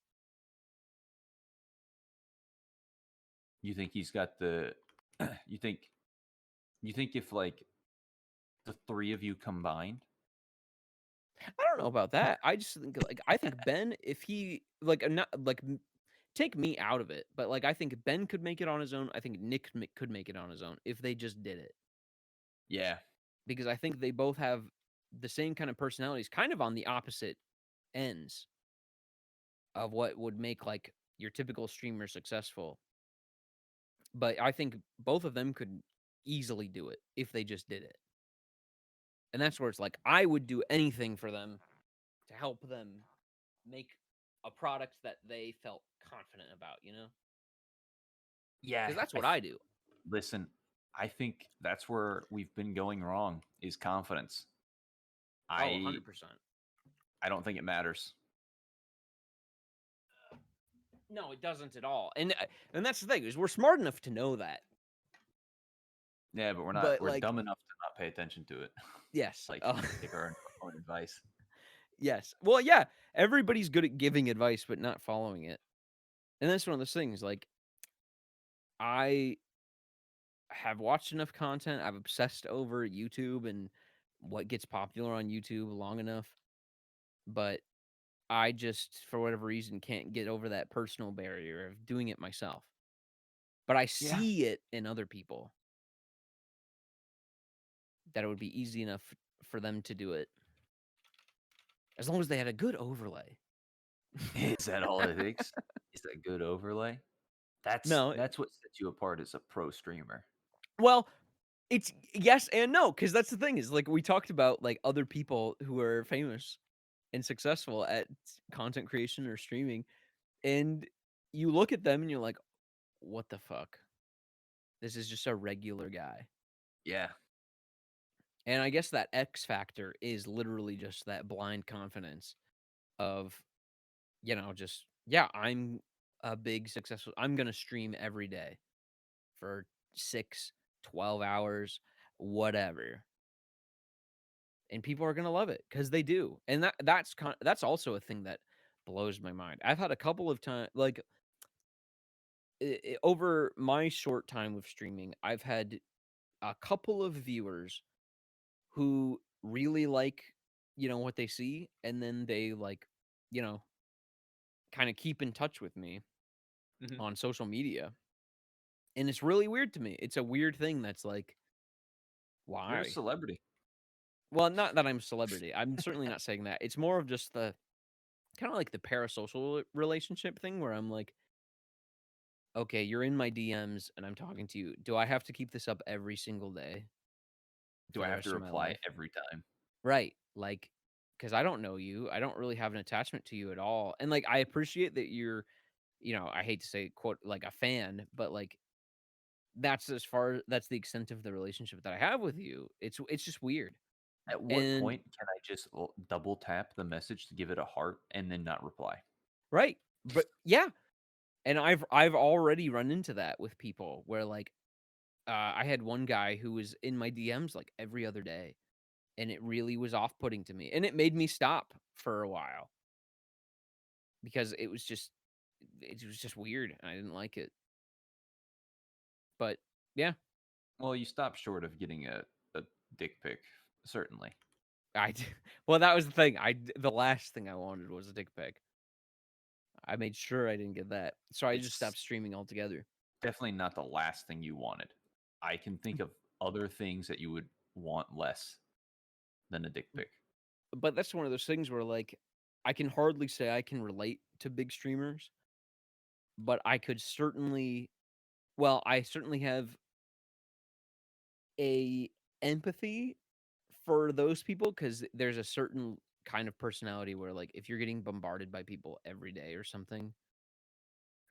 You think he's got the you think if like the three of you combined? I don't know about that. I just think like I think Ben, if he like not like take me out of it, but like I think Ben could make it on his own. I think Nick could make it on his own if they just did it. Yeah. Because I think they both have the same kind of personalities, kind of on the opposite ends of what would make like your typical streamer successful. But I think both of them could easily do it if they just did it. And that's where it's like I would do anything for them to help them make a product that they felt confident about, Yeah. Because that's what I do. Listen, I think that's where we've been going wrong is confidence. Oh, I 100%. I don't think it matters. No, it doesn't at all. And that's the thing is we're smart enough to know that. Yeah, but But we're like, dumb enough to not pay attention to it. yes. Like take our own advice. Yes. Well, yeah, everybody's good at giving advice but not following it. And that's one of those things like I have watched enough content. I've obsessed over YouTube and what gets popular on YouTube long enough. But I just, for whatever reason, can't get over that personal barrier of doing it myself. But I Yeah. see it in other people that it would be easy enough for them to do it as long as they had a good overlay. Is that all it takes? Is that good overlay? No, That's what sets you apart as a pro streamer. well, it's yes and no, because that's the thing is like we talked about like other people who are famous and successful at content creation or streaming, and you look at them and you're like, what the fuck? This is just a regular guy. Yeah. And I guess that X factor is literally just that blind confidence of, just yeah, I'm a big successful. I'm gonna stream every day for 6, 12 hours, whatever. And people are gonna love it because they do. And that's also a thing that blows my mind. I've had a couple of times, like over my short time of streaming, I've had a couple of viewers who really like, what they see, and then they like, you know, kind of keep in touch with me Mhm. on social media. And it's really weird to me. It's a weird thing that's like, You're a why? celebrity. Well, not that I'm a celebrity. I'm certainly not saying that. It's more of just the kind of like the parasocial relationship thing where I'm like, okay, you're in my DMs and I'm talking to you. Do I have to keep this up every single day Do for I the have to rest of my reply life? every time? Right. Like, because I don't know you. I don't really have an attachment to you at all. And like, I appreciate that you're, I hate to say quote like a fan, but like that's the extent of the relationship that I have with you. It's just weird. At what And point can I just double tap the message to give it a heart and then not reply? right. But yeah. And I've already run into that with people where like I had one guy who was in my DMs like every other day, and it really was off-putting to me. And it made me stop for a while because it was just weird. And I didn't like it. But yeah, Well, you stop short of getting a dick pic, certainly. well, that was the thing. The last thing I wanted was a dick pic. I made sure I didn't get that. So I just It's stopped streaming altogether. definitely not the last thing you wanted. I can think of other things that you would want less than a dick pic. But that's one of those things where like I can hardly say I can relate to big streamers, but I could certainly I certainly have a empathy for those people because there's a certain kind of personality where like if you're getting bombarded by people every day or something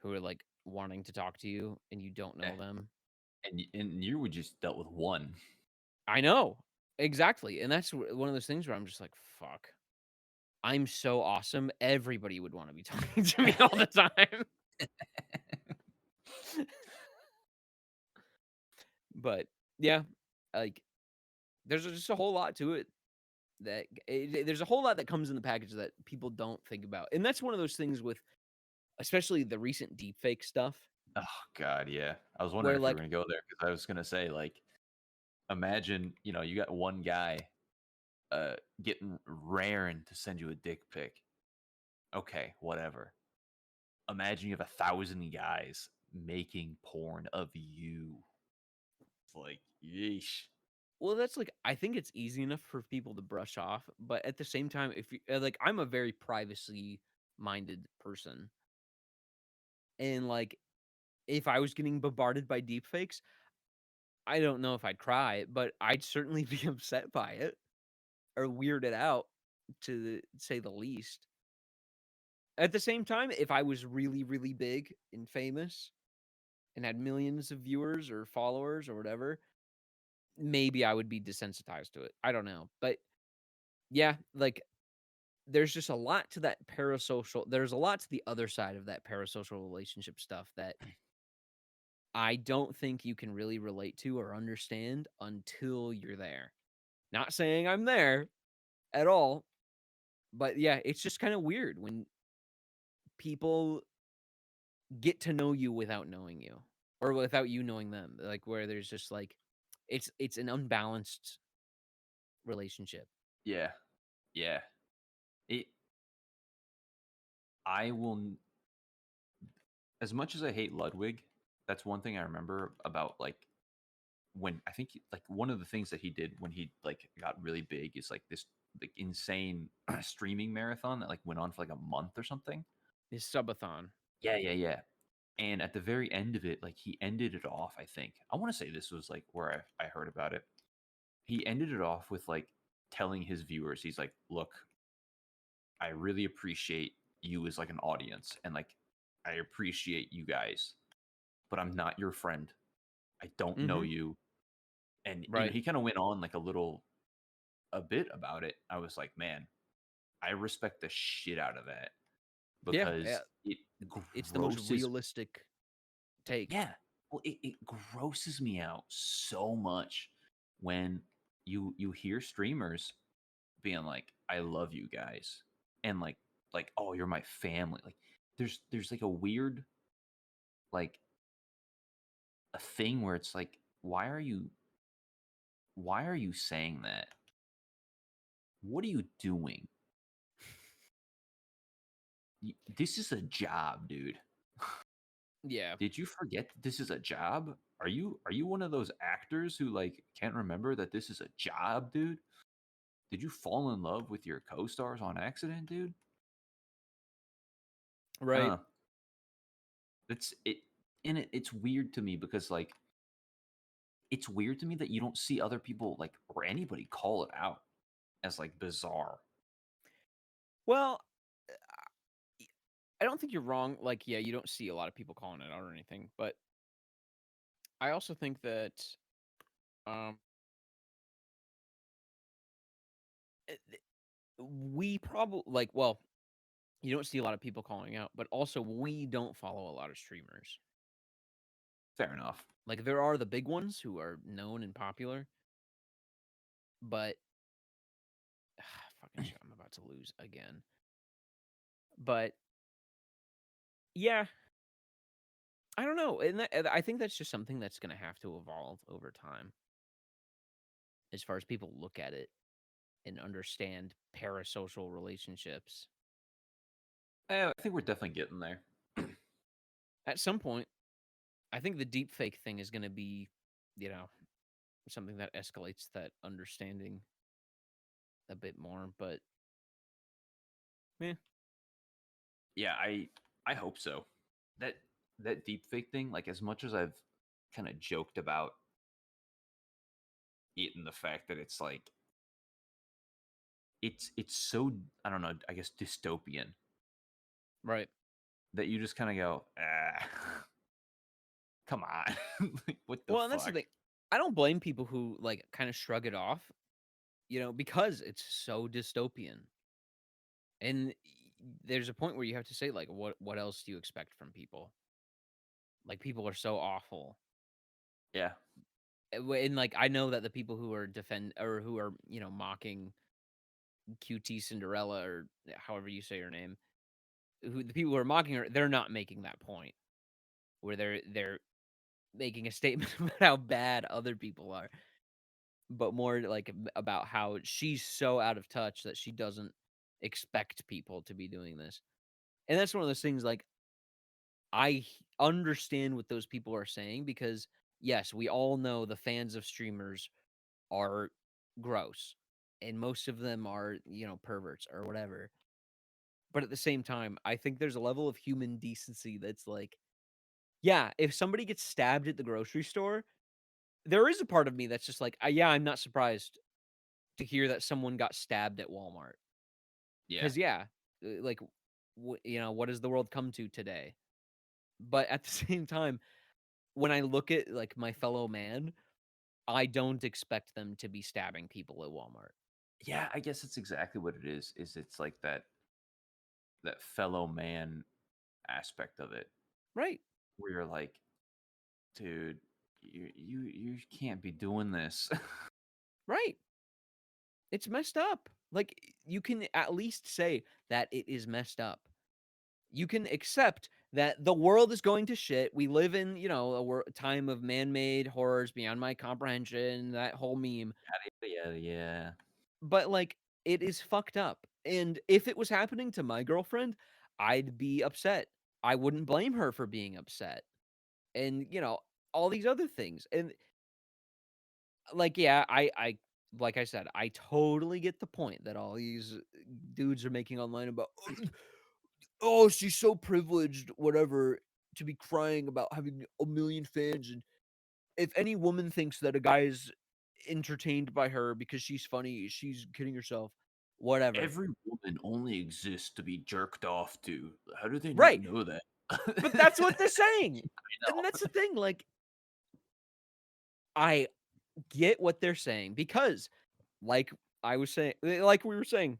who are like wanting to talk to you and you don't Yeah. know them. And you would just dealt with one. I know. Exactly. And that's one of those things where I'm just like, fuck. I'm so awesome. Everybody would want to be talking to me all the time. But yeah, like there's just a whole lot to it there's a whole lot that comes in the package that people don't think about. And that's one of those things with especially the recent deepfake stuff Oh God, yeah. I was wondering where if you were like gonna go there because I was gonna say like, imagine you got one guy getting raring to send you a dick pic. Okay, whatever. Imagine you have 1,000 guys making porn of you. It's like, yeesh. well that's like I think it's easy enough for people to brush off, but at the same time if you like I'm a very privacy minded person. And like if I was getting bombarded by deepfakes, I don't know if I'd cry, but I'd certainly be upset by it or weirded out say the least. At the same time, if I was really, really big and famous and had millions of viewers or followers or whatever, maybe I would be desensitized to it. I don't know. But yeah, like there's just a lot to that parasocial. There's a lot to the other side of that parasocial relationship stuff that I don't think you can really relate to or understand until you're there. Not saying I'm there at all, but yeah, it's just kind of weird when people get to know you without knowing you or without you knowing them. Like where there's just like it's an unbalanced relationship. Yeah, yeah. It. I will. As much as I hate Ludwig, that's one thing I remember about like when I think like one of the things that he did when he like got really big is like this like insane streaming marathon that like went on for like a month or something. His subathon. Yeah, yeah, yeah. And at the very end of it, like he ended it off, I think. I want to say this was like where I heard about it. He ended it off with like telling his viewers, he's like, look, I really appreciate you as like an audience and like I appreciate you guys, but I'm not your friend. I don't know Mm-hmm. you. And Right. he kind of went on like a bit about it. I was like, man, I respect the shit out of that. Yeah, because it it's the most grosses realistic take. yeah, well, it grosses me out so much when you hear streamers being like, "I love you guys," and oh, you're my family. Like, there's like a weird like a thing where it's like, why are you saying that? What are you doing? This is a job, dude. Yeah. Did you forget that this is a job? Are you one of those actors who like can't remember that this is a job, dude? Did you fall in love with your co-stars on accident, dude? I don't Right. know. It's it and it's weird to me because like it's weird to me that you don't see other people like or anybody call it out as like bizarre. Well, I don't think you're wrong. Like, yeah, you don't see a lot of people calling it out or anything, but I also think that um we probably like well, you don't see a lot of people calling out, but also we don't follow a lot of streamers. Fair enough. Like there are the big ones who are known and popular, but fucking shit, I'm about to lose again. But yeah, I don't know, and I think that's just something that's going to have to evolve over time, as far as people look at it and understand parasocial relationships. I think we're definitely getting there. At some point, I think the deep fake thing is going to be, you know, something that escalates that understanding a bit more. But yeah, Yeah, I hope so. That that deep fake thing, like as much as I've kind of joked about it and the fact that it's like it's so I don't know, I guess dystopian right. that you just kind of go, ah, come on, like, what the Well, and that's the fuck? thing. I don't blame people who like kind of shrug it off, because it's so dystopian. And there's a point where you have to say like what else do you expect from people? Like people are so awful. Yeah, And like I know that the people who are who are, mocking QT Cinderella or however you say her name, who the people who are mocking her, they're not making that point where they're making a statement about how bad other people are, but more like about how she's so out of touch that she doesn't expect people to be doing this. And that's one of those things like understand what those people are saying because yes, we all know the fans of streamers are gross and most of them are, perverts or whatever. But at the same time, I think there's a level of human decency that's like, yeah, if somebody gets stabbed at the grocery store, there is a part of me that's just like, yeah, I'm not surprised to hear that someone got stabbed at Walmart. yeah, Because, yeah, like, what does the world come to today? But at the same time, when I look at like my fellow man, I don't expect them to be stabbing people at Walmart. yeah. I guess it's exactly what it is. Is it's like that fellow man aspect of it, Right. where you're like, dude, you can't be doing this. Right. It's messed up. Like, you can at least say that it is messed up. You can accept that the world is going to shit. We live in, a time of man-made horrors beyond my comprehension, that whole meme. Yeah, yeah. But like it is fucked up. And if it was happening to my girlfriend, I'd be upset. I wouldn't blame her for being upset. And, all these other things. And like yeah, I like I said, I totally get the point that all these dudes are making online about oh, she's so privileged, whatever, to be crying about having a million fans. And if any woman thinks that a guy is entertained by her because she's funny, she's kidding herself. Whatever. Every woman only exists to be jerked off to. How do they not Right. know that? But that's what they're saying. I And know. that's the thing. Like, I get what they're saying because, like I was saying, like we were saying,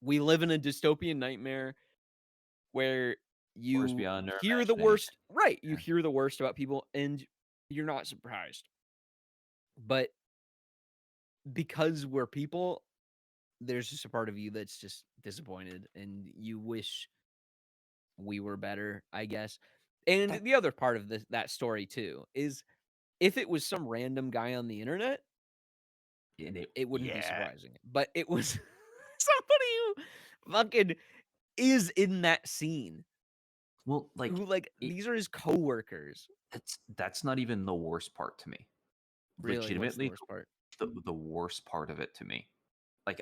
we live in a dystopian nightmare. where you beyond our hear the imagination. worst, right? You Yeah. hear the worst about people, and you're not surprised. But because we're people, there's just a part of you that's just disappointed, and you wish we were better, I guess. And That the other part of that story too is if it was some random guy on the internet, and it wouldn't be yeah. surprising. But it was somebody who fucking is in that scene. Well, like Who it, these are his coworkers. that's not even the worst part to me. Really, what's the Legitimately, worst part? the worst part of it to me, like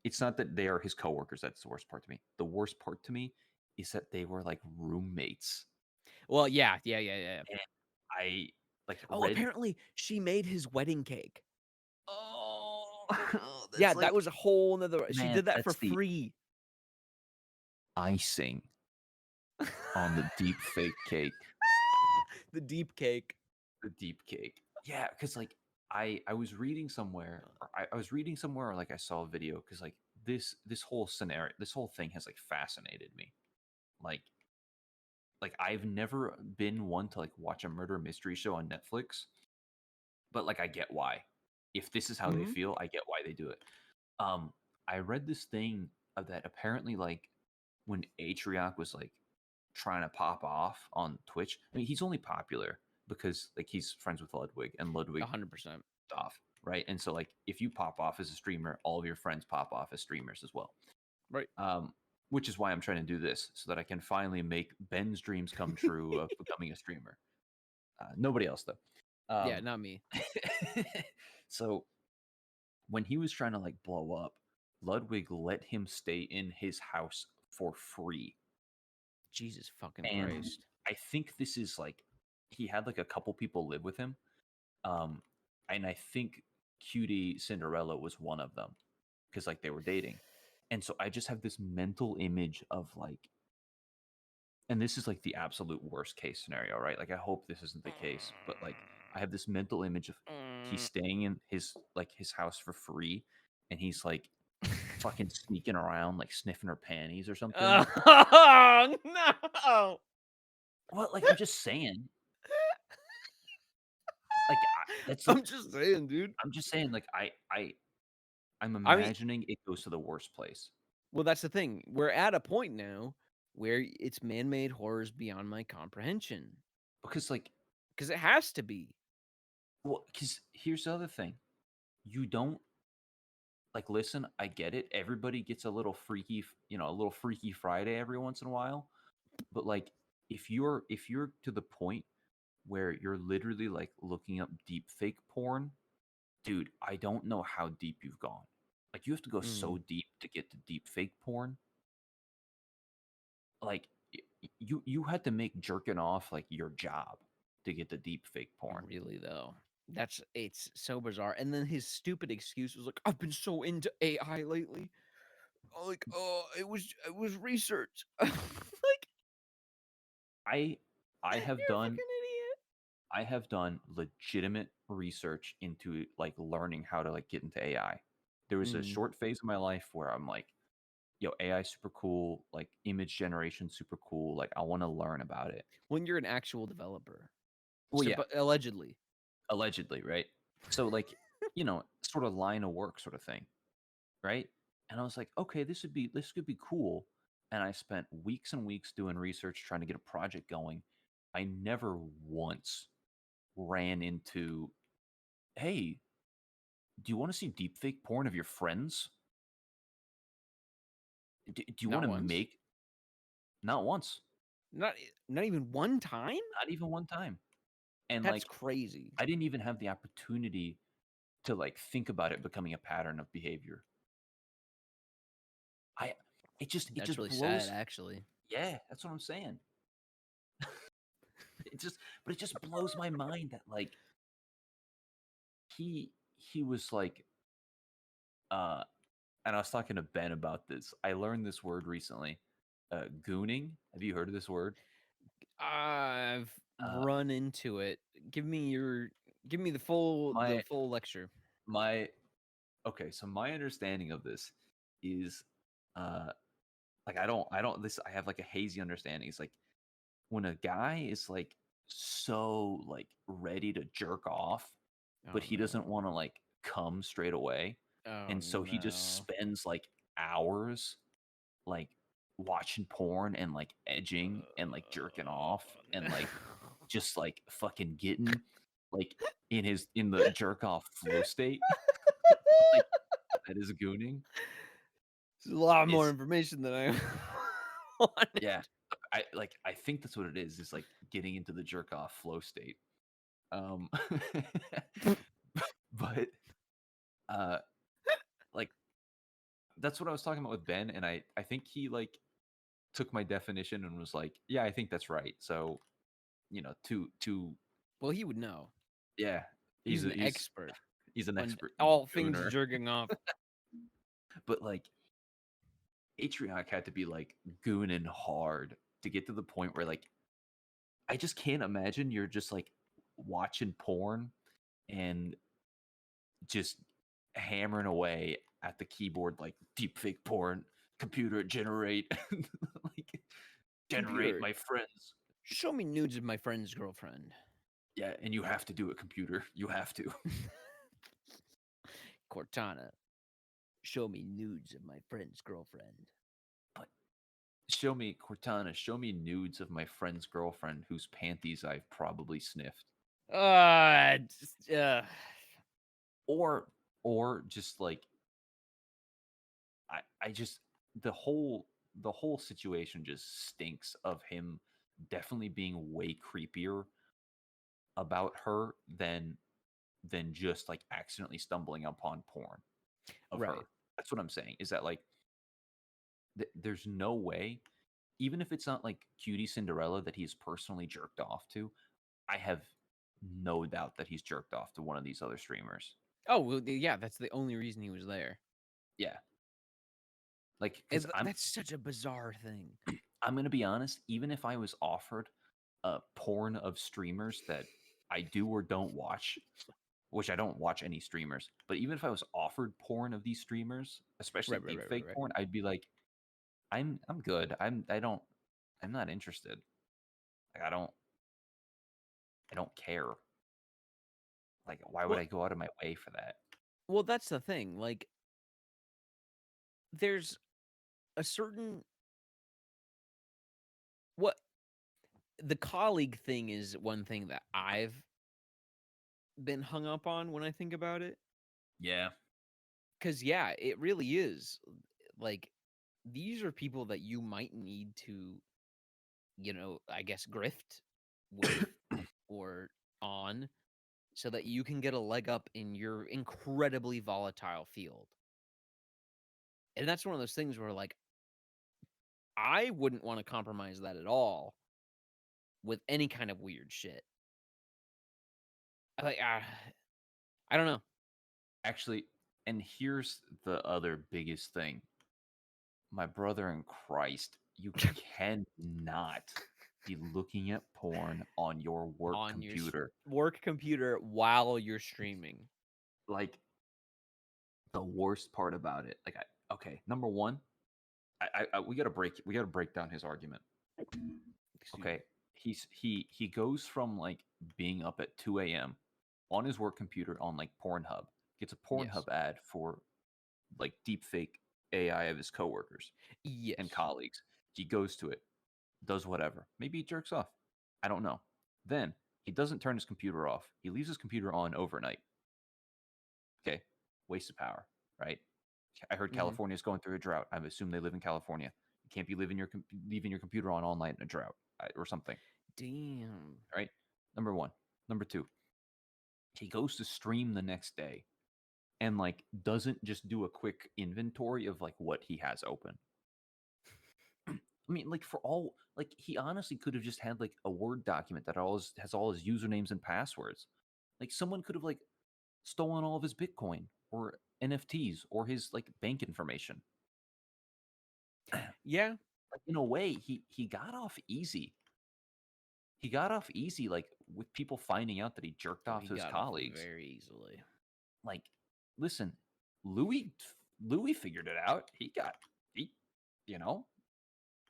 it's not that they are his coworkers. That's the worst part to me. The worst part to me is that they were like roommates, Well, yeah. and I like Oh, read. apparently she made his wedding cake. Oh, Yeah, that's that like, was a whole nother. She man, did that for that's the free. icing on the deep fake cake. The deep cake. The deep cake. Yeah, because like I was reading somewhere, or I was reading somewhere, or like I saw a video, because like this whole scenario, this whole thing has like fascinated me. Like like I've never been one to like watch a murder mystery show on Netflix, but like I get why. If this is how they Mhm. feel, I get why they do it. Um, I read this thing of that apparently like when Atrioc was like trying to pop off on Twitch. I mean, he's only popular because like he's friends with Ludwig, and Ludwig 100%. off, right? And so like if you pop off as a streamer, all of your friends pop off as streamers as well. Right. Which is why I'm trying to do this so that I can finally make Ben's dreams come true of becoming a streamer. Nobody else though. Yeah, not me. So when he was trying to like blow up, Ludwig let him stay in his house for free. Jesus fucking And Christ. I think this is like he had like a couple people live with him. Um, and I think Cutie Cinderella was one of them because like they were dating. And so I just have this mental image of like, and this is like the absolute worst case scenario, right? Like I hope this isn't the case, but like I have this mental image of he's staying in his house for free, and he's like fucking sneaking around, like sniffing her panties or something. Oh, no. Well, like I'm just saying, like that's like I'm just saying, dude. I'm just saying, like I'm I mean, imagining it goes to the worst place. well, that's the thing. We're at a point now where it's man-made horrors beyond my comprehension. Because like, Because it has to be. well, because here's the other thing, you don't like listen. I get it. Everybody gets a little freaky, a little freaky Friday every once in a while. But like, if you're to the point where you're literally like looking up deep fake porn, dude, I don't know how deep you've gone. Like, you have to go Mm, so deep to get to deep fake porn. Like, you had to make jerking off like your job to get the deep fake porn. really, though. It's so bizarre. And then his stupid excuse was like, I've been so into AI lately. Like, oh, it was research. Like, I I have you're a done fucking idiot. I have done legitimate research into like learning how to like get into AI. There was a Mm. short phase of my life where I'm like, yo, AI super cool, like image generation super cool, like I want to learn about it. When you're an actual developer. Well, yeah, Allegedly. allegedly, right? So like, sort of line of work sort of thing, right? And I was like, okay, this could be cool. And I spent weeks and weeks doing research trying to get a project going. I never once ran into, hey, do you want to see deepfake porn of your friends? Do you want Not to once. make? Not once, Not even one time? not even one time. And That's like, crazy. I didn't even have the opportunity to like think about it becoming a pattern of behavior. I, it That's just really sad, blows. actually. Yeah, that's what I'm saying. But it just blows my mind that like he was like, uh, and I was talking to Ben about this. I learned this word recently, gooning. Have you heard of this word? I've Uh, run into it. Give me the full lecture. my okay, so my understanding of this is uh like I have like a hazy understanding. It's like when a guy is like so like ready to jerk off, but Oh he doesn't no. want to like come straight away, Oh and so he just no. spends like hours like watching porn and like edging and like jerking off and No. like just like fucking getting like in the jerk off flow state. Like that is gooning. It's a lot more It's information than I wanted. yeah. I think that's what it is like getting into the jerk off flow state. Um but uh like that's what I was talking about with Ben, and I think he like took my definition and was like, yeah, I think that's right. So, to Well, he would know. yeah, He's he's a, an he's expert he's an on expert all things gooner. jerking off. But like Atrioc had to be like gooning hard to get to the point where like I just can't imagine you're just like watching porn and just hammering away at the keyboard like deep fake porn, computer generate like generate Computer, my friends. show me nudes of my friend's girlfriend. Yeah, and you have to do it, computer. You have to. Cortana, show me nudes of my friend's girlfriend. But Cortana, show me nudes of my friend's girlfriend whose panties I've probably sniffed. Just, Or just like I just the whole situation just stinks of him definitely being way creepier about her than just like accidentally stumbling upon porn of right. her. That's what I'm saying. Is that like there's no way, even if it's not like Cutie Cinderella that he's personally jerked off to, I have no doubt that he's jerked off to one of these other streamers. Oh, well, yeah, that's the only reason he was there. Yeah. Like, because That's such a bizarre thing. I'm gonna be honest, even if I was offered a porn of streamers that I do or don't watch, which I don't watch any streamers, but even if I was offered porn of these streamers, especially deepfake Right. porn, I'd be like, I'm good. I'm not interested. Like I don't care. Like, why would Well, I go out of my way for that? well, that's the thing. Like, there's a certain what the colleague thing is one thing that I've been hung up on when I think about it. Yeah. Because yeah, it really is. Like, these are people that you might need to, I guess grift with or on so that you can get a leg up in your incredibly volatile field. And that's one of those things where like I wouldn't want to compromise that at all with any kind of weird shit. Like I don't know. Actually, and here's the other biggest thing. My brother in Christ, you cannot be looking at porn on your work On your computer. work computer while you're streaming. Like the worst part about it. Like okay, number one, we gotta break down his argument. Excuse me. Okay. He goes from like being up at 2 a.m. on his work computer on like Pornhub, gets a Yes. Pornhub ad for like deep fake AI of his coworkers Yes. and colleagues. He goes to it, does whatever. Maybe he jerks off. I don't know. Then he doesn't turn his computer off. He leaves his computer on overnight. Okay. Waste of power, right? I heard Mm-hmm. California is going through a drought. I assume they live in California. You can't be leaving your computer on all night in a drought or something. Damn. Right? Number one. Number two, he goes to stream the next day and like doesn't just do a quick inventory of like what he has open. I mean, like for all like he honestly could have just had like a Word document that has all his usernames and passwords. Like someone could have like stolen all of his Bitcoin or NFTs or his like bank information. Yeah. Like in a way, he got off easy. He got off easy, like with people finding out that he jerked Oh, off he to his got off colleagues. very easily. Like, listen, Louis figured it out. He, you know,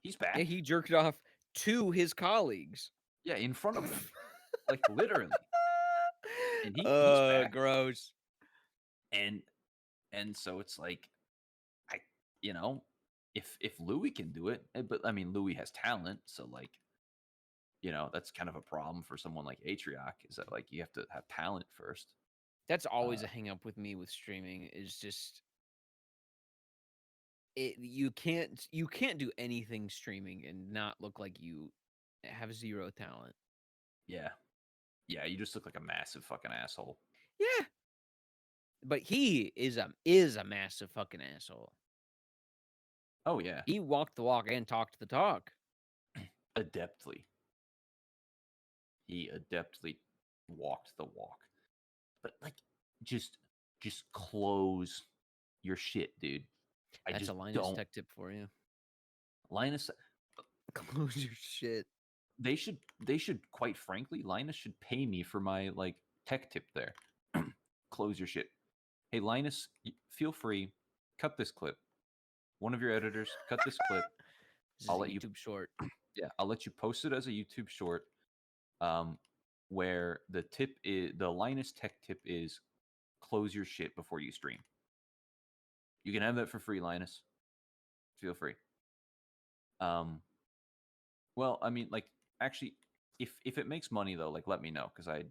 He's back. Yeah, he jerked off to his colleagues. Yeah, in front of them, like literally. And he's back. Gross. And so it's like, I, you know, if Louis can do it, but I mean Louis has talent, so like, that's kind of a problem for someone like Atrioc, is that like you have to have talent first. That's always Uh, a hang up with me with streaming is just you can't do anything streaming and not look like you have zero talent. yeah, yeah, you just look like a massive fucking asshole. Yeah. But he is a massive fucking asshole. Oh yeah, He walked the walk and talked the talk. adeptly. He adeptly walked the walk. But like, just close your shit, dude. I That's a just Linus don't. tech tip for you. Linus, Close your shit. they should quite frankly, Linus should pay me for my like tech tip there. Close your shit. Hey Linus, feel free, cut this clip. One of your editors, cut this clip. This is I'll a let you. YouTube short. Yeah, I'll let you post it as a YouTube short. Where the Linus tech tip is close your shit before you stream. You can have that for free, Linus. Feel free. Well, I mean, like, actually, if it makes money though, like, let me know, because I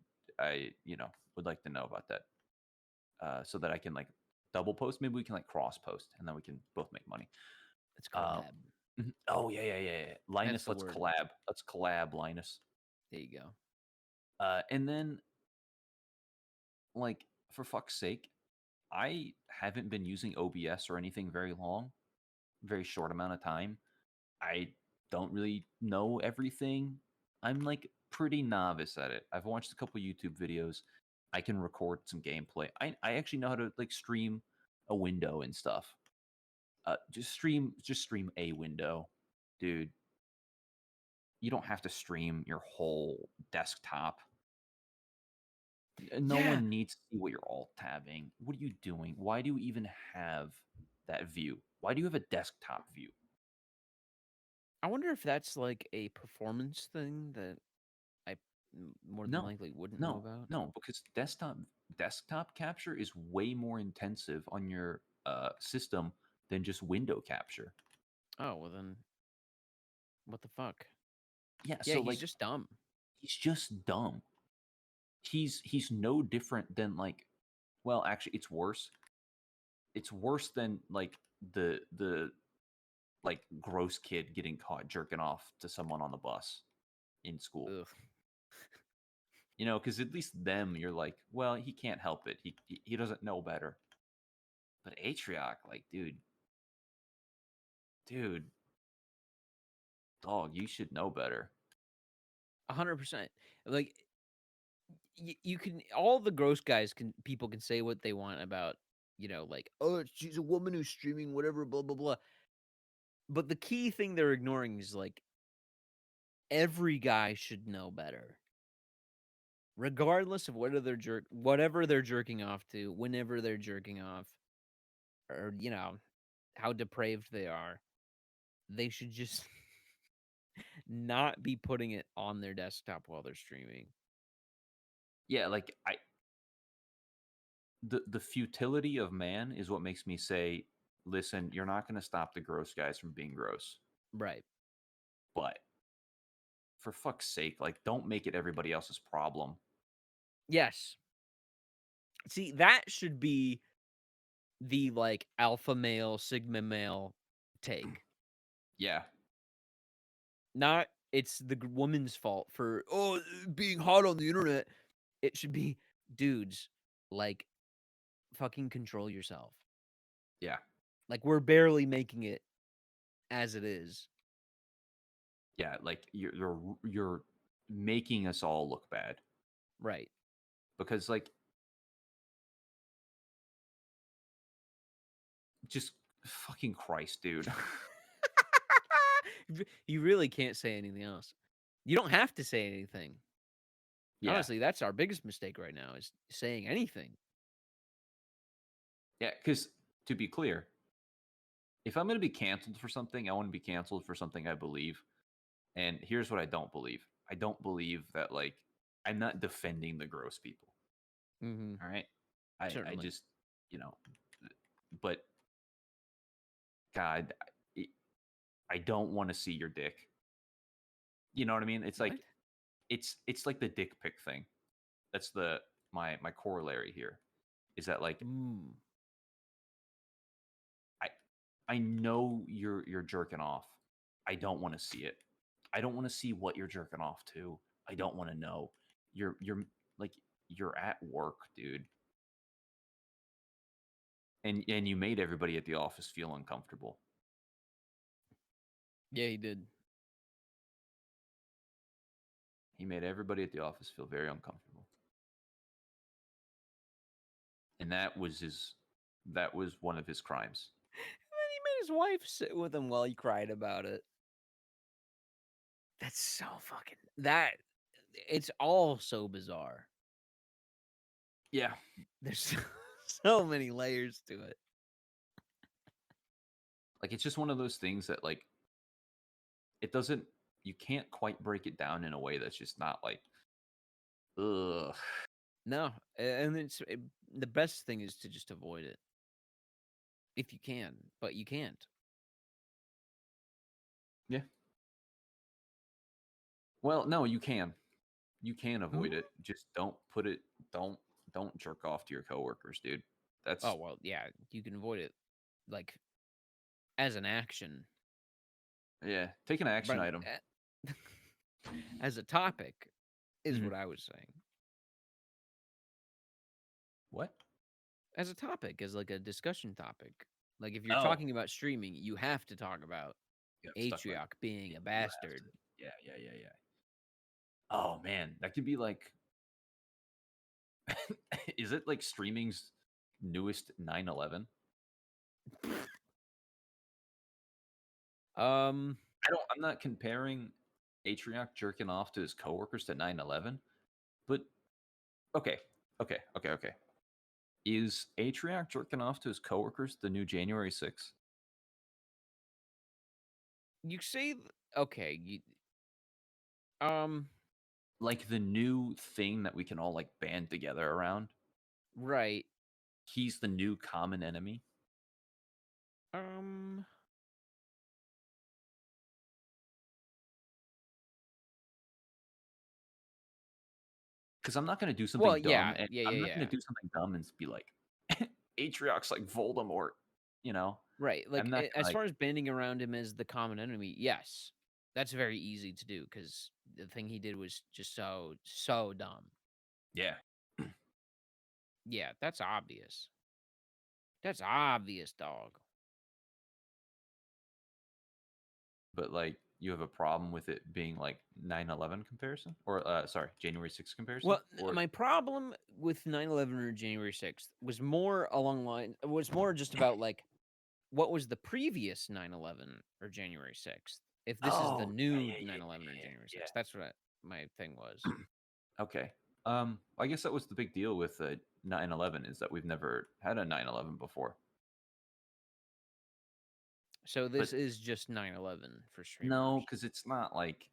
would like to know about that, so that I can like double post. Maybe we can like cross post, and then we can both make money. It's collab. Oh yeah. Linus, the let's word. collab. Let's collab, Linus. There you go. And then, like, for fuck's sake, I haven't been using OBS or anything very long, very short amount of time. I don't really know everything. I'm like pretty novice at it. I've watched a couple YouTube videos. I can record some gameplay. I actually know how to like stream a window and stuff. Just stream a window, dude. You don't have to stream your whole desktop. No Yeah. one needs to see what you're alt tabbing. What are you doing? Why do you even have that view? Why do you have a desktop view? I wonder if that's like a performance thing that I more than No, likely wouldn't know about. no, because desktop capture is way more intensive on your system than just window capture. Oh, well then what the fuck? Yeah, Yeah, so he's like just dumb. he's just dumb. He's no different than like, well, actually it's worse. It's worse than like the like gross kid getting caught jerking off to someone on the bus in school. Ugh. Because at least them, you're like, well, he can't help it. He doesn't know better. But Atrioc, like, dude, dog, you should know better. 100%. Like you can all the gross guys people can say what they want about, like, oh, she's a woman who's streaming whatever, blah blah blah. But the key thing they're ignoring is like every guy should know better. Regardless of whatever they're jerking off to, whenever they're jerking off, or how depraved they are, they should just not be putting it on their desktop while they're streaming. Yeah, like the futility of man is what makes me say, listen, you're not going to stop the gross guys from being gross, Right. but for fuck's sake, like, don't make it everybody else's problem. Yes. See, that should be the like alpha male, sigma male take. Yeah, Not it's the woman's fault for being hot on the internet. It should be dudes, like, fucking control yourself. yeah, Like, we're barely making it as it is. yeah. Like you're making us all look bad, Right. because like, just fucking Christ, dude. You really can't say anything else. You don't have to say anything. Yeah, Honestly, that's our biggest mistake right now is saying anything. yeah. Because to be clear, if I'm going to be canceled for something, I want to be canceled for something I believe. And here's what I don't believe. I don't believe that like I'm not defending the gross people. Mm-hmm. All right. I Certainly. just, you know, but God, I don't want to see your dick. You know what I mean? It's What? like it's like the dick pic thing. That's my corollary here. Is that like Mm. I I know you're jerking off. I don't want to see it. I don't want to see what you're jerking off to. I don't want to know. You're like you're at work, dude. And you made everybody at the office feel uncomfortable. Yeah, he did. He made everybody at the office feel very uncomfortable. And that was one of his crimes. And then he made his wife sit with him while he cried about it. That's so fucking that. It's all so bizarre. Yeah. There's so many layers to it. Like it's just one of those things that like it doesn't you can't quite break it down in a way that's just not like ugh. No, and the best thing is to just avoid it if you can, but you can't. Yeah. Well, no, you can. You can avoid it. Just don't put it don't jerk off to your coworkers, dude. That's Oh well, yeah, you can avoid it like as an action, yeah, take an action but item. as a topic is Mhm. what I was saying. What? As a topic, as like a discussion topic. Like if you're Oh, talking about streaming, you have to talk about yeah, stuck by Atrioc being a you have bastard. to. Yeah, yeah, yeah, yeah. Oh man, that could be like is it like streaming's newest 9/11? I'm not comparing Atrioc jerking off to his coworkers to 9/11, but okay. Okay. Is Atrioc jerking off to his coworkers the new January 6th? You say okay, um Like the new thing that we can all like band together around? right. He's the new common enemy? Um Because I'm not going to do well, something dumb, yeah, and yeah, I'm yeah, not going yeah. to do something dumb and be like, Atrioc's like Voldemort, you know? Right. I'm Like not as gonna like, far as banding around him as the common enemy, yes. That's very easy to do cuz the thing he did was just so dumb. yeah. Yeah, that's obvious. That's obvious, dog. But like, you have a problem with it being like 9/11 comparison, or sorry, January 6th comparison, Well, or my problem with 9/11 or January 6th was more along line was more just about like what was the previous 9/11 or January 6th? If this is the oh new yeah, 9/11 or January yeah, 6th. That's what my thing was. yeah. Okay. I guess that was the big deal with 9/11 is that we've never had a 9/11 before. So But this is just 9/11 for no, streamers. because it's not like.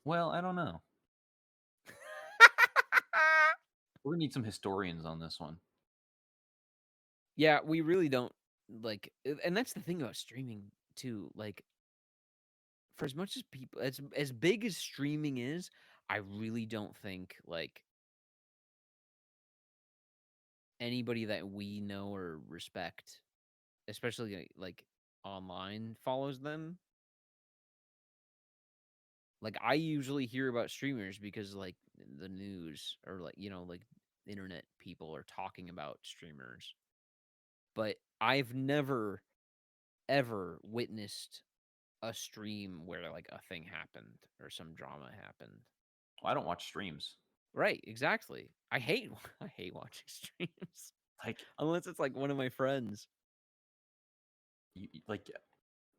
Well, I don't know. We're gonna need some historians on this one. Yeah, we really don't like and that's the thing about streaming too. Like for as much as people as big as streaming is, I really don't think like anybody that we know or respect, especially like online, follows them. Like I usually hear about streamers because like the news or like like internet people are talking about streamers. But I've never ever witnessed a stream where like a thing happened or some drama happened. I don't watch streams. Right, exactly. I hate I hate watching streams Like, unless it's like one of my friends. like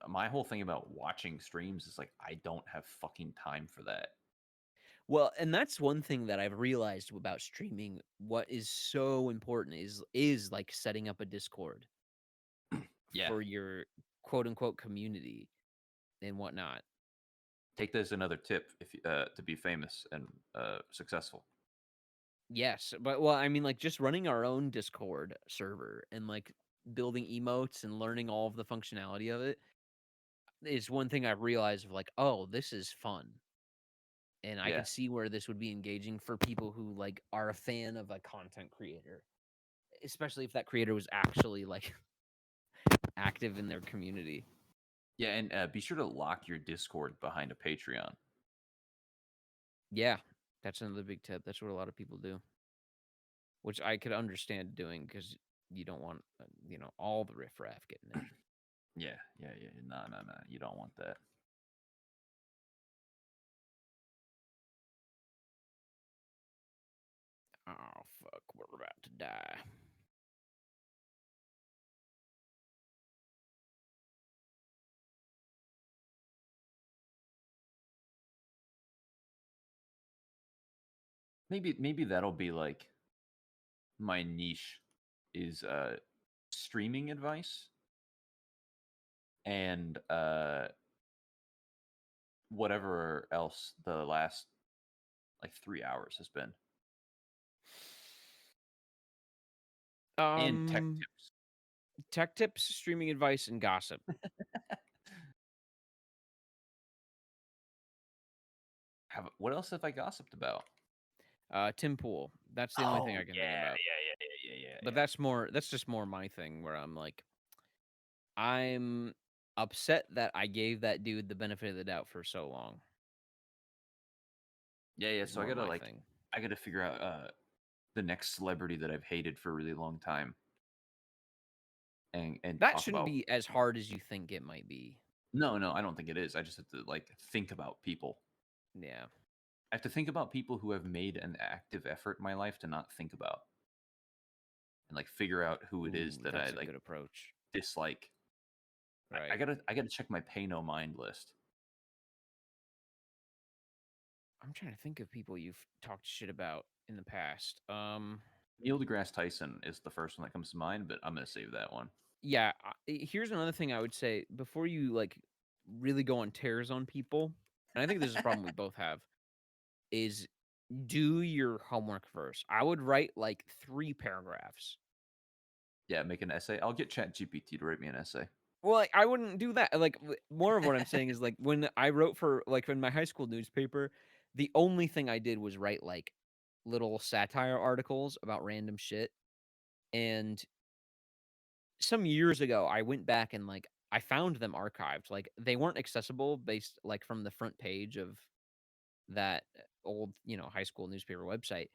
my whole thing about watching streams is like I don't have fucking time for that. Well, and that's one thing that I've realized about streaming. What is so important is like setting up a Discord. Yeah. for your quote unquote community and whatnot. Take this another tip if to be famous and successful. Yes, but well, I mean, like just running our own Discord server and like building emotes and learning all of the functionality of it is one thing I've realized of like, oh, this is fun. And I Yeah. could see where this would be engaging for people who like are a fan of a content creator, especially if that creator was actually like active in their community. Yeah, and be sure to lock your Discord behind a Patreon. Yeah, that's another big tip. That's what a lot of people do, which I could understand doing because you don't want all the riffraff getting in. Yeah. No. You don't want that. Oh fuck, we're about to die. Maybe that'll be like my niche is streaming advice and whatever else the last like 3 hours has been. And tech tips. Tech tips, streaming advice, and gossip. What else have I gossiped about? Tim Pool. That's the only thing I can think about. Yeah. But that's just more my thing where I'm like, I'm upset that I gave that dude the benefit of the doubt for so long. Yeah. Is So more my thing. I gotta figure out the next celebrity that I've hated for a really long time. And That talk shouldn't about be as hard as you think it might be. No, I don't think it is. I just have to like think about people. Yeah. I have to think about people who have made an active effort in my life to not think about. And like figure out who it is Ooh, that I that's a like good approach. dislike. Right. I gotta check my pay no mind list. I'm trying to think of people you've talked shit about in the past. Neil deGrasse Tyson is the first one that comes to mind, but I'm gonna save that one. Yeah, here's another thing I would say before you like really go on tears on people, and I think this is a problem we both have, is do your homework first. I would write like 3 paragraphs. Yeah, make an essay. I'll get ChatGPT to write me an essay. Well, like, I wouldn't do that. Like more of what I'm saying is like when I wrote for like in my high school newspaper, the only thing I did was write like little satire articles about random shit. And some years ago, I went back and like I found them archived. Like they weren't accessible based like from the front page of that old, high school newspaper website,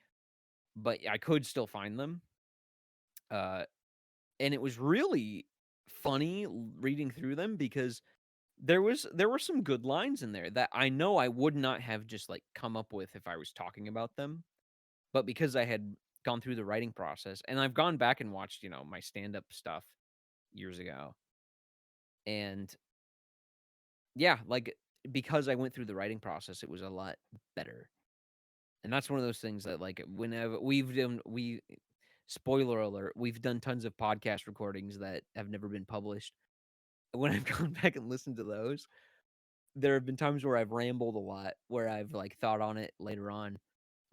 but I could still find them. Uh, and it was really funny reading through them because there were some good lines in there that I know I would not have just like come up with if I was talking about them, but because I had gone through the writing process and I've gone back and watched, my stand-up stuff years ago. And yeah, like because I went through the writing process, it was a lot better. And that's one of those things that like whenever we spoiler alert, we've done tons of podcast recordings that have never been published. When I've gone back and listened to those, there have been times where I've rambled a lot, where I've like thought on it later on,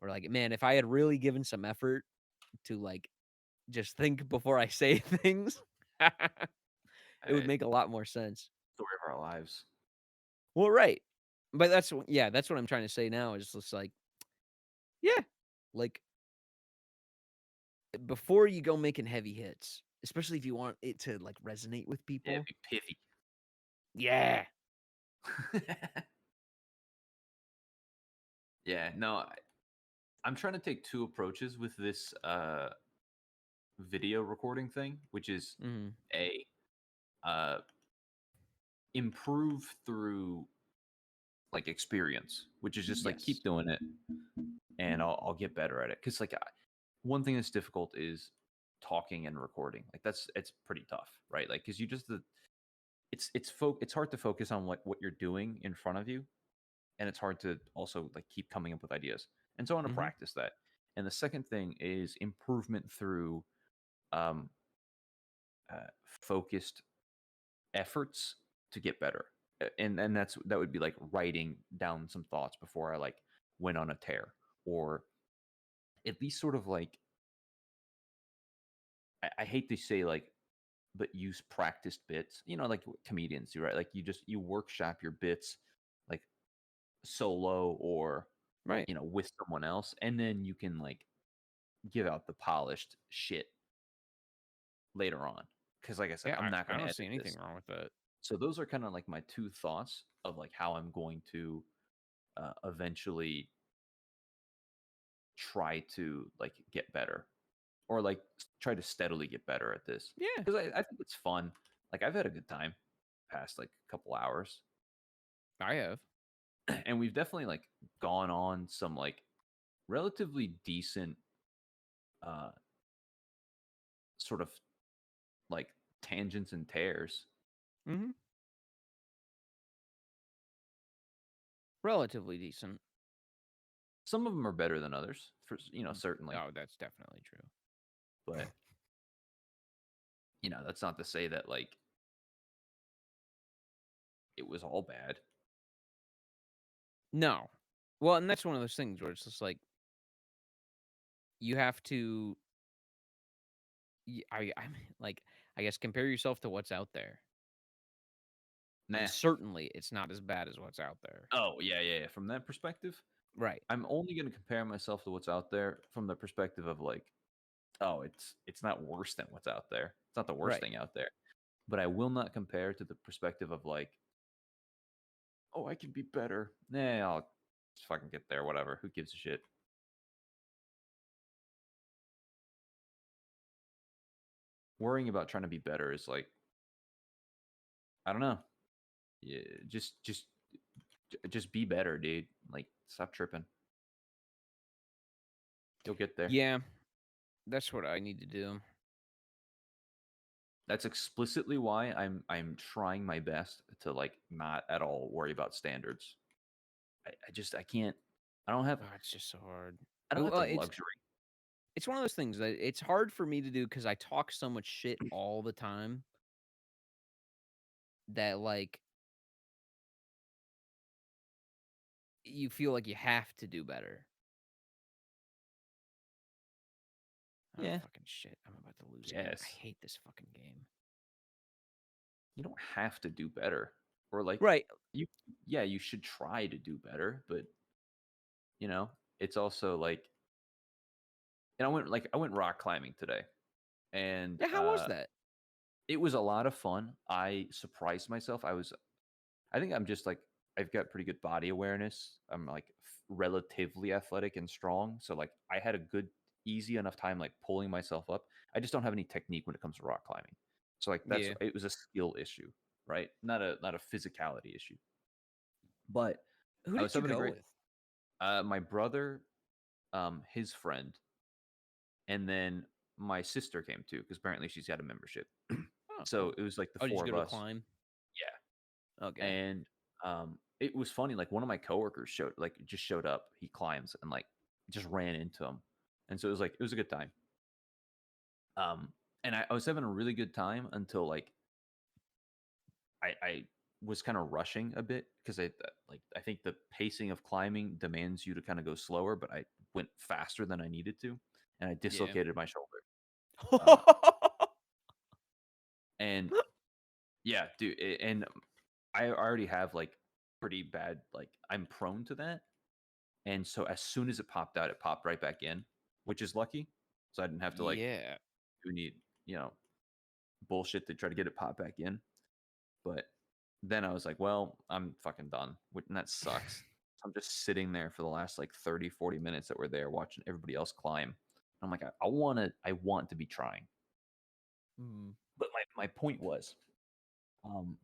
or like, man, if I had really given some effort to like just think before I say things, it would Hey, make a lot more sense. story of our lives. Well, right. But that's what I'm trying to say now is just like, yeah, like before you go making heavy hits, especially if you want it to like resonate with Yeah, people. be pithy. Yeah. Yeah, no, I'm trying to take 2 approaches with this video recording thing, which is Mm-hmm. a uh improve through like experience, which is just like Yes. keep doing it and I'll get better at it. Cause like one thing that's difficult is talking and recording. Like it's pretty tough, right? Like, cause you just, it's hard to focus on what you're doing in front of you. And it's hard to also like keep coming up with ideas. And so I want to Mm-hmm. practice that. And the second thing is improvement through um, focused efforts to get better. And that would be like writing down some thoughts before I like went on a tear, or at least sort of like I hate to say like, but use practiced bits, like what comedians do, right? Like you workshop your bits like solo or Right. with someone else, and then you can like give out the polished shit later on. Because like I said, Yeah, I'm not I going to don't edit see anything this. wrong with that. So those are kind of like my two thoughts of like how I'm going to eventually try to like get better, or like try to steadily get better at this, Yeah, because I think it's fun. Like I've had a good time past like a couple hours, I have. and we've definitely like gone on some like relatively decent uh sort of like tangents and tears. Mm-hmm. Relatively decent. Some of them are better than others, for certainly, Oh, that's definitely true. but that's not to say that like it was all bad. No. Well, and that's one of those things where it's just like you have to. I mean, like I guess compare yourself to what's out there, and Nah. certainly it's not as bad as what's out there. Oh yeah. From that perspective, Right. I'm only going to compare myself to what's out there from the perspective of like, oh, it's not worse than what's out there. It's not the worst Right. thing out there. But I will not compare to the perspective of like, oh, I can be better. Nah, I'll just fucking get there. Whatever. Who gives a shit? Worrying about trying to be better is like, I don't know. Yeah, just be better, dude. Like, stop tripping. You'll get there. Yeah, that's what I need to do. That's explicitly why I'm trying my best to like not at all worry about standards. I can't. I don't have Oh, it's just so hard. I don't have Well, the it's luxury. it's one of those things that it's hard for me to do because I talk so much shit all the time that like you feel like you have to do better. Oh Yeah, fucking shit! I'm about to lose again. I yes. hate this fucking game. You don't have to do better, or like Right. you. Yeah, you should try to do better, but you know, it's also like, and I went rock climbing today, and Yeah. How was that? it was a lot of fun. I surprised myself. I think I'm just like I've got pretty good body awareness. I'm like relatively athletic and strong, so like I had a good, easy enough time like pulling myself up. I just don't have any technique when it comes to rock climbing. So like Yeah. it was a skill issue, right? Not a physicality issue. But Who I was did you having a go great. with? My brother, his friend, and then my sister came too because apparently she's got a membership. Oh, So cool. it was like the Oh, did four you of go to us. climb? Yeah. Okay. And it was funny. Like one of my coworkers just showed up. He climbs and like just ran into him, and so it was a good time. Um, and I was having a really good time until like I was kind of rushing a bit because I think the pacing of climbing demands you to kind of go slower, but I went faster than I needed to, and I Yeah. dislocated my shoulder. Uh, and yeah, dude, and I already have like pretty bad, like I'm prone to that. And so as soon as it popped out, it popped right back in, which is lucky. So I didn't have to like Yeah. do any, you know, bullshit to try to get it popped back in. But then I was like, well, I'm fucking done. And that sucks. So I'm just sitting there for the last like 30, 40 minutes that we're there watching everybody else climb. I'm like, I want to be trying. Mm. But my point was, um,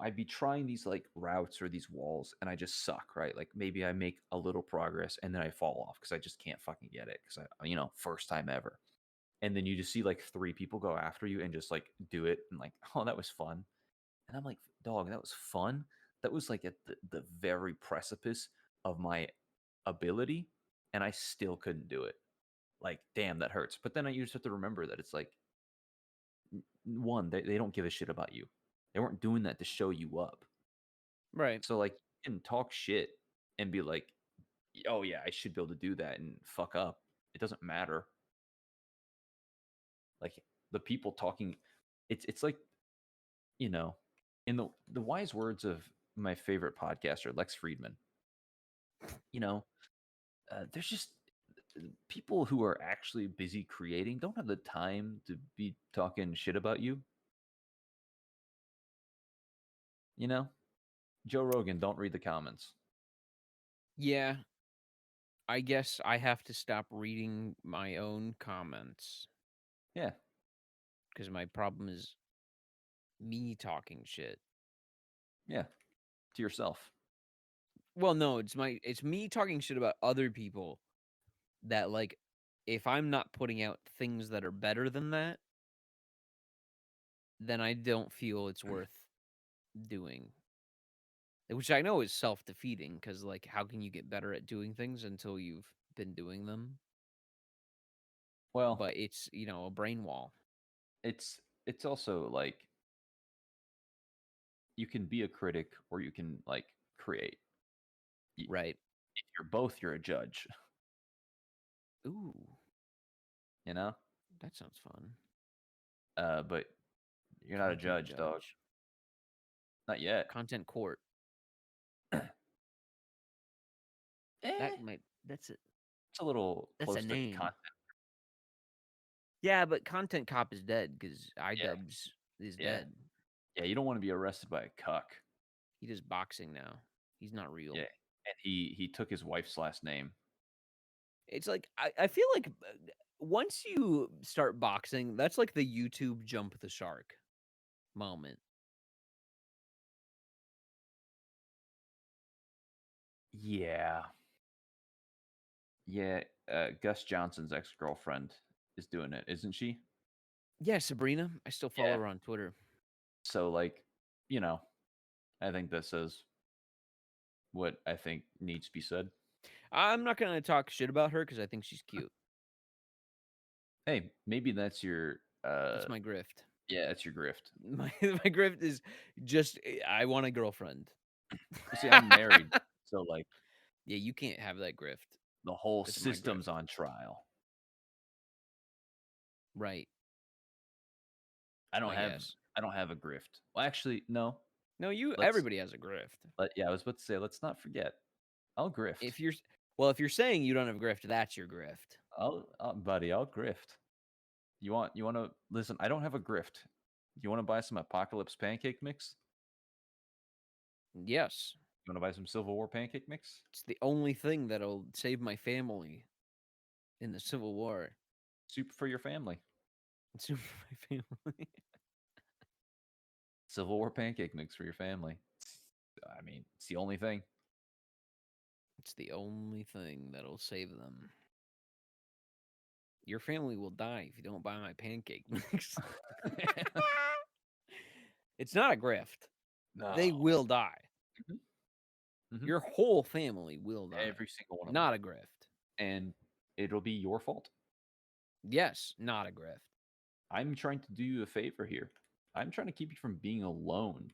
I'd be trying these like routes or these walls and I just suck, right? Like maybe I make a little progress and then I fall off because I just can't fucking get it. Because first time ever. And then you just see like three people go after you and just like do it and like, oh, that was fun. And I'm like, dog, that was fun. That was like at the very precipice of my ability, and I still couldn't do it. Like, damn, that hurts. But then you just have to remember that it's like, one, they don't give a shit about you. They weren't doing that to show you up. Right. So like you can talk shit and be like, oh yeah, I should be able to do that and fuck up. It doesn't matter. Like the people talking, it's like, you know, in the wise words of my favorite podcaster, Lex Friedman, you know, there's just people who are actually busy creating don't have the time to be talking shit about you. You know, Joe Rogan, don't read the comments. Yeah. I guess I have to stop reading my own comments Yeah, because my problem is me talking shit. yeah, to yourself. Well, no, it's me talking shit about other people that like if I'm not putting out things that are better than that, then I don't feel it's worth doing. Which I know is self-defeating because like how can you get better at doing things until you've been doing them? Well, But it's, a brain wall. it's also like you can be a critic or you can like create. Right. If you're both, you're a judge. Ooh, You know, that sounds fun. but you're not a Content judge, dog. judge. Not yet. Content court. Eh, That's it. it's a little That's close a to name. content. Yeah, but Content Cop is dead because Yeah, iDubbbz is yeah, dead. yeah. You don't want to be arrested by a cuck. He does boxing now. He's not real. Yeah, and he took his wife's last name. It's like I feel like once you start boxing, that's like the YouTube jump the shark moment. Yeah, yeah. Gus Johnson's ex-girlfriend is doing it, isn't she? Yeah, Sabrina. I still follow Yeah. her on Twitter. So like, you know, I think this is what I think needs to be said. I'm not gonna talk shit about her because I think she's cute. Hey, maybe that's your That's my grift. yeah, that's your grift. My grift is just I want a girlfriend. See, I'm married, so like Yeah, you can't have that grift. the whole That's my system's grift. on trial. Right. I don't I have guess. I don't have a grift. Well, actually, no. No, Let's everybody has a grift. yeah, I was about to say let's not forget. I'll grift. If you're saying you don't have a grift, that's your grift. Buddy, I'll grift. You want to listen? I don't have a grift. You want to buy some Apocalypse pancake mix? Yes. You want to buy some Civil War pancake mix? It's the only thing that'll save my family in the Civil War. Soup for your family. It's my family. Civil War pancake mix for your family. I mean, it's the only thing. It's the only thing that'll save them. Your family will die if you don't buy my pancake mix. It's not a grift. No. They will die. Mhm. Your whole family will die. Every single one of Not them. a grift. And it'll be your fault. Yes, not a grift. I'm trying to do you a favor here. I'm trying to keep you from being alone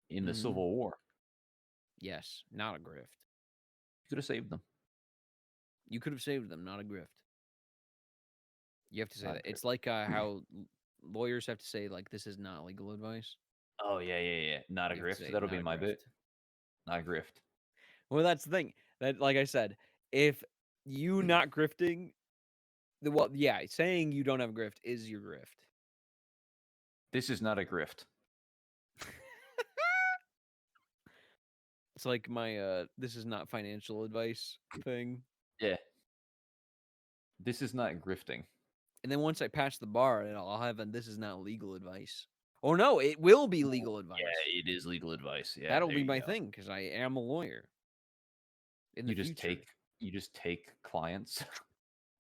in the Mhm. Civil War. Yes, not a grift. You could have saved them. You could have saved them, not a grift. You have to say Not a that. grift. It's like how lawyers have to say, like, this is not legal advice. Oh yeah. Not a You have to grift. say, That'll not be a my grift. bit. Not a grift. Well, that's the thing. That, like I said, if you not grifting, saying you don't have a grift is your grift. This is not a grift. It's like my this is not financial advice thing. Yeah. This is not grifting. And then once I pass the bar, I'll have a this is not legal advice. Or no, it will be legal advice. Yeah, it is legal advice. Yeah, That'll there be you my go. thing because I am a lawyer. In the future. You just take clients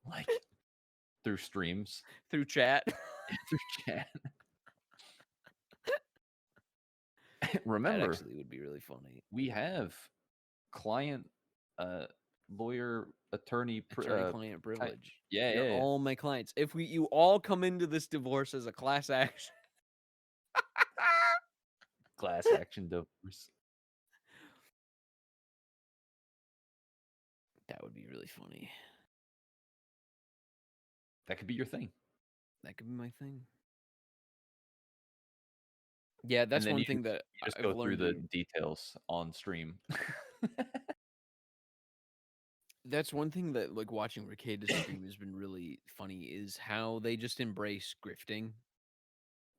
like through streams. Through chat. Through chat. That Remember, actually would be really funny. we have client lawyer attorney Attorney-client privilege. yeah, You're yeah. all my clients. If you all come into this divorce as a class action, Glass action divorce. That would be really funny. That could be your thing. That could be my thing. Yeah, And that's then one you thing that just I've go through learned the to. details on stream. That's one thing that like watching Ricade's stream has been really funny is how they just embrace grifting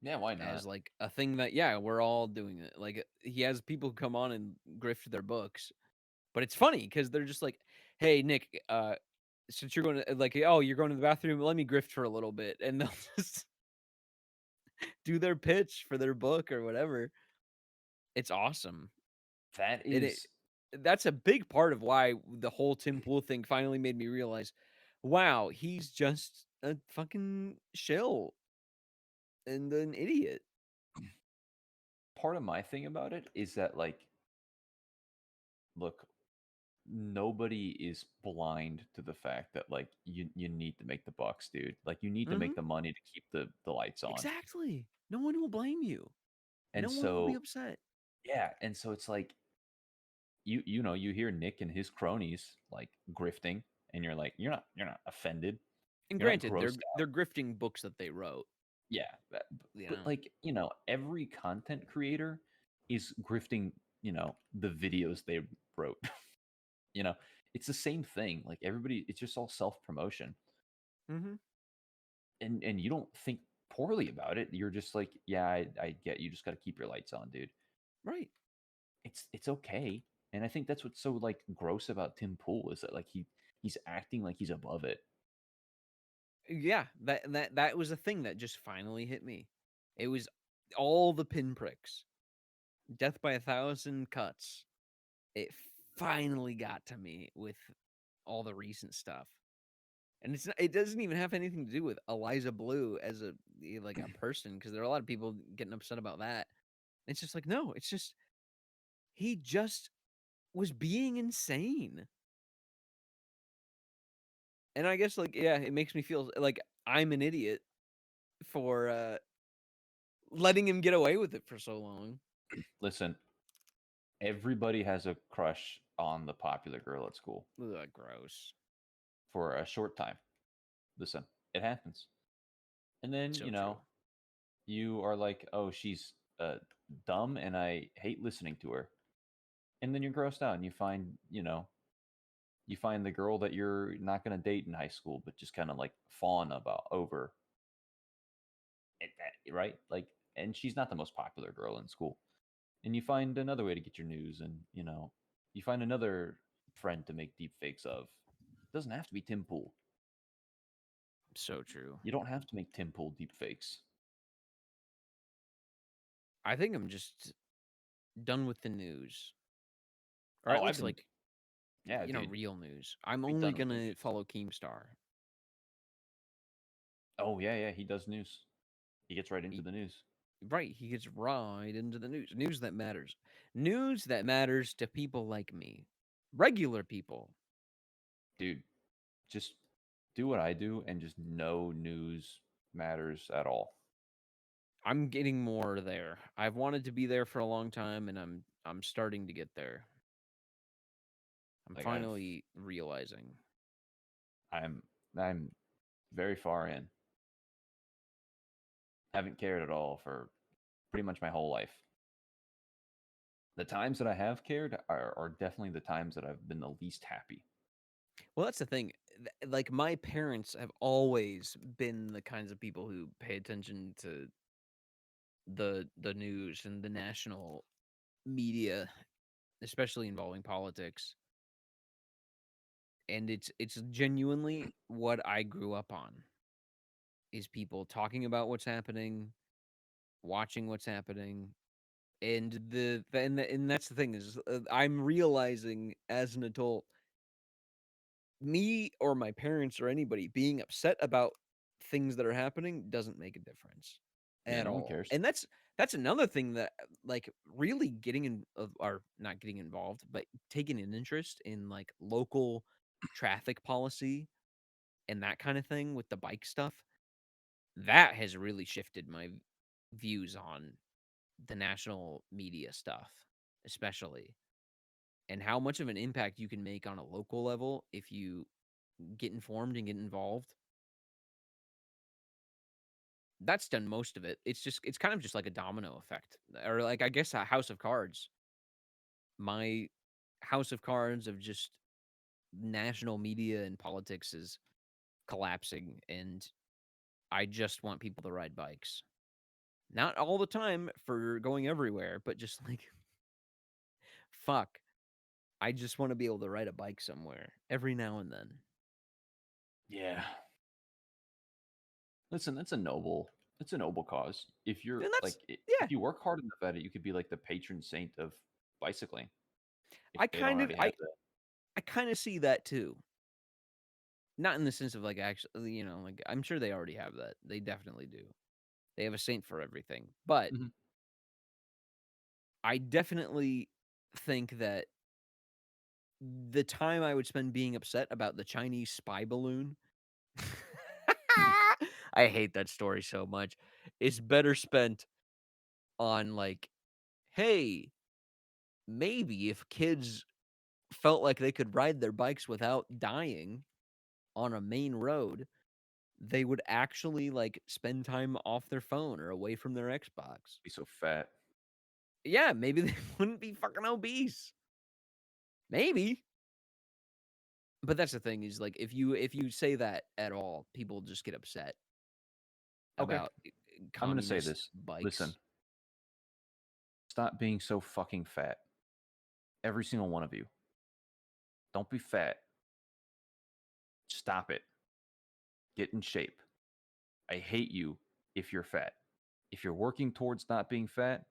Yeah, why as not? like a thing that yeah, we're all doing it. Like he has people come on and grift their books. But it's funny because they're just like, "Hey Nick, since you're going to like, oh, you're going to the bathroom, let me grift for a little bit." And they'll just do their pitch for their book or whatever. It's awesome. That And it is that's a big part of why the whole Tim Pool thing finally made me realize, wow, he's just a fucking shill and an idiot. part of my thing about it is that like look, nobody is blind to the fact that like you need to make the bucks, dude. Like you need to Mhm. make the money to keep the lights on. Exactly. No one will blame you. And No one will be so upset. yeah, and so it's like you know, you hear Nick and his cronies like grifting and you're like you're not offended. And You're not granted, grossed out. they're grifting books that they wrote, Yeah, you but know. like, you know, every content creator is grifting, you know, the videos they wrote. You know, it's the same thing. Like everybody, it's just all self promotion, Mhm. and you don't think poorly about it. You're just like, yeah, I get. You just got to keep your lights on, dude. Right. It's okay. And I think that's what's so like gross about Tim Pool is that like he's acting like he's above it. Yeah, that was a thing that just finally hit me. It was all the pinpricks. Death by 1,000 cuts. It finally got to me with all the recent stuff. And it doesn't even have anything to do with Eliza Blue as a like a person because there are a lot of people getting upset about that. It's just like no, it's just he just was being insane. And I guess like yeah, it makes me feel like I'm an idiot for letting him get away with it for so long. Listen, everybody has a crush on the popular girl at school Ugh, gross. for a short time. Listen, it happens. And then, So you true. know, you are like, oh, she's dumb and I hate listening to her. And then you're grossed out and you find, you know, you find the girl that you're not going to date in high school, but just kind of like fawn about over it, right? Like, and she's not the most popular girl in school. And you find another way to get your news and, you know, you find another friend to make deep fakes of. It doesn't have to be Tim Pool. So true. You don't have to make Tim Pool deep fakes. I think I'm just done with the news. Or Oh, at I've least been, like yeah, dude, real news. I'm be only done with the gonna news. follow Keemstar. Oh, yeah, yeah, he does news. He gets right into He, the news. right, he gets right into the news. News that matters. News that matters to people like me. Regular people. Dude, just do what I do and just no news matters at all. I'm getting more there. I've wanted to be there for a long time and I'm starting to get there. I'm Like finally realizing. I'm I'm very far in. Haven't cared at all for pretty much my whole life. The times that I have cared are definitely the times that I've been the least happy. Well, that's the thing. Like my parents have always been the kinds of people who pay attention to the news and the national media, especially involving politics. And it's genuinely what I grew up on is people talking about what's happening, watching what's happening, and and that's the thing is I'm realizing as an adult me or my parents or anybody being upset about things that are happening doesn't make a difference Yeah, at no one all. cares. And that's another thing that like really getting in or not getting involved, but taking an interest in like local traffic policy and that kind of thing with the bike stuff. That has really shifted my views on the national media stuff, especially, and how much of an impact you can make on a local level if you get informed and get involved. That's done most of it. It's kind of just like a domino effect, or like I guess a house of cards. My house of cards of just national media and politics is collapsing, and I just want people to ride bikes. Not all the time for going everywhere, but just like fuck. I just want to be able to ride a bike somewhere every now and then. Yeah. Listen, it's a noble cause. If you're And like that's yeah. if you work hard enough at it, you could be like the patron saint of bicycling if I they don't kind of already have I that. I kind of see that too. Not in the sense of like actually, like I'm sure they already have that. They definitely do. They have a saint for everything. But Mhm. I definitely think that the time I would spend being upset about the Chinese spy balloon, I hate that story so much, is better spent on like, hey, maybe if kids felt like they could ride their bikes without dying on a main road, they would actually like spend time off their phone or away from their Xbox. Be so fat. Yeah, maybe they wouldn't be fucking obese. Maybe. But that's the thing is like if you say that at all, people just get upset Okay. about I'm gonna say communist this. Listen, bikes. stop being so fucking fat. Every single one of you. Don't be fat. Stop it. Get in shape. I hate you if you're fat. If you're working towards not being fat,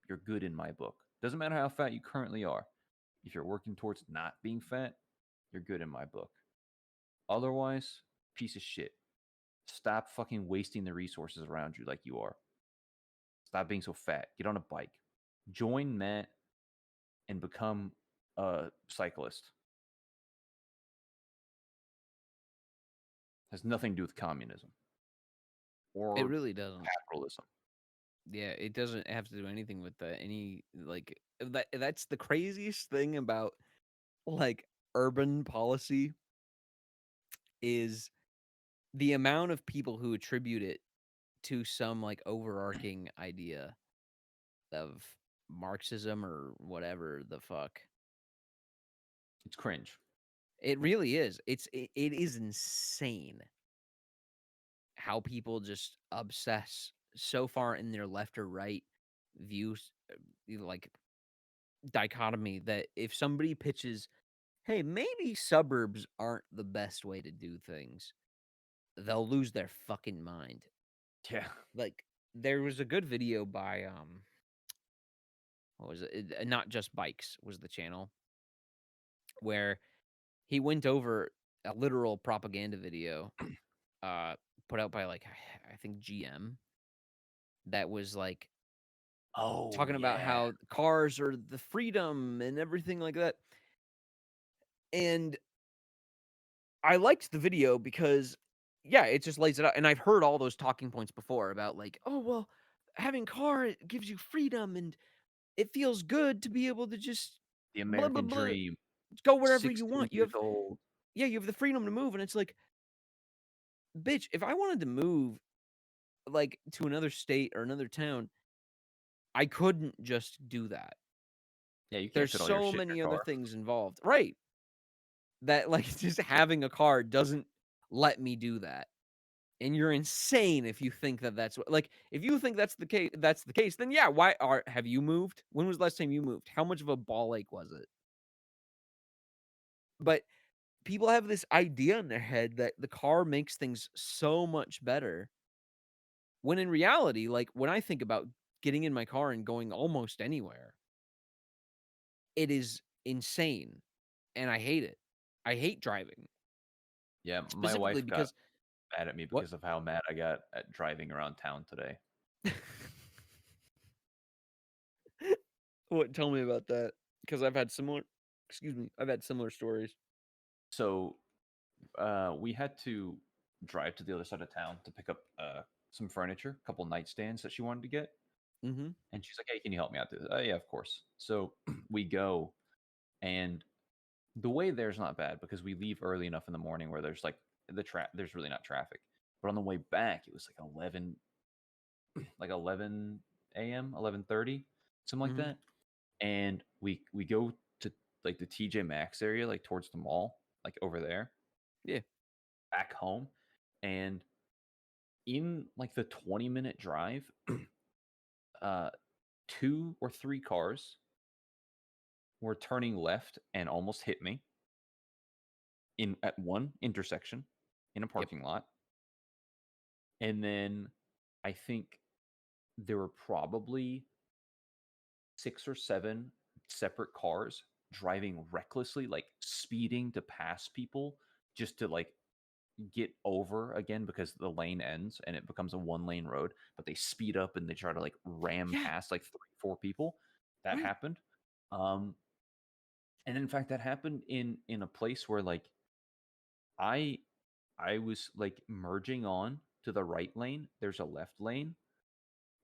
you're good in my book. Doesn't matter how fat you currently are. If you're working towards not being fat, you're good in my book. Otherwise, piece of shit. Stop fucking wasting the resources around you like you are. Stop being so fat. Get on a bike. Join Matt and become a cyclist. Has nothing to do with communism It or really doesn't. capitalism. Yeah, it doesn't have to do anything with any like that's the craziest thing about like urban policy is the amount of people who attribute it to some like overarching idea of Marxism or whatever the fuck. It's cringe. It really is. It is insane how people just obsess so far in their left or right views, like dichotomy, that if somebody pitches, hey, maybe suburbs aren't the best way to do things, they'll lose their fucking mind. Yeah. Like there was a good video by what was it? Not Just Bikes was the channel where he went over a literal propaganda video uh put out by like I think GM that was like Oh, talking about yeah. how cars are the freedom and everything like that. And I liked the video because yeah, it just lays it out. And I've heard all those talking points before about like, oh well, having car it gives you freedom and it feels good to be able to just The blah blah American blah dream. go wherever you 16 want. years old. You have the freedom to move, and it's like, bitch, if I wanted to move like to another state or another town, I couldn't just do that. Yeah, you can't There's fit all your so shit in many your other car. things involved. Right. That like just having a car doesn't let me do that. And you're insane if you think that that's what, like if you think that's the case, then yeah, have you moved? When was the last time you moved? How much of a ball ache was it? But people have this idea in their head that the car makes things so much better. When in reality, like when I think about getting in my car and going almost anywhere, it is insane and I hate it. I hate driving Yeah, my specifically wife got because mad at me what? because of how mad I got at driving around town today. What? Tell me about that because I've had similar. Excuse me. I've had similar stories. So, we had to drive to the other side of town to pick up some furniture, a couple nightstands that she wanted to get. Mm-hmm. And she's like, "Hey, can you help me out?" Oh, yeah, of course. So we go, and the way there's not bad because we leave early enough in the morning where there's like there's really not traffic. But on the way back, it was like 11 a.m., 11:30, something like Mm-hmm. that. And we go to like the TJ Maxx area, like towards the mall, like over there, Yeah. back home, and in like the 20-minute drive, uh, two or three cars were turning left and almost hit me in at one intersection in a Yep. parking lot. And then I think there were probably six or seven separate cars driving recklessly, like speeding to pass people just to like get over again because the lane ends and it becomes a one lane road, but they speed up and they try to like ram Yeah. past like three, four people. That Right. happened. Um, and in fact, that happened in a place where like I I was like merging on to the right lane. There's a left lane.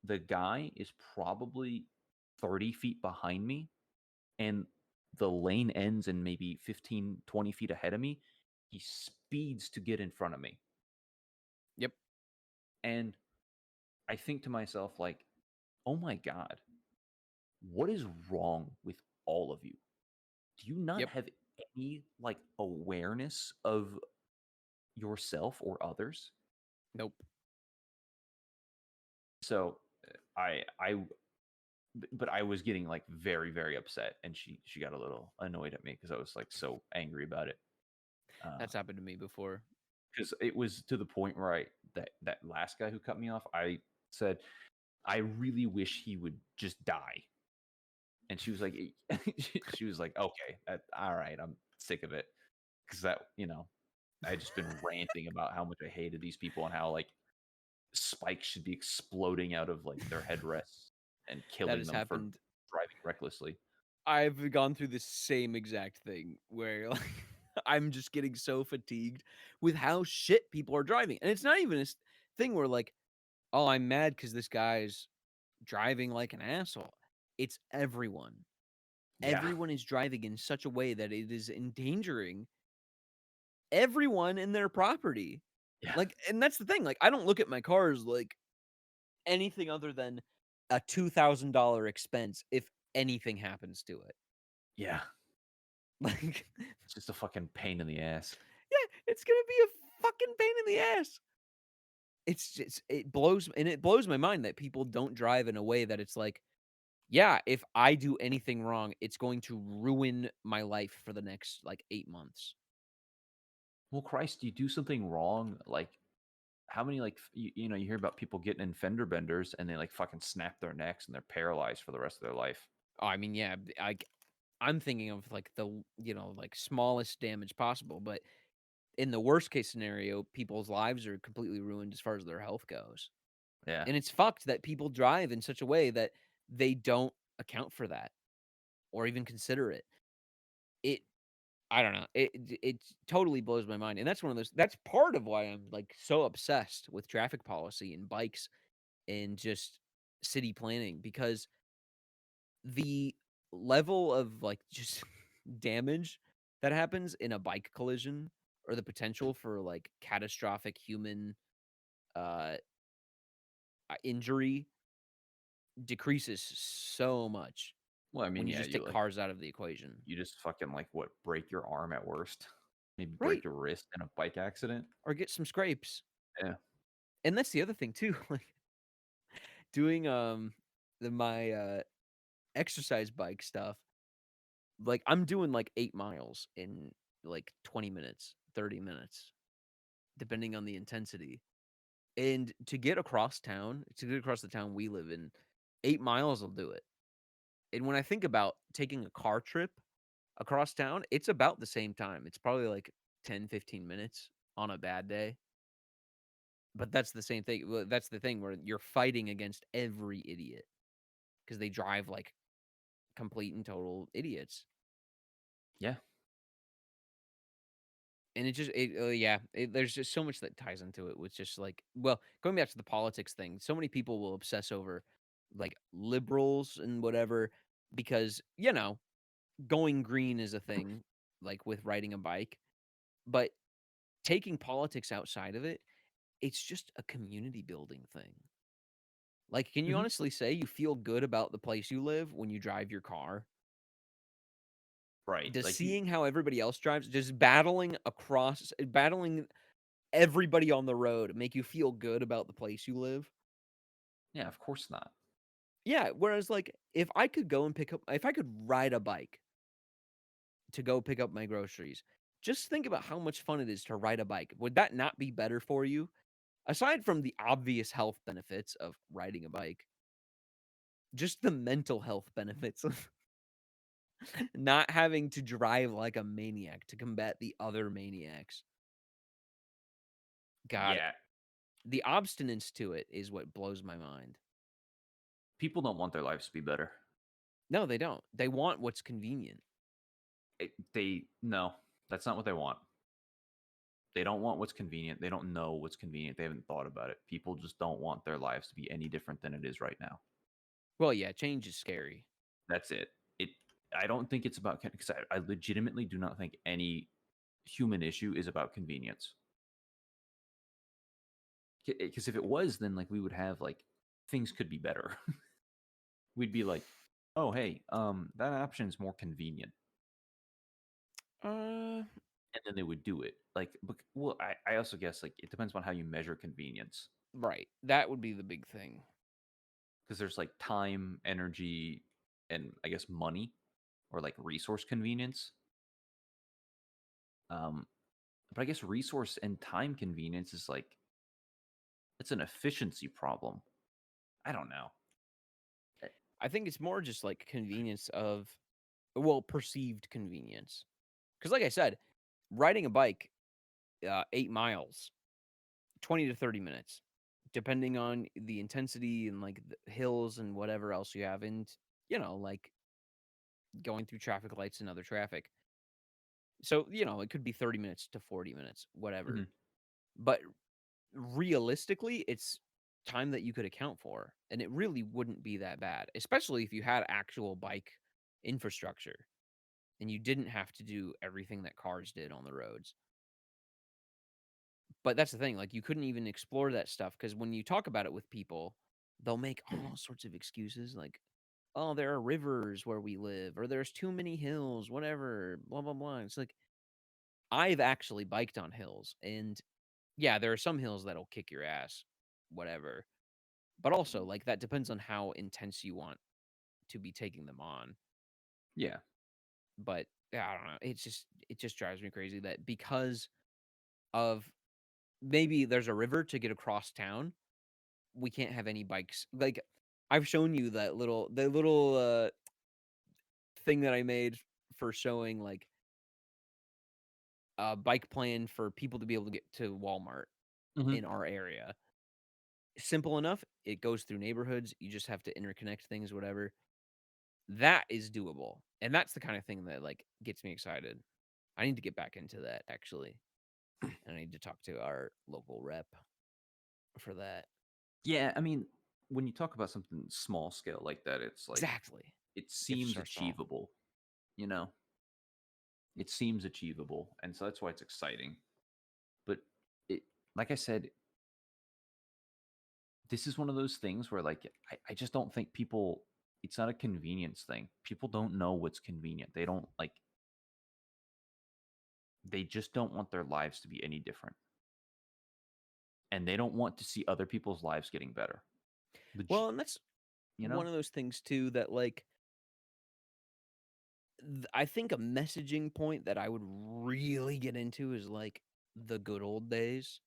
The guy is probably 30 feet behind me, and the lane ends in maybe 15, 20 feet ahead of me. He speeds to get in front of me. Yep. And I think to myself, like, oh my God, what is wrong with all of you? Do you not Yep. have any like awareness of yourself or others? Nope. So I but I was getting like very, very upset, and she got a little annoyed at me because I was like so angry about it. That's happened to me before. Because it was to the point where that last guy who cut me off, I said, I really wish he would just die. And she was like, she was like, okay, all right, I'm sick of it. Because that, I just been ranting about how much I hated these people and how like spikes should be exploding out of like their headrests and That killing has them for happened. driving recklessly. I've gone through the same exact thing where like I'm just getting so fatigued with how shit people are driving. And it's not even a thing where like, oh, I'm mad because this guy's driving like an asshole. It's everyone. Yeah, Everyone is driving in such a way that it is endangering everyone in their property. yeah, Like, and that's the thing. Like, I don't look at my cars like anything other than a $2,000 expense if anything happens to it. yeah. Like, It's just a fucking pain in the ass. yeah, it's gonna be a fucking pain in the ass. It's just it blows my mind that people don't drive in a way that it's like, yeah, if I do anything wrong, it's going to ruin my life for the next like 8 months. Well, Christ, you do something wrong, like how many like you hear about people getting in fender benders and they like fucking snap their necks and they're paralyzed for the rest of their life. Oh, I mean, yeah, I'm thinking of like the like smallest damage possible, but in the worst case scenario, people's lives are completely ruined as far as their health goes. Yeah, And it's fucked that people drive in such a way that they don't account for that or even consider it. It I don't know. It totally blows my mind. And that's one of those that's part of why I'm like so obsessed with traffic policy and bikes and just city planning because the level of like just damage that happens in a bike collision or the potential for like catastrophic human uh injury decreases so much well, I mean, when you yeah, just take cars out of the equation. you just fucking like what, break your arm at worst, maybe break Right. your wrist in a bike accident. Or get some scrapes. Yeah, And that's the other thing too, like doing my exercise bike stuff. Like I'm doing like 8 miles in like 20 minutes, 30 minutes, depending on the intensity. And to get across the town we live in, 8 miles will do it. And when I think about taking a car trip across town, it's about the same time. It's probably like 10, 15 minutes on a bad day. But that's the same thing. Well, that's the thing where you're fighting against every idiot because they drive like complete and total idiots. yeah. And it just, yeah, there's just so much that ties into it with just like, well, going back to the politics thing, so many people will obsess over like liberals and whatever, because going green is a thing, like with riding a bike, but taking politics outside of it, it's just a community building thing. Like, can you Mhm. honestly say you feel good about the place you live when you drive your car? Right. Does Like you seeing how everybody else drives, just battling everybody on the road make you feel good about the place you live? Yeah, of course not. Yeah, whereas like if I could ride a bike to go pick up my groceries, just think about how much fun it is to ride a bike. Would that not be better for you? Aside from the obvious health benefits of riding a bike, just the mental health benefits of not having to drive like a maniac to combat the other maniacs. God, Yeah. the obstinance to it is what blows my mind. People don't want their lives to be better. No, they don't. They want what's convenient. No, that's not what they want. They don't want what's convenient. They don't know what's convenient. They haven't thought about it. People just don't want their lives to be any different than it is right now. Well, yeah, change is scary. That's it. It. I don't think it's about because I legitimately do not think any human issue is about convenience. Because if it was, then like we would have like things could be better. We'd be like, oh hey, that option is more convenient, Uh, and then they would do it. Like, well, I also guess like it depends on how you measure convenience. right. That would be the big thing. Because there's like time, energy, and I guess money or like resource convenience. Um, but I guess resource and time convenience is like it's an efficiency problem. I don't know. Eh, I think it's more just like convenience of, well, perceived convenience. Because, like I said, riding a bike 8 miles, 20 to 30 minutes, depending on the intensity and like the hills and whatever else you have, and like going through traffic lights and other traffic. So, it could be 30 minutes to 40 minutes, whatever. mhm. But realistically, it's time that you could account for. And it really wouldn't be that bad, especially if you had actual bike infrastructure and you didn't have to do everything that cars did on the roads. But that's the thing, like you couldn't even explore that stuff because when you talk about it with people, they'll make all sorts of excuses like, oh, there are rivers where we live, or there's too many hills, whatever, blah, blah, blah. It's like, I've actually biked on hills, and yeah, there are some hills that'll kick your ass, whatever. But also, like, that depends on how intense you want to be taking them on. Yeah. But yeah, I don't know. It just drives me crazy that because of maybe there's a river to get across town, we can't have any bikes. Like, I've shown you the little thing that I made for showing like a bike plan for people to be able to get to Walmart Mhm. in our area. Simple enough. It goes through neighborhoods. You just have to interconnect things, whatever. That is doable. And that's the kind of thing that like gets me excited. I need to get back into that actually. And I need to talk to our local rep for that. Yeah, I mean, when you talk about something small scale like that, it's like Exactly. it You have to seems start small. achievable, you know? It seems achievable, and so that's why it's exciting. But it like I said, this is one of those things where like I just don't think people it's not a convenience thing. People don't know what's convenient. They don't like they just don't want their lives to be any different. And they don't want to see other people's lives getting better. Well, and that's You one know? of those things too that like I think a messaging point that I would really get into is like the good old days.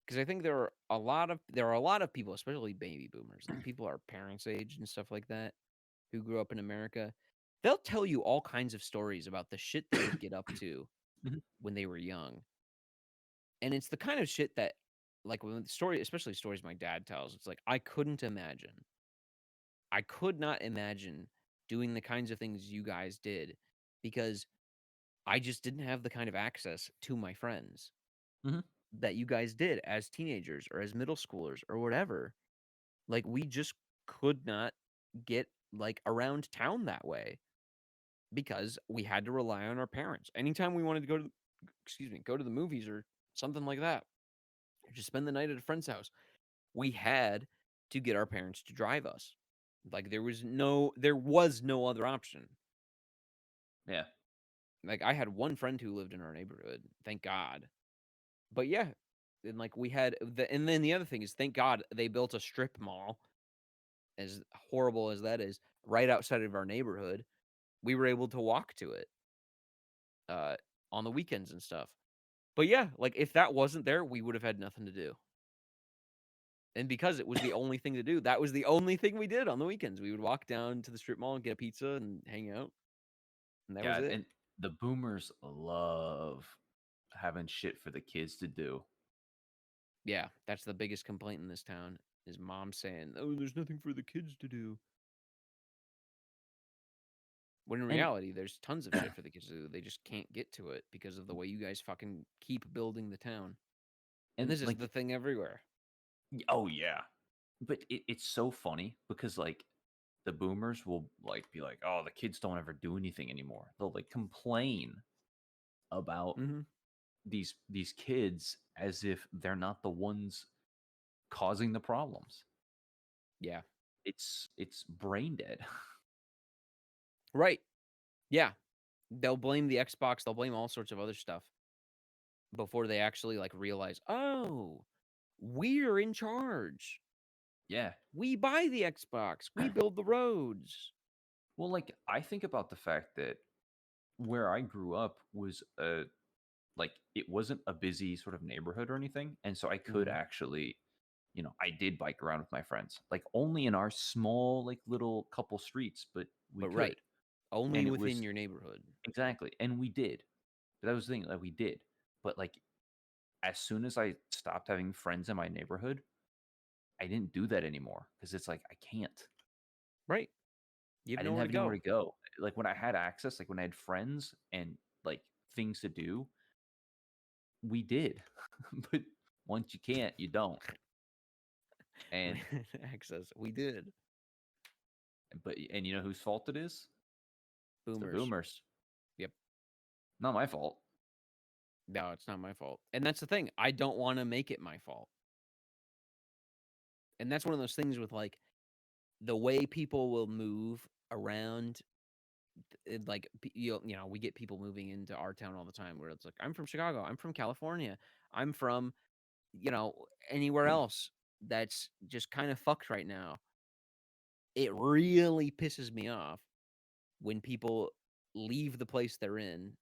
Because I think there are a lot of people, especially baby boomers, like people our parents' age and stuff like that, who grew up in America. They'll tell you all kinds of stories about the shit they would get up to Mhm. when they were young. And it's the kind of shit that like when the story, especially stories my dad tells, it's like I couldn't imagine. I could not imagine doing the kinds of things you guys did because I just didn't have the kind of access to my friends Mhm. that you guys did as teenagers or as middle schoolers or whatever. Like we just could not get like around town that way because we had to rely on our parents. Anytime we wanted to go to, go to the movies or something like that, or just spend the night at a friend's house, we had to get our parents to drive us. Like there was no other option. Yeah. Like I had one friend who lived in our neighborhood, thank God. But yeah, and like we had and then the other thing is thank God they built a strip mall, as horrible as that is, right outside of our neighborhood. We were able to walk to it uh on the weekends and stuff. But yeah, like if that wasn't there, we would have had nothing to do. And because it was the only thing to do, that was the only thing we did on the weekends. We would walk down to the strip mall and get a pizza and hang out. And that was Yeah, it. and the boomers love having shit for the kids to do. Yeah, that's the biggest complaint in this town is mom saying, "Oh, there's nothing for the kids to do." When in And reality, there's tons of shit for the kids to do. They just can't get to it because of the way you guys fucking keep building the town. And and this is like the thing everywhere. oh yeah. But it's so funny because like the boomers will like be like, "Oh, the kids don't ever do anything anymore." They'll like complain about Mm-hmm. these kids as if they're not the ones causing the problems. Yeah. It's brain dead. Right. Yeah. They'll blame the Xbox. They'll blame all sorts of other stuff before they actually like realize, oh, we're in charge. Yeah. We buy the Xbox. We build the roads. Well, like I think about the fact that where I grew up was a like it wasn't a busy sort of neighborhood or anything, and so I could Mm-hmm. actually, I did bike around with my friends, like only in our small like little couple streets, but we But right, could, only and it within was your neighborhood. exactly, and we did. But that was the thing, like we did, but like as soon as I stopped having friends in my neighborhood, I didn't do that anymore because it's like I can't. Right. You I have didn't nowhere have to anywhere go. to go. Like when I had access, like when I had friends and like things to do, we did. But once you can't, you don't. And Access. We did. and you know whose fault it is? It's the Boomers. boomers. Yep. Not my fault. No, it's not my fault. And that's the thing. I don't want to make it my fault. And that's one of those things with like the way people will move around. Like we get people moving into our town all the time where it's like, I'm from Chicago. I'm from California. I'm from, you know, anywhere else that's just kind of fucked right now. It really pisses me off when people leave the place they're in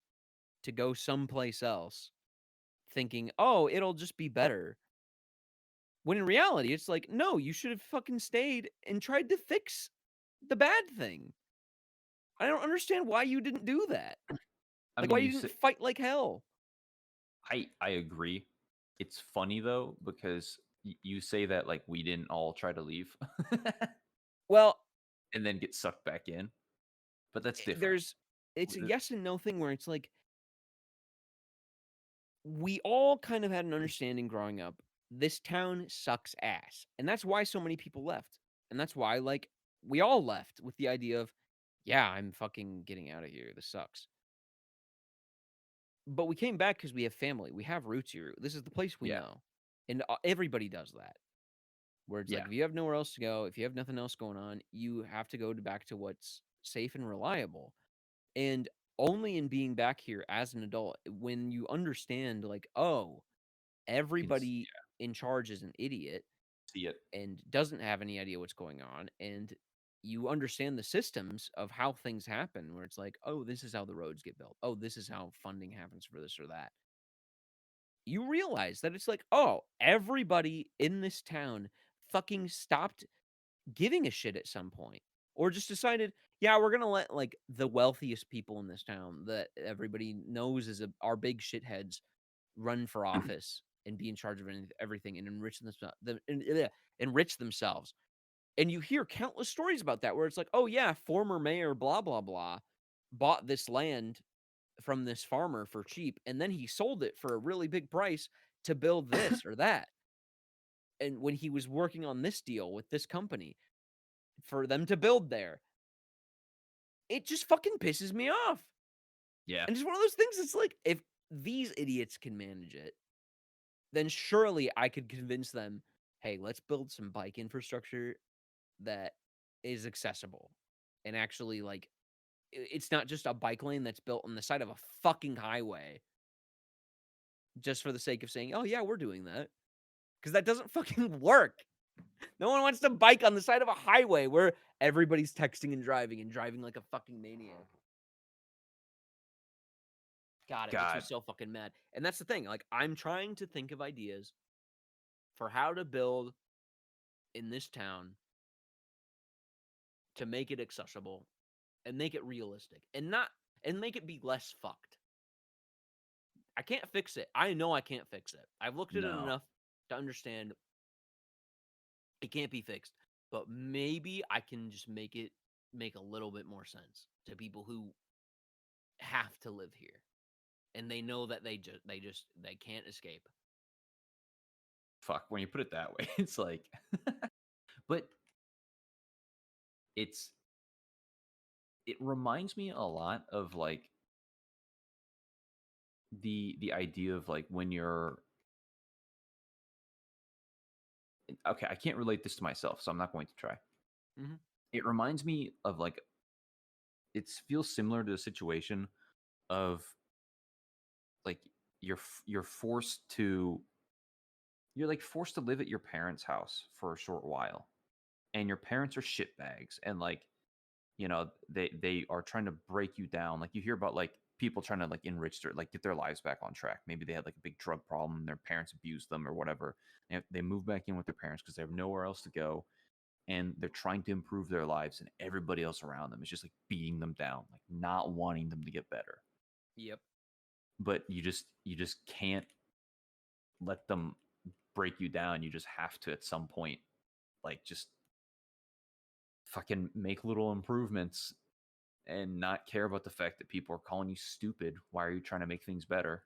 to go someplace else thinking, oh, it'll just be better. When in reality, it's like, no, you should have fucking stayed and tried to fix the bad thing. I don't understand why you didn't do that. I Like, mean, why you you say didn't fight like hell. I agree. It's funny though because you say that like we didn't all try to leave Well, and then get sucked back in, but that's different. it's a yes and no thing where it's like, we all kind of had an understanding growing up. This town sucks ass. And that's why so many people left. And that's why, like, we all left with the idea of, yeah, I'm fucking getting out of here. This sucks. But we came back because we have family. We have roots here. This is the place we Yeah, know. And everybody does that. Where it's yeah, like, if you have nowhere else to go, if you have nothing else going on, you have to go back to what's safe and reliable. And only in being back here as an adult, when you understand, like, oh, you can everybody in charge is an idiot see it. and doesn't have any idea what's going on, and you understand the systems of how things happen where it's like, oh, this is how the roads get built, oh, this is how funding happens for this or that. You realize that it's like, oh, everybody in this town fucking stopped giving a shit at some point, or just decided, yeah, we're gonna let like the wealthiest people in this town that everybody knows as our big shitheads run for office and be in charge of everything and enrich themselves. And you hear countless stories about that where it's like, oh yeah, former mayor blah blah blah bought this land from this farmer for cheap and then he sold it for a really big price to build this or that. And when he was working on this deal with this company, for them to build there. It just fucking pisses me off. Yeah. And it's one of those things. It's like, if these idiots can manage it, then surely I could convince them, hey, let's build some bike infrastructure that is accessible and actually, like, it's not just a bike lane that's built on the side of a fucking highway just for the sake of saying, oh yeah, we're doing that. Because that doesn't fucking work. No one wants to bike on the side of a highway where everybody's texting and driving like a fucking maniac. God, it makes me so fucking mad. And that's the thing. Like, I'm trying to think of ideas for how to build in this town to make it accessible and make it realistic and make it be less fucked. I can't fix it. I know I can't fix it. I've looked at it enough to understand it can't be fixed. But maybe I can just make it make a little bit more sense to people who have to live here. And they know that they can't escape. Fuck, when you put it that way, it's like but it reminds me a lot of like the idea of like when you're okay, I can't relate this to myself, so I'm not going to try. Mhm. It reminds me of like it feels similar to the situation of like you're forced to you're like forced to live at your parents' house for a short while, and your parents are shitbags, and like they are trying to break you down. Like you hear about like people trying to like enrich their like get their lives back on track. Maybe they had like a big drug problem, and their parents abused them or whatever. And they move back in with their parents because they have nowhere else to go, and they're trying to improve their lives, and everybody else around them is just like beating them down, like not wanting them to get better. Yep. But you just can't let them break you down. You just have to at some point like just fucking make little improvements and not care about the fact that people are calling you stupid. Why are you trying to make things better?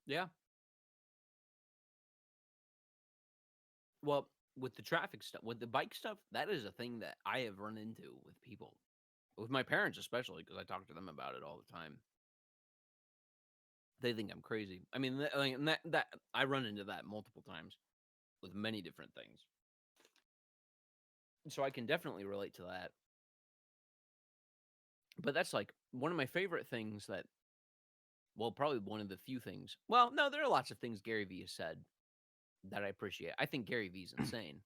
Yeah. Well, with the traffic stuff, with the bike stuff, that is a thing that I have run into with people, with my parents especially, because I talk to them about it all the time. They think I'm crazy. I mean, that I run into that multiple times with many different things. So I can definitely relate to that. But that's like one of my favorite things that, well, probably one of the few things. Well, no, there are lots of things Gary Vee has said that I appreciate. I think Gary Vee's insane,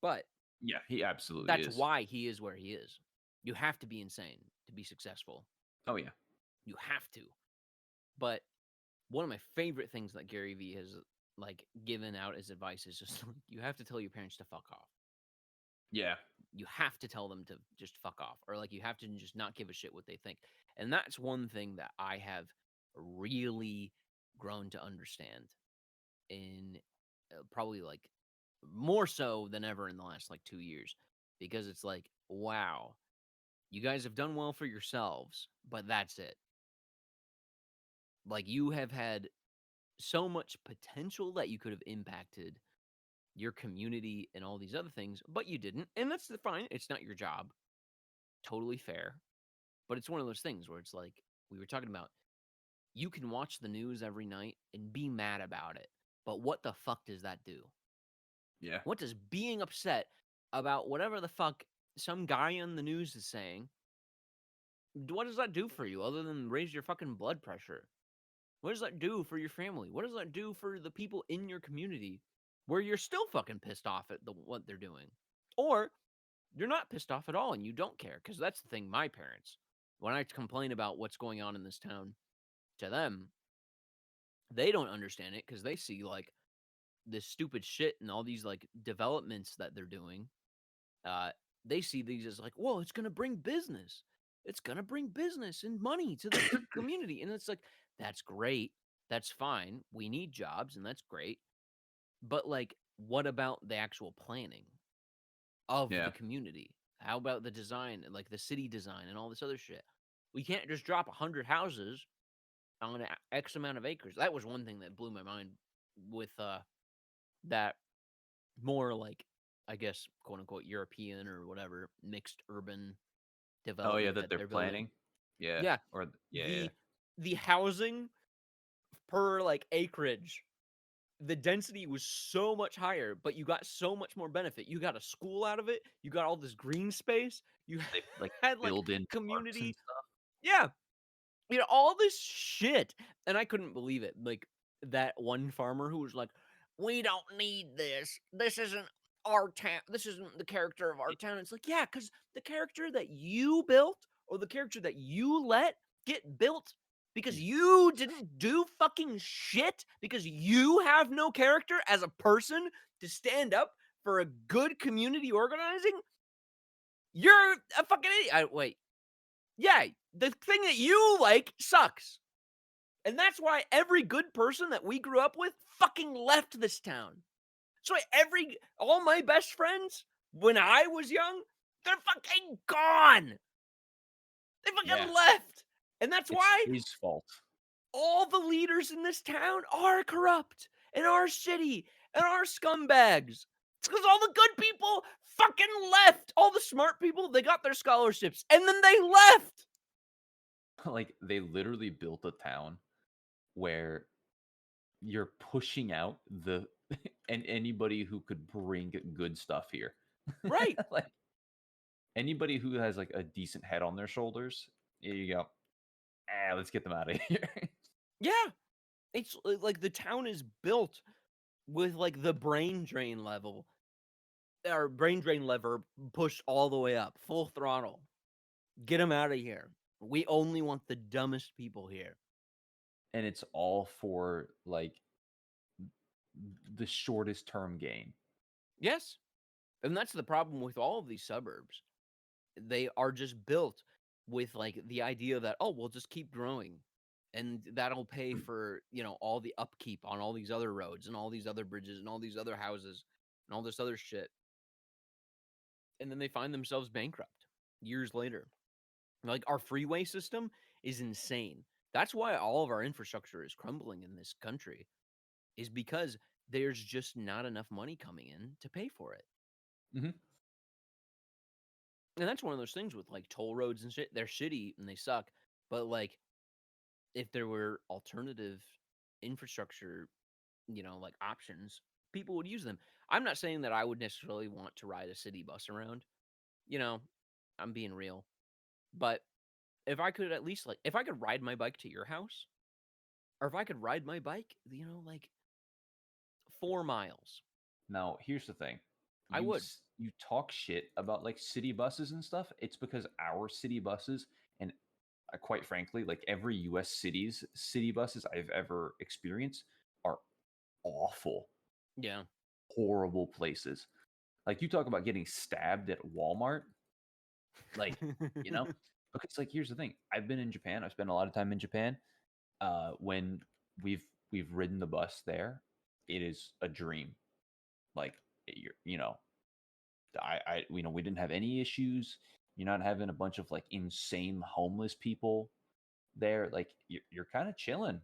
but Yeah, he absolutely that's is. why he is where he is. You have to be insane to be successful. Oh yeah. You have to. But one of my favorite things that Gary Vee has like given out as advice is just like, you have to tell your parents to fuck off. Yeah. You have to tell them to just fuck off, or like you have to just not give a shit what they think. And that's one thing that I have really grown to understand in probably like more so than ever in the last like 2 years, because it's like, wow, you guys have done well for yourselves, but that's it. Like, you have had so much potential that you could have impacted your community and all these other things, but you didn't. And that's fine. It's not your job. Totally fair. But it's one of those things where it's like we were talking about, you can watch the news every night and be mad about it. But what the fuck does that do? Yeah. What does being upset about whatever the fuck some guy on the news is saying, what does that do for you other than raise your fucking blood pressure? What does that do for your family? What does that do for the people in your community where you're still fucking pissed off at what they're doing? Or you're not pissed off at all and you don't care. Because that's the thing, my parents, when I complain about what's going on in this town to them, they don't understand it because they see like this stupid shit and all these like developments that they're doing. They see these as like, well, it's going to bring business. It's going to bring business and money to the community. And it's like, that's great. That's fine. We need jobs and that's great. But like, what about the actual planning of Yeah. the community? How about the design, like the city design and all this other shit? We can't just drop 100 houses on X amount of acres. That was one thing that blew my mind with that more like I guess, quote unquote, European or whatever mixed urban Oh yeah, development that that they're they're building. planning. Yeah, Yeah, or yeah. the housing per like acreage, the density was so much higher, but you got so much more benefit. You got a school out of it. You got all this green space. You They like had like build in parks and community. stuff. Yeah, all this shit, and I couldn't believe it. Like that one farmer who was like, "We don't need this. This isn't our town. This isn't the character of our town." It's like, yeah, because the character that you built or the character that you let get built because you didn't do fucking shit because you have no character as a person to stand up for a good community organizing. You're a fucking idiot. Wait, yeah, the thing that you like sucks. And that's why every good person that we grew up with fucking left this town. So all my best friends when I was young, they're fucking gone. They Yeah, fucking left. And that's it's why his fault. all the leaders in this town are corrupt and are shitty and are scumbags. It's because all the good people fucking left. All the smart people, they got their scholarships and then they left. Like they literally built a town where you're pushing out the and anybody who could bring good stuff here. Right. Like anybody who has like a decent head on their shoulders, here you go. Let's get them out of here. Yeah. It's like the town is built with like the brain drain level or brain drain lever pushed all the way up, full throttle. Get them out of here. We only want the dumbest people here. And it's all for like the shortest term gain. Yes. And that's the problem with all of these suburbs. They are just built with like the idea that, oh, we'll just keep growing. And that'll pay for, all the upkeep on all these other roads and all these other bridges and all these other houses and all this other shit. And then they find themselves bankrupt years later. Like our freeway system is insane. That's why all of our infrastructure is crumbling in this country, is because there's just not enough money coming in to pay for it. Mm-hmm. And that's one of those things with like toll roads and shit. They're shitty and they suck. But like if there were alternative infrastructure, like options, people would use them. I'm not saying that I would necessarily want to ride a city bus around. I'm being real. But if I could at least if I could ride my bike to your house, or if I could ride my bike, like 4 miles, Now, here's the thing. I would. You talk shit about like city buses and stuff. It's because our city buses and quite frankly, like every US city's city buses I've ever experienced are awful, Yeah. horrible places. Like you talk about getting stabbed at Walmart, like, you know, because like here's the thing. I've been in Japan. I've spent a lot of time in Japan. When we've ridden the bus there, it is a dream. Like we didn't have any issues. You're not having a bunch of like insane homeless people there. Like you're kind of chilling.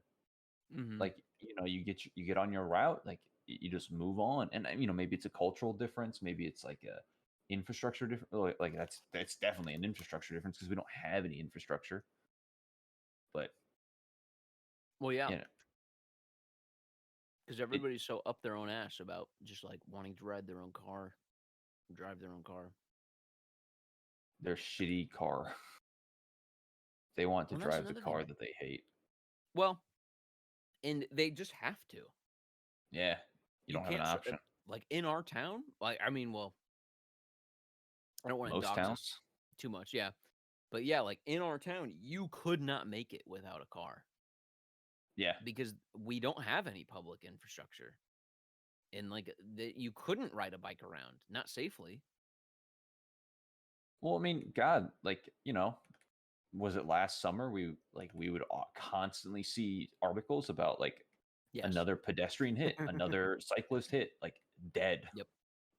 Mm-hmm. Like you get on your route. Like you just move on. And maybe it's a cultural difference. Maybe it's like a infrastructure difference. Like that's definitely an infrastructure difference because we don't have any infrastructure. But Well, yeah, you know, because it everybody's so up their own ass about just like wanting to ride their own car, drive their own car. their shitty car. They want to Well, that's drive the another thing. car that they hate. Well, and they just have to. Yeah, you You don't have an can't option. like in our town. Like, I mean, well, I don't want to Most dox us towns. too much, yeah. But yeah, like in our town, you could not make it without a car Yeah. because we don't have any public infrastructure. And like you couldn't ride a bike around, not safely. Well, I mean, God, like was it last summer? We would constantly see articles about like Yes. another pedestrian hit, another cyclist hit, like dead Yep.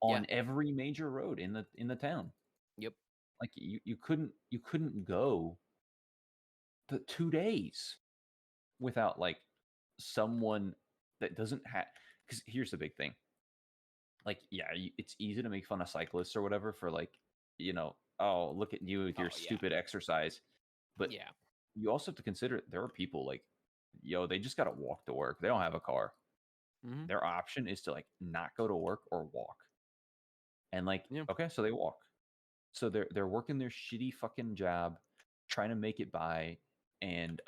on every major road in the town. Yep. Like you couldn't go the 2 days without like someone that doesn't have. Because here's the big thing: like, yeah, it's easy to make fun of cyclists or whatever for like, oh, look at you with your Oh, yeah. stupid exercise. But Yeah. you also have to consider there are people like, they just got to walk to work. They don't have a car. Mm-hmm. Their option is to like not go to work or walk. And like, Yeah. okay, so they walk. So they're working their shitty fucking job, trying to make it by, and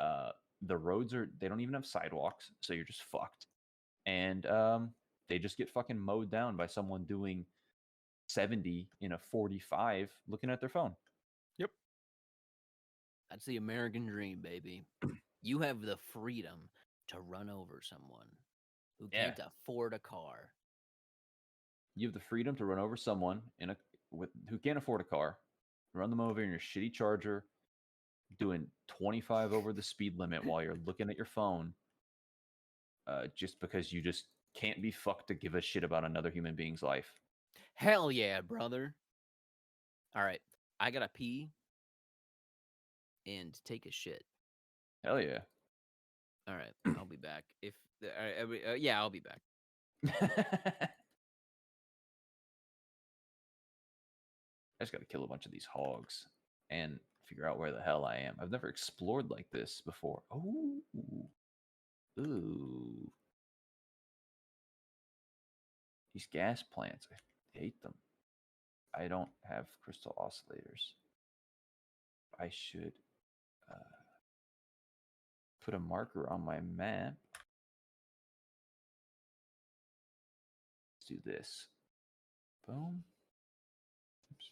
the roads they don't even have sidewalks, so you're just fucked. And they just get fucking mowed down by someone doing 70 in a 45 looking at their phone. Yep. That's the American dream, baby. You have the freedom to run over someone who Yeah. can't afford a car. You have the freedom to run over someone who can't afford a car, run them over in your shitty Charger, doing 25 over the speed limit while you're looking at your phone, just because you just can't be fucked to give a shit about another human being's life. Hell yeah, brother. All right. I gotta pee and take a shit. Hell yeah. All right. I'll be back. Yeah, I'll be back. I just got to kill a bunch of these hogs and figure out where the hell I am. I've never explored like this before. Oh, ooh. These gas plants, I hate them. I don't have crystal oscillators. I should put a marker on my map. Let's do this. Boom. Oops.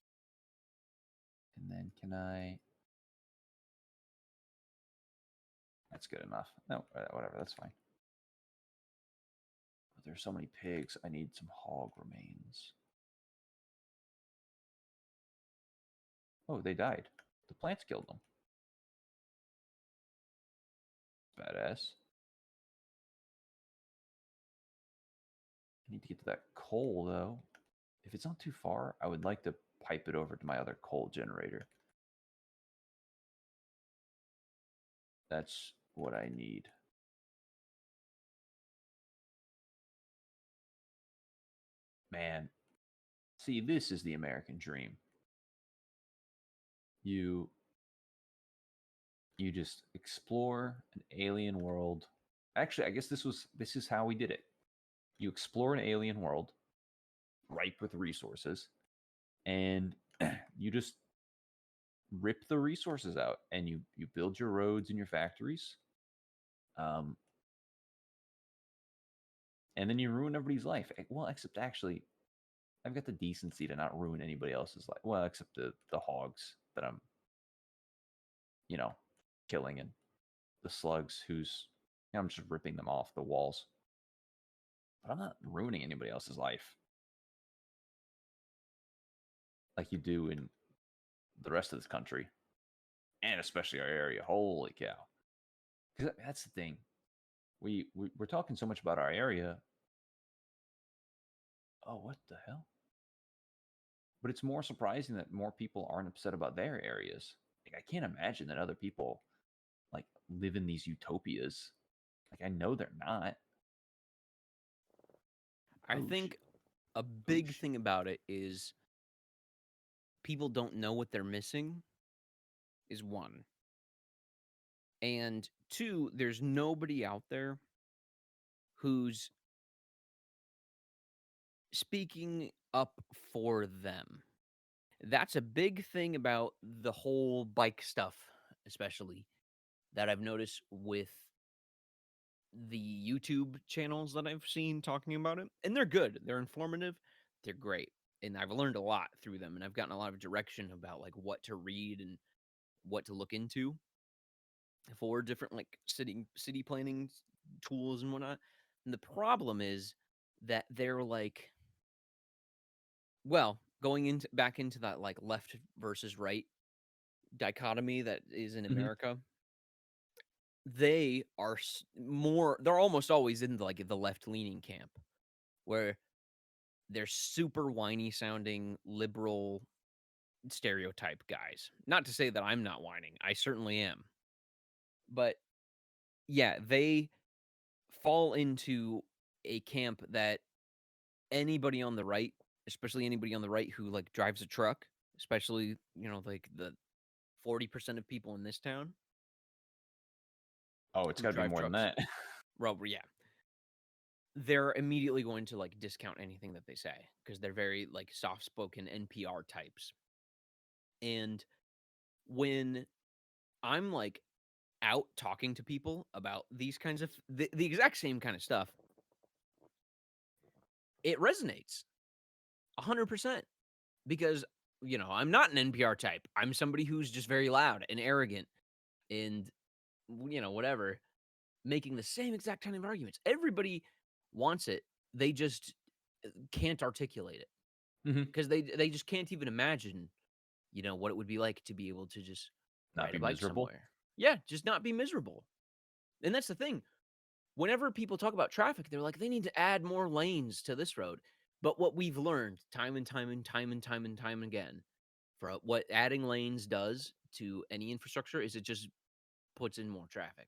And then can I... That's good enough. No, whatever, that's fine. But there's so many pigs, I need some hog remains. Oh, they died. The plants killed them. Badass. I need to get to that coal, though. If it's not too far, I would like to pipe it over to my other coal generator. That's what I need. Man, see, this is the American dream. You just explore an alien world. Actually, I guess this is how we did it. You explore an alien world ripe with resources, and you just rip the resources out, and you build your roads and your factories. And then you ruin everybody's life. Well, except actually, I've got the decency to not ruin anybody else's life. Well, except the hogs that I'm, killing, and the slugs I'm just ripping them off the walls. But I'm not ruining anybody else's life like you do in the rest of this country, and especially our area. Holy cow! Because that's the thing. We're talking so much about our area. Oh, what the hell? But it's more surprising that more people aren't upset about their areas. Like, I can't imagine that other people like live in these utopias. Like, I know they're not. I Oh, think shit. a big thing about it is people don't know what they're missing, is one. And two, there's nobody out there who's speaking up for them. That's a big thing about the whole bike stuff, especially that I've noticed with the YouTube channels that I've seen talking about it. And they're good, they're informative, they're great. And I've learned a lot through them, and I've gotten a lot of direction about like what to read and what to look into for different like city planning tools and whatnot. And the problem is that they're like, well, going into back into that like left versus right dichotomy that is in Mhm. America, they are they're almost always in like the left leaning camp where they're super whiny sounding liberal stereotype guys. Not to say that I'm not whining, I certainly am. But yeah, they fall into a camp that anybody on the right, especially anybody on the right who like drives a truck, especially, like the 40% of people in this town Oh, it's who got to be drive more than trucks. that. Well, yeah. They're immediately going to like discount anything that they say because they're very like soft-spoken NPR types. And when I'm like out talking to people about these kinds of the exact same kind of stuff, it resonates 100% because I'm not an NPR type. I'm somebody who's just very loud and arrogant and whatever, making the same exact kind of arguments. Everybody wants it. They just can't articulate it because they just can't even imagine, what it would be like to be able to just Not ride be a bike miserable. somewhere. Yeah, just not be miserable. And that's the thing. Whenever people talk about traffic, they're like, they need to add more lanes to this road. But what we've learned time and time and time and time and time again, for what adding lanes does to any infrastructure is it just puts in more traffic.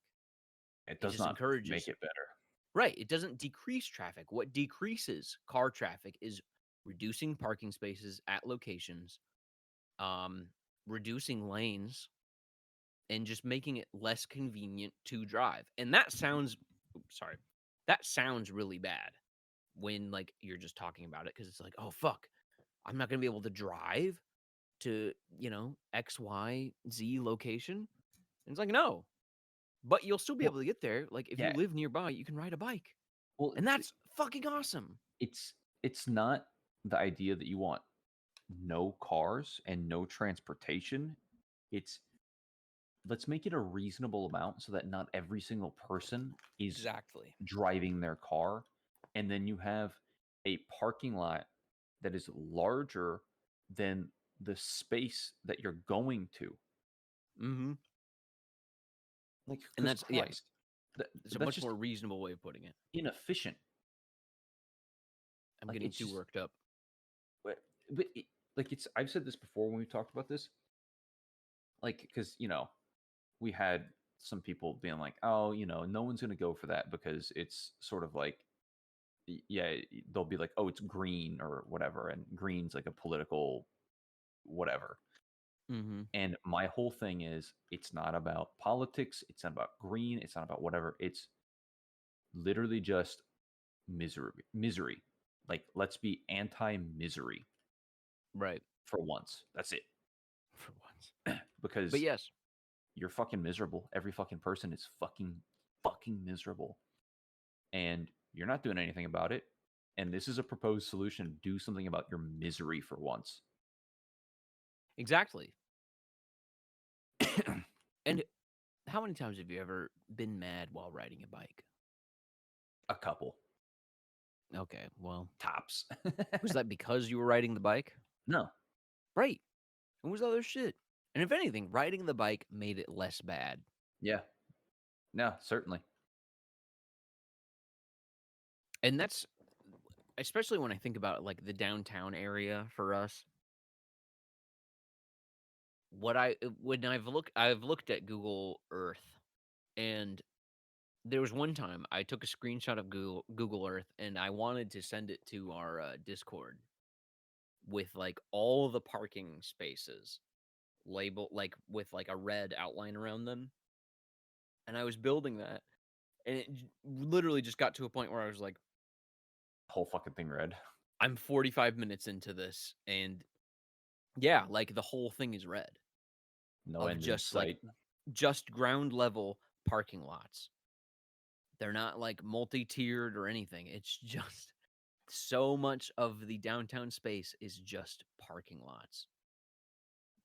It It does just not encourages. make it better. Right. It doesn't decrease traffic. What decreases car traffic is reducing parking spaces at locations, reducing lanes, and just making it less convenient to drive. And that sounds, that sounds really bad when like you're just talking about it because it's like, oh fuck, I'm not gonna be able to drive to X Y Z location. And it's like no, but you'll still be Well, able to get there. Like if you yeah. live nearby, you can ride a bike, Well, and that's fucking awesome. it's not the idea that you want no cars and no transportation. It's let's make it a reasonable amount so that not every single person is Exactly. driving their car. And then you have a parking lot that is larger than the space that you're going to. Mm-hmm. Like, And because that's yeah, Christ, it's a that's much just more reasonable way of putting it. inefficient. I'm Like, getting it's too just, worked up. but like, I've said this before when we talked about this. Like, because, we had some people being like, oh, no one's going to go for that because it's sort of like, yeah, they'll be like, oh, it's green or whatever. And green's like a political whatever. Mm-hmm. And my whole thing is it's not about politics. It's not about green. It's not about whatever. It's literally just misery. Like, let's be anti-misery Right. for once. That's it. For once. But Because yes, you're fucking miserable. Every fucking person is fucking miserable. And you're not doing anything about it. And this is a proposed solution. Do something about your misery for once. exactly. And how many times have you ever been mad while riding a bike? A couple Okay, well, tops. was that because you were riding the bike? No. Right. It was other shit. And if anything, riding the bike made it less bad. Yeah. No, certainly. And that's especially when I think about like the downtown area for us. When I've looked at Google Earth, and there was one time I took a screenshot of Google Earth and I wanted to send it to our Discord with like all the parking spaces labeled like with like a red outline around them. And I was building that, and it literally just got to a point where I was like, Whole fucking thing red. I'm 45 minutes into this, and yeah, like the whole thing is red No of end in just like sight. just ground level parking lots. They're not like multi-tiered or anything. It's just so much of the downtown space is just parking lots.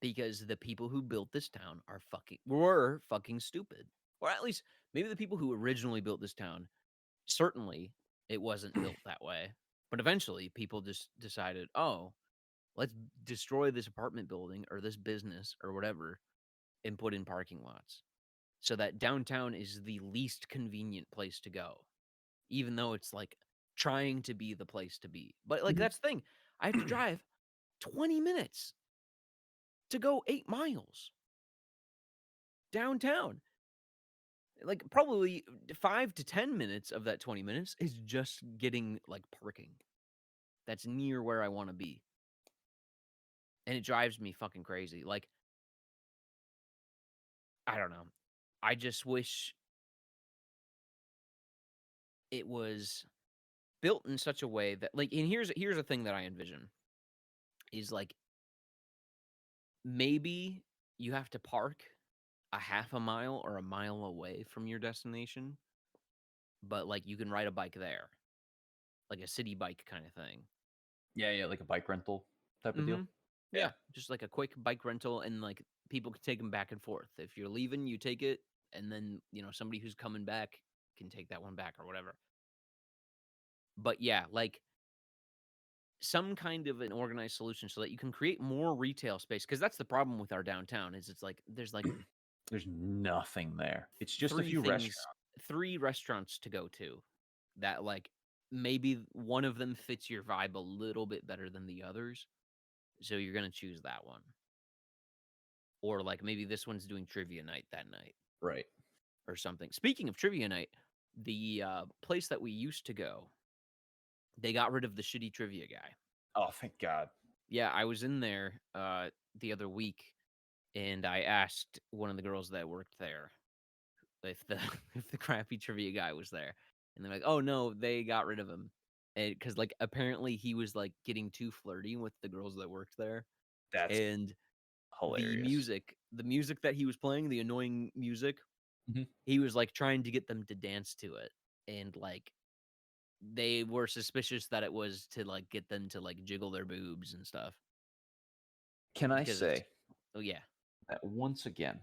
Because the people who built this town were fucking stupid. Or at least maybe the people who originally built this town, certainly it wasn't built that way. But eventually people just decided, oh, let's destroy this apartment building or this business or whatever and put in parking lots. So that downtown is the least convenient place to go, even though it's like trying to be the place to be. But like that's the thing. I have to drive 20 minutes to go 8 miles downtown. Like probably 5 to 10 minutes of that 20 minutes is just getting like parking. that's near where I want to be. And it drives me fucking crazy. Like, I don't know. I just wish it was built in such a way that, like, and here's a thing that I envision is like maybe you have to park a half a mile or a mile away from your destination, but like you can ride a bike there, like a city bike kind of thing. Yeah, like a bike rental type of deal. Mm-hmm. Yeah, just like a quick bike rental, and like people can take them back and forth. If you're leaving, you take it, and then somebody who's coming back can take that one back or whatever. But yeah, like some kind of an organized solution so that you can create more retail space, because that's the problem with our downtown is it's like there's like There's nothing there. It's just a three few things, restaurants. 3 restaurants to go to that like maybe one of them fits your vibe a little bit better than the others. So you're going to choose that one. Or like maybe this one's doing trivia night that night Right. or something. Speaking of trivia night, the place that we used to go, they got rid of the shitty trivia guy. Oh, thank God. Yeah, I was in there the other week and I asked one of the girls that worked there if the if the crappy trivia guy was there, and they're like, "Oh no, they got rid of him," because like apparently he was like getting too flirty with the girls that worked there, That's and hilarious. the music that he was playing, the annoying music, Mhm. he was like trying to get them to dance to it, and like they were suspicious that it was to like get them to like jiggle their boobs and stuff Can I because it's say oh yeah that once again,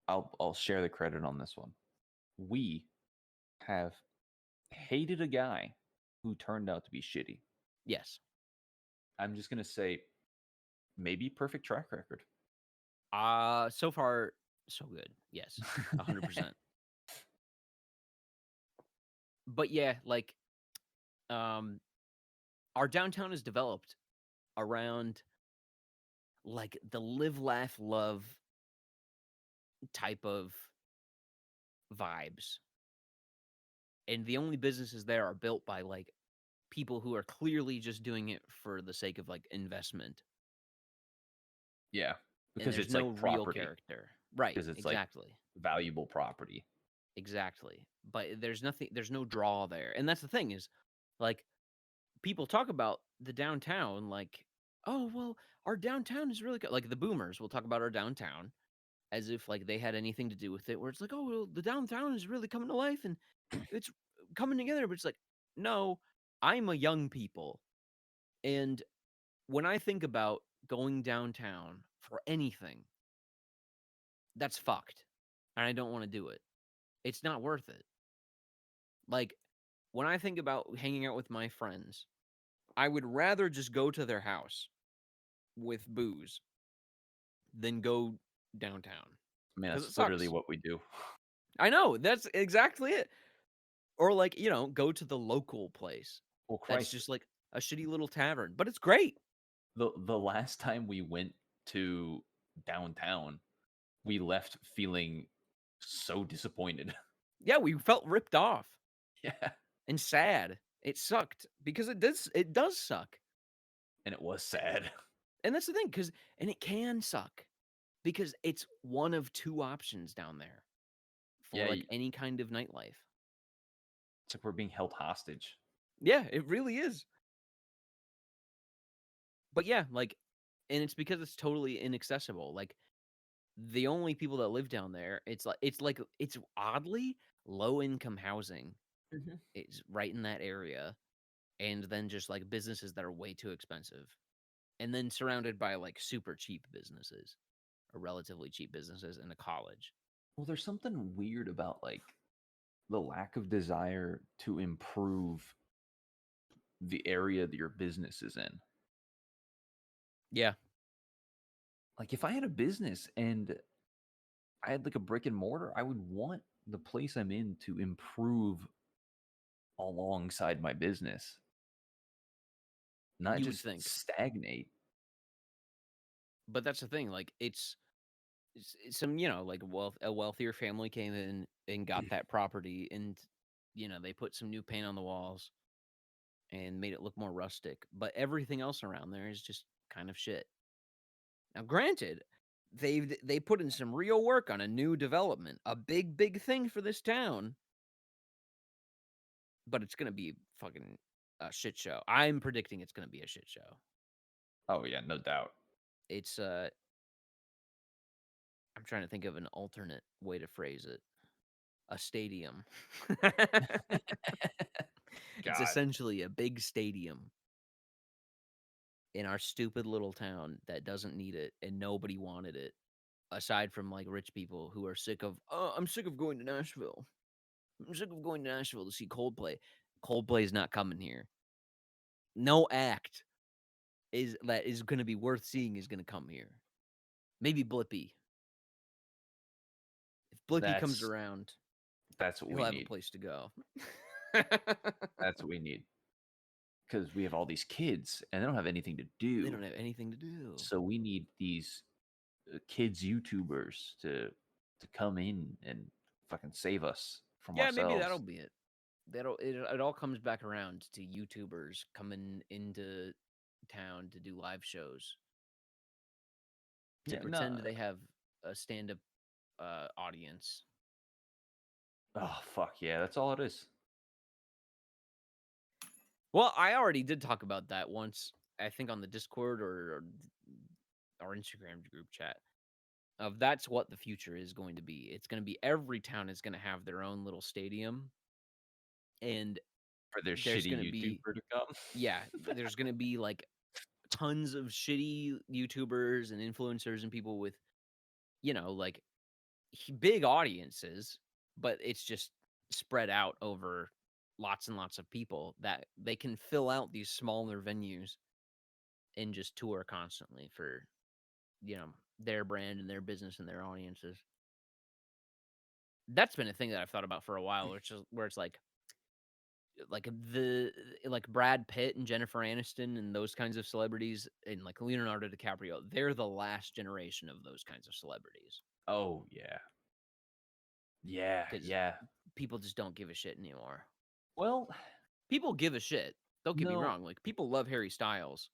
I'll share the credit on this one. We have hated a guy who turned out to be shitty. yes I'm just gonna say maybe perfect track record. so far so good, yes, 100%. But yeah, like um our downtown is developed around like the live laugh love type of vibes, and the only businesses there are built by like people who are clearly just doing it for the sake of like investment, Yeah, and because there's it's no like real property. character, right? Because it's like Exactly. valuable property. Exactly. But there's no draw there, and that's the thing is like people talk about the downtown like, oh well, our downtown is really good. Like the boomers will talk about our downtown as if like they had anything to do with it, where it's like, oh well, the downtown is really coming to life and it's coming together, but it's like, no, I'm a young people, and when I think about going downtown for anything, that's fucked, and I don't want to do it. It's not worth it. Like when I think about hanging out with my friends, I would rather just go to their house with booze than go downtown I mean, because it that's literally sucks. what we do. I know that's exactly it. Or like, go to the local place. Well, That's Christ, just like a shitty little tavern, but it's great. the last time we went to downtown, we left feeling so disappointed. Yeah, we felt ripped off Yeah, and sad. It sucked because it does suck. and it was sad. And that's the thing and it can suck because it's one of two options down there for Yeah, like any kind of nightlife. it's like we're being held hostage. Yeah, it really is. But yeah, like and it's because it's totally inaccessible. Like the only people that live down there, it's oddly low income housing. Mhm. It's right in that area, and then just like businesses that are way too expensive, and then surrounded by like super cheap businesses or relatively cheap businesses in a college. Well, there's something weird about like the lack of desire to improve the area that your business is in. Yeah, Like if I had a business and I had like a brick and mortar, I would want the place I'm in to improve alongside my business, not you would just think, stagnate. but that's the thing. Like it's some like a wealthier family came in and got that property, and they put some new paint on the walls, and made it look more rustic. But everything else around there is just kind of shit. Now, granted, they put in some real work on a new development, a big thing for this town, but it's gonna be fucking a shit show. I'm predicting it's gonna be a shit show. Oh yeah, no doubt. It's I'm trying to think of an alternate way to phrase it. A stadium. It's God, essentially a big stadium in our stupid little town that doesn't need it and nobody wanted it aside from like rich people who are sick of, oh, I'm sick of going to Nashville. I'm sick of going to Nashville to see Coldplay. Coldplay's not coming here. No act that is going to be worth seeing is going to come here. Maybe Blippy. If Blippy comes that's around, that's what he'll we have a need. place to go. That's what we need. Because we have all these kids and they don't have anything to do. They don't have anything to do. So we need these kids YouTubers to come in and fucking save us from Yeah, maybe ourselves. that'll be it. It all comes back around to YouTubers coming into town to do live shows to Yeah, pretend no. they have a stand-up audience. Oh fuck yeah, that's all it is. Well, I already did talk about that once, I think on the Discord or our Instagram group chat. Of that's what the future is going to be. It's going to be every town is going to have their own little stadium, and For their there's going shitty to be YouTuber to come. there's going to be like tons of shitty YouTubers and influencers and people with like big audiences, but it's just spread out over lots and lots of people that they can fill out these smaller venues and just tour constantly for their brand and their business and their audiences. That's been a thing that I've thought about for a while, which is where it's like the like Brad Pitt and Jennifer Aniston and those kinds of celebrities and like Leonardo DiCaprio, they're the last generation of those kinds of celebrities Oh yeah. Yeah, because yeah. people just don't give a shit anymore. Well, People give a shit. Don't get me no, wrong. Like people love Harry Styles,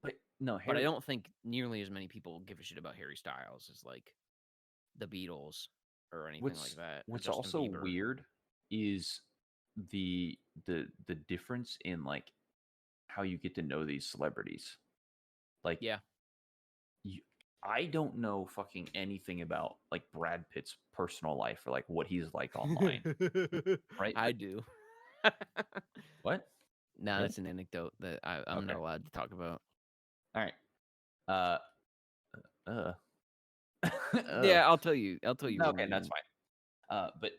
but no, but I Harry. don't think nearly as many people give a shit about Harry Styles as like the Beatles or anything like that, or What's Justin also Bieber. weird is the difference in like how you get to know these celebrities. Like Yeah. you, I don't know fucking anything about like Brad Pitt's personal life or like what he's like online, right? I But do. what? No, Really? that's an anecdote that I'm Okay. not allowed to talk about. All right. Uh. Uh. uh. Yeah, I'll tell you. I'll tell you No, when okay, we that's fine. But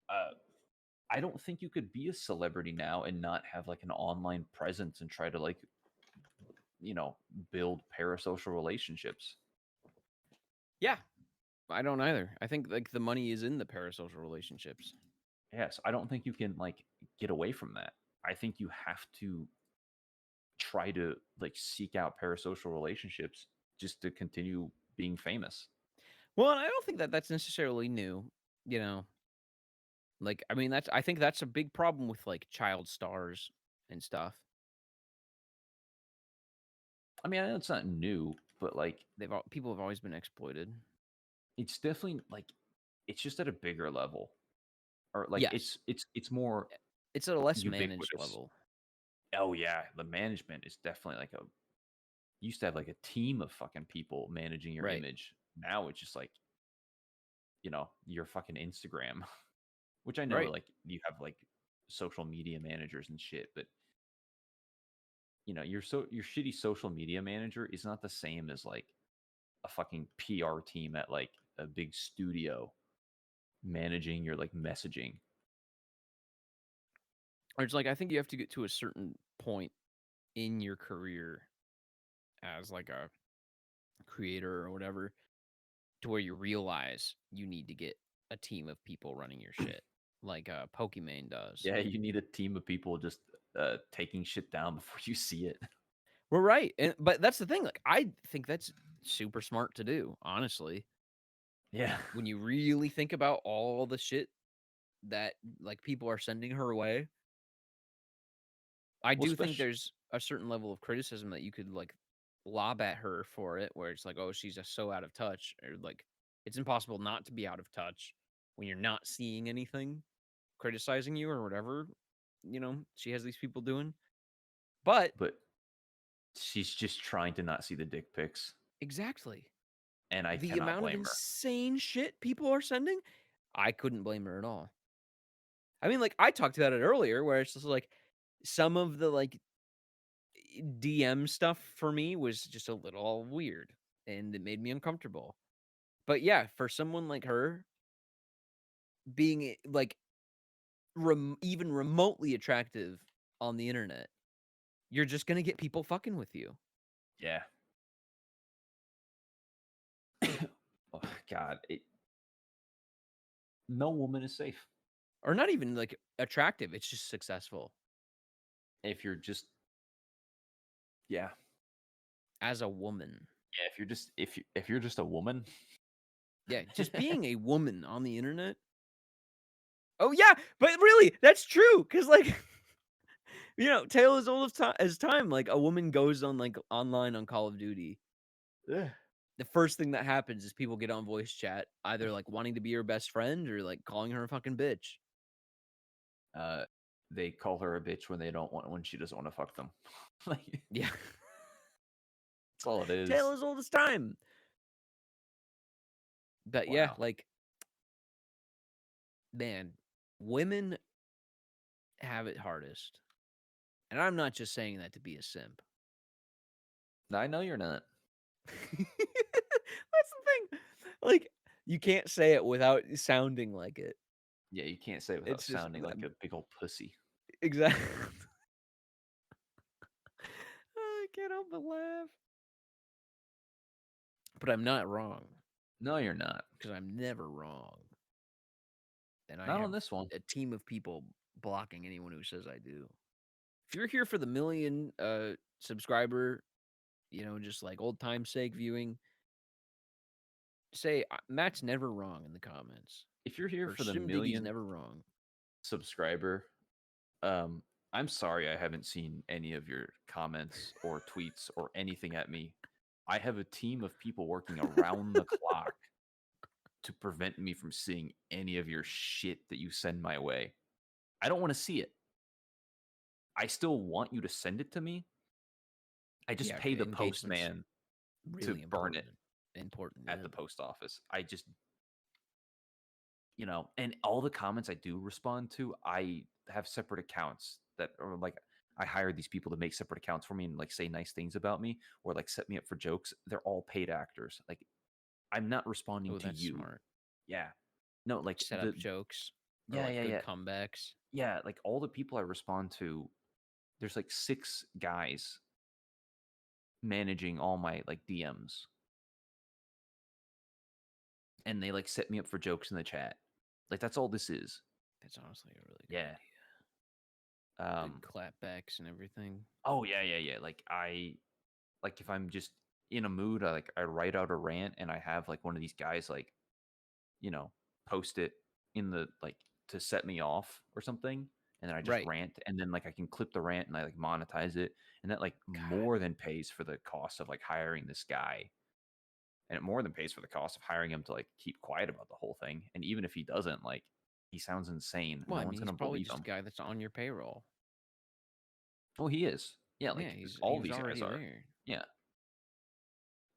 uh, I don't think you could be a celebrity now and not have like an online presence and try to like build parasocial relationships. Yeah, I don't either. I think like the money is in the parasocial relationships. Yes, I don't think you can like get away from that. I think you have to try to like seek out parasocial relationships just to continue being famous. Well, and I don't think that that's necessarily new. You know, like I mean, I think that's a big problem with like child stars and stuff. I mean, I know it's not new, but like People have always been exploited. it's definitely like it's just at a bigger level, or like Yes, it's more it's at a less managed ubiquitous. level. Oh yeah, the management is definitely like you used to have like a team of fucking people managing your Right. image. Now it's just like your fucking Instagram, which I know Right. like you have like social media managers and shit, but your shitty social media manager is not the same as like a fucking PR team at like a big studio managing your like messaging. Or it's like I think you have to get to a certain point in your career as like a creator or whatever to where you realize you need to get a team of people running your shit like Pokimane does. Yeah, you need a team of people just taking shit down before you see it. We're right. But that's the thing. Like I think that's super smart to do, honestly. Yeah. When you really think about all the shit that like people are sending her way. I Well, do think especially, there's a certain level of criticism that you could like lob at her for it, where it's like, oh, she's just so out of touch, or like it's impossible not to be out of touch when you're not seeing anything criticizing you or whatever. She has these people doing. But but she's just trying to not see the dick pics, exactly and I the cannot amount of blame her. insane shit people are sending, I couldn't blame her at all. I mean, like I talked about it earlier, where it's just like some of the like DM stuff for me was just a little weird and it made me uncomfortable. But yeah, for someone like her being like even remotely attractive on the internet, you're just going to get people fucking with you. Yeah. Oh, God, no woman is safe Or not even like attractive, it's just successful if you're just, yeah, as a woman. yeah. If you're just a woman, Yeah, just being a woman on the internet. Oh yeah, but really, that's true cuz like tale as old as time, like a woman goes on like online on Call of Duty. yeah. The first thing that happens is people get on voice chat, either like wanting to be her best friend or like calling her a fucking bitch. uh, they call her a bitch when she doesn't want to fuck them. Like, Yeah. that's all it Tale is. as old as time. But yeah, Wow. like, man, women have it hardest. And I'm not just saying that to be a simp. I know you're not. That's the thing. Like, you can't say it without sounding like it. Yeah, you can't say it without It's just sounding like a big old pussy. exactly. I can't help but laugh. But I'm not wrong No, you're not. because I'm never wrong. And I Not have on this one. a team of people blocking anyone who says I do. If you're here for the million subscriber, just like old time sake viewing, say Matt's never wrong in the comments. If you're here Or for the Sim Diggy's million never wrong. subscriber, I'm sorry I haven't seen any of your comments or tweets or anything at me. I have a team of people working around the clock to prevent me from seeing any of your shit that you send my way. I don't want to see it. I still want you to send it to me. I just Yeah, pay the engagement's postman to really burn it important. at the post office. I just, and all the comments I do respond to, I have separate accounts that are like, I hired these people to make separate accounts for me and like say nice things about me or like set me up for jokes. They're all paid actors. Like, I'm not responding Oh, to that's you. smart. Yeah. No, like Set up jokes or yeah, like yeah, good yeah. comebacks. Yeah, like all the people I respond to, there's like 6 guys managing all my like DMs. And they like set me up for jokes in the chat. Like that's all this is. That's honestly a really good Yeah. idea. Good clapbacks and everything. Oh yeah, yeah, yeah. Like if I'm just in a mood, I write out a rant and I have like one of these guys like, you know, post it in the like to set me off or something. And then I just Right. rant and then like I can clip the rant and I like monetize it. And that like God. more than pays for the cost of like hiring this guy. And it more than pays for the cost of hiring him to like keep quiet about the whole thing. And even if he doesn't, like he sounds insane. Well, No I one's mean, he's gonna probably believe just a him. guy that's on your payroll. Oh, he is. Yeah, Yeah, like he all was these guys already are. there. Yeah.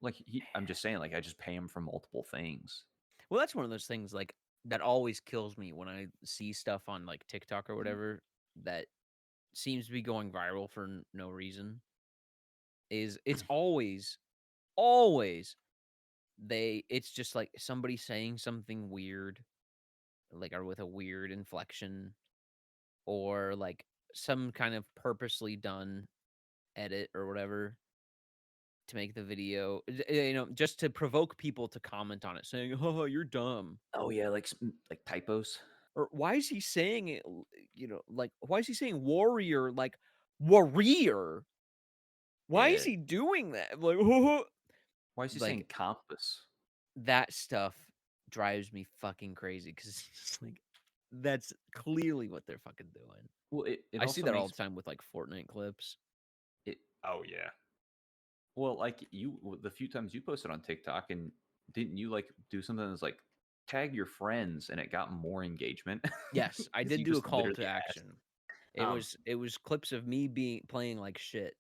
Like I'm just saying, like I just pay him for multiple things. Well, that's one of those things like that always kills me when I see stuff on like TikTok or whatever that seems to be going viral for no reason. Is it's always it's just like somebody saying something weird, like or with a weird inflection, or like some kind of purposely done edit or whatever to make the video, just to provoke people to comment on it, saying, "Oh, you're dumb." Oh yeah, like typos. Or why is he saying it? Like why is he saying warrior like warrior? Why is Yeah. he doing that? Like, Why is he saying like compass? that stuff drives me fucking crazy because it's just like That's clearly what they're fucking doing. Well, it I see also that all makes the time with like Fortnite clips. it. Oh yeah. Well, like the few times you posted on TikTok, and didn't you like do something that's like tag your friends, and it got more engagement? Yes, I 'Cause did you do a just call to literally asked. action. Um, It was clips of me playing like shit,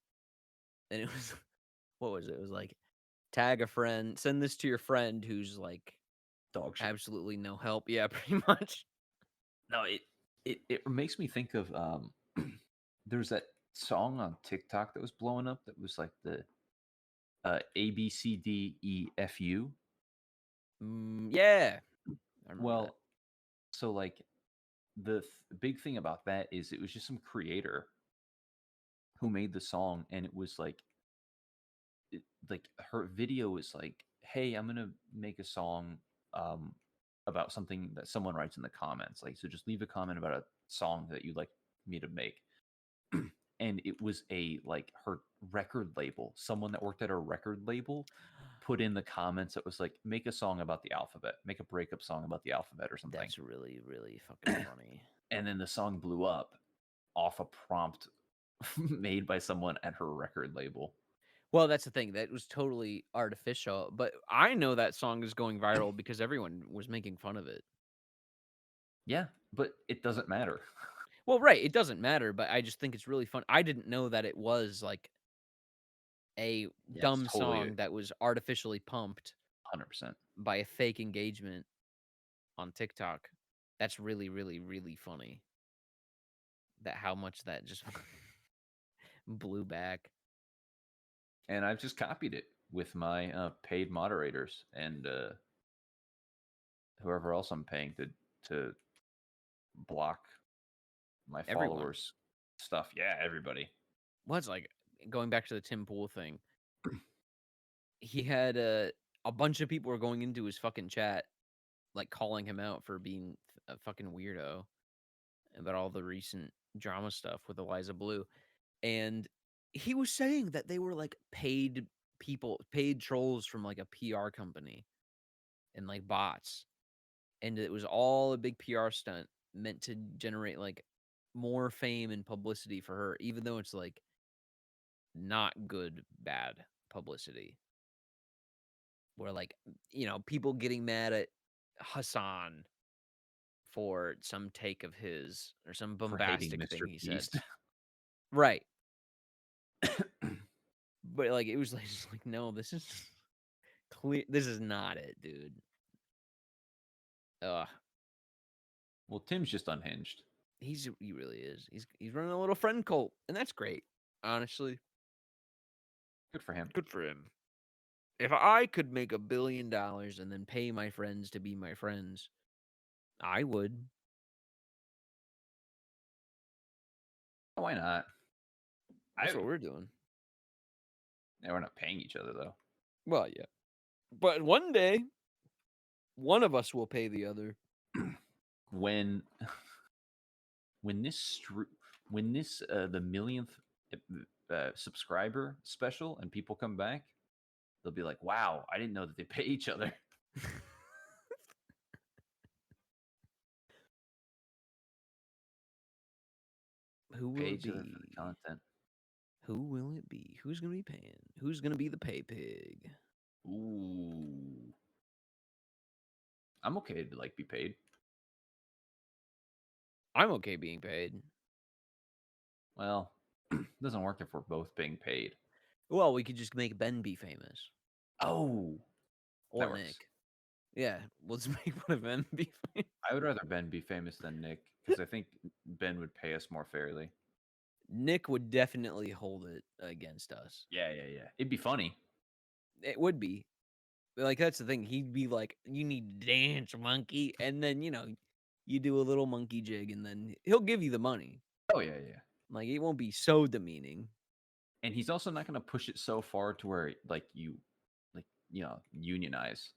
and it was what was it? It was like tag a friend, send this to your friend who's like dog shit. absolutely no help. Yeah, pretty much. No, it makes me think of there's that song on TikTok that was blowing up that was like the ABCDEFU. Yeah, I remember that. Well, so like big thing about that is it was just some creator who made the song, and it was like her video was like, hey, I'm gonna make a song um about something that someone writes in the comments, like, so just leave a comment about a song that you'd like me to make. And it was a like her record label, someone that worked at a record label put in the comments that was like, make a song about the alphabet, make a breakup song about the alphabet or something. That's really, really fucking funny. And then the song blew up off a prompt made by someone at her record label. Well, that's the thing. That was totally artificial. But I know that song is going viral because everyone was making fun of it. Yeah, but it doesn't matter. Well, right. It doesn't matter, but I just think it's really fun. I didn't know that it was like a Yeah, it's dumb totally song that was artificially pumped 100%. by a fake engagement on TikTok. That's really, really, really funny. That how much that just blew back. And I've just copied it with my paid moderators and whoever else I'm paying to block my Everyone. followers stuff. Yeah, everybody. Well, it's like going back to the Tim Pool thing. He had a bunch of people were going into his fucking chat, like calling him out for being a fucking weirdo about all the recent drama stuff with Eliza Blue. And he was saying that they were like paid people, paid trolls from like a PR company and like bots. And it was all a big PR stunt meant to generate like more fame and publicity for her, even though it's like not good, bad publicity. Where like, people getting mad at Hassan for some take of his or some For hating bombastic thing Mr. he said. Beast. Right. But like it was like just like no, this is clear. This is not it, dude. Ugh. Well, Tim's just unhinged. He really is. He's running a little friend cult, and that's great. Honestly, Good for him. good for him. If I could make $1 billion and then pay my friends to be my friends, I would. Why not? That's what we're doing. Yeah, we're not paying each other though. Well, yeah. But one day, one of us will pay the other. when when this when this the millionth subscriber special and people come back, they'll be like, "Wow, I didn't know that they pay each other." Who will Pay it each other for be? the content. Who will it be? Who's going to be paying? Who's going to be the pay pig? Ooh, I'm okay to like be paid. I'm okay being paid. Well, it doesn't work if we're both being paid. Well, we could just make Ben be famous. Oh, Or that works. Nick. Yeah, let's make one of Ben be famous. I would rather Ben be famous than Nick because I think Ben would pay us more fairly. Nick would definitely hold it against us. Yeah, yeah, yeah. It'd be funny. It would be. Like, that's the thing. He'd be like, you need to dance, monkey. And then, you do a little monkey jig, and then he'll give you the money. Oh yeah, yeah. Like, it won't be so demeaning. And he's also not going to push it so far to where like unionize.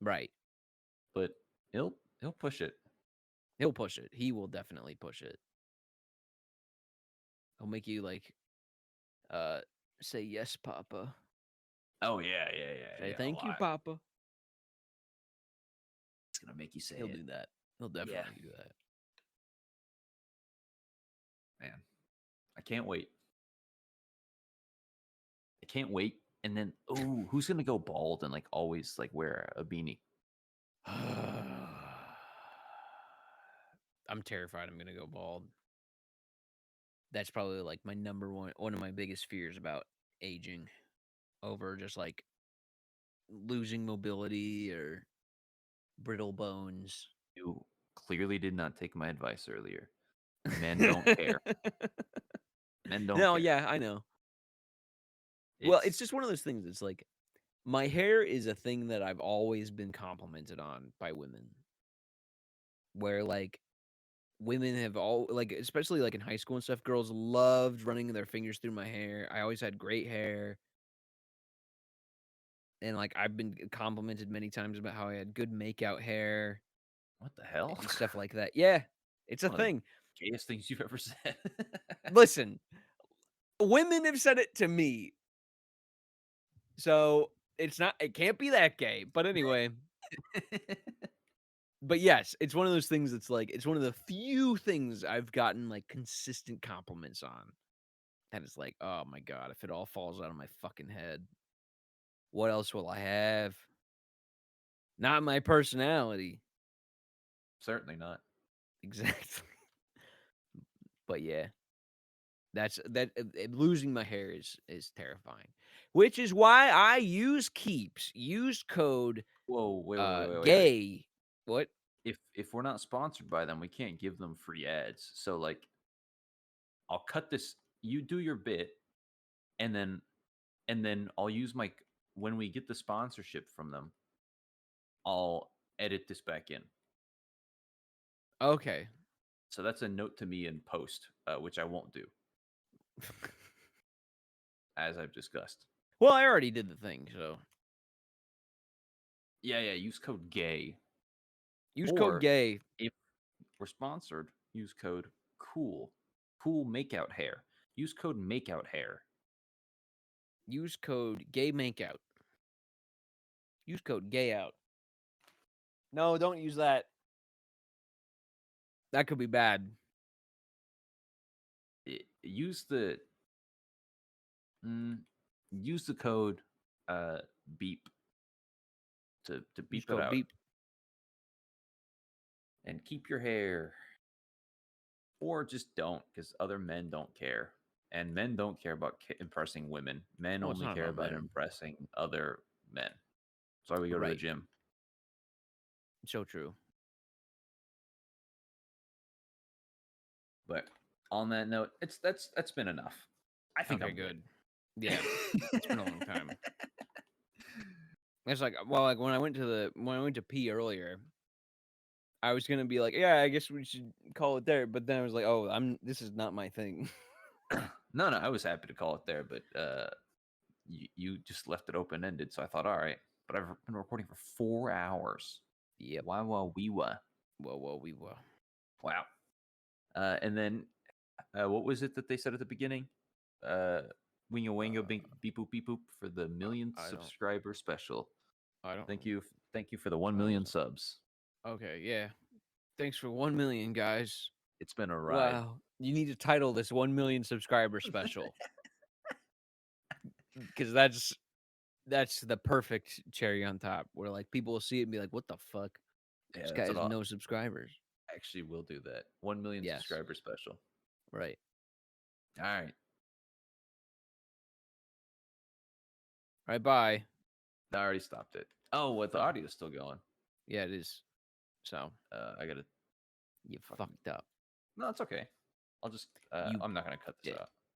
Right. But he'll push it. He'll push it. He will definitely push it. He'll make you, like, say yes, Papa. Oh yeah, yeah, yeah. Say yeah, thank a you, lot. Papa. It's gonna make you say He'll it. do that. He'll definitely do that. Man, I can't wait. I can't wait. And then, oh, who's gonna go bald and like always like wear a beanie? I'm terrified I'm gonna go bald. That's probably like my number one of my biggest fears about aging, over just like losing mobility or brittle bones. You clearly did not take my advice earlier. Men don't care. Men don't No, care. yeah, I know. Well, it's just one of those things. It's like my hair is a thing that I've always been complimented on by women. Where like women have all like, especially like in high school and stuff, girls loved running their fingers through my hair. I always had great hair. And like I've been complimented many times about how I had good makeout hair What the hell? and stuff like that. Yeah, it's a One of the thing. gayest things you've ever said. Listen, women have said it to me. So it can't be that gay. But anyway, but yes, it's one of those things that's like, it's one of the few things I've gotten like consistent compliments on. And it's like, oh my God, if it all falls out of my fucking head, what else will I have? Not my personality. Certainly not. Exactly. But yeah, losing my hair is terrifying. Which is why I use Keeps. Use code Whoa, wait. gay. What? If we're not sponsored by them, we can't give them free ads. So like, I'll cut this. You do your bit, and then I'll use my when we get the sponsorship from them, I'll edit this back in. Okay. So that's a note to me in post, which I won't do, as I've discussed. Well, I already did the thing, so Yeah. Use code GAY. use Or code gay. if we're sponsored, use code COOL. Cool makeout hair. Use code makeout hair. Use code gay makeout. Use code gay out. No, don't use that. That could be bad. Use the code beep to Use beep it code out. beep. And keep your hair. Or just don't, because other men don't care. And men don't care about impressing women. Men Well, it's only not care about about men. impressing other men. That's why we go to the Right. gym. So true. But on that note, that's been enough. I think Okay, I'm good. Yeah, it's been a long time. It's like, well, like when I went to pee earlier, I was gonna be like, yeah, I guess we should call it there. But then I was like, oh, this is not my thing. No, I was happy to call it there, but you just left it open ended, so I thought, all right. But I've been recording for 4 hours. Yep. Wow, we were. Well, we were. Wow. And then what was it that they said at the beginning? Wingo wango beep boop for the million subscriber special. I don't. Thank you for the 1 million subs. Okay, yeah. Thanks for 1 million, guys. It's been a ride. Wow, you need to title this 1 million subscriber special, because that's the perfect cherry on top. Where like people will see it and be like, "What the fuck? Yeah, This guy that's has what no subscribers." actually will do that. 1 million Yes. subscriber special. Right. All right. All right. Bye. I already stopped it. Oh, what the audio's still going. Yeah, it is. So I gotta. you fucked up. No, it's okay. I'll just. I'm not gonna cut this out.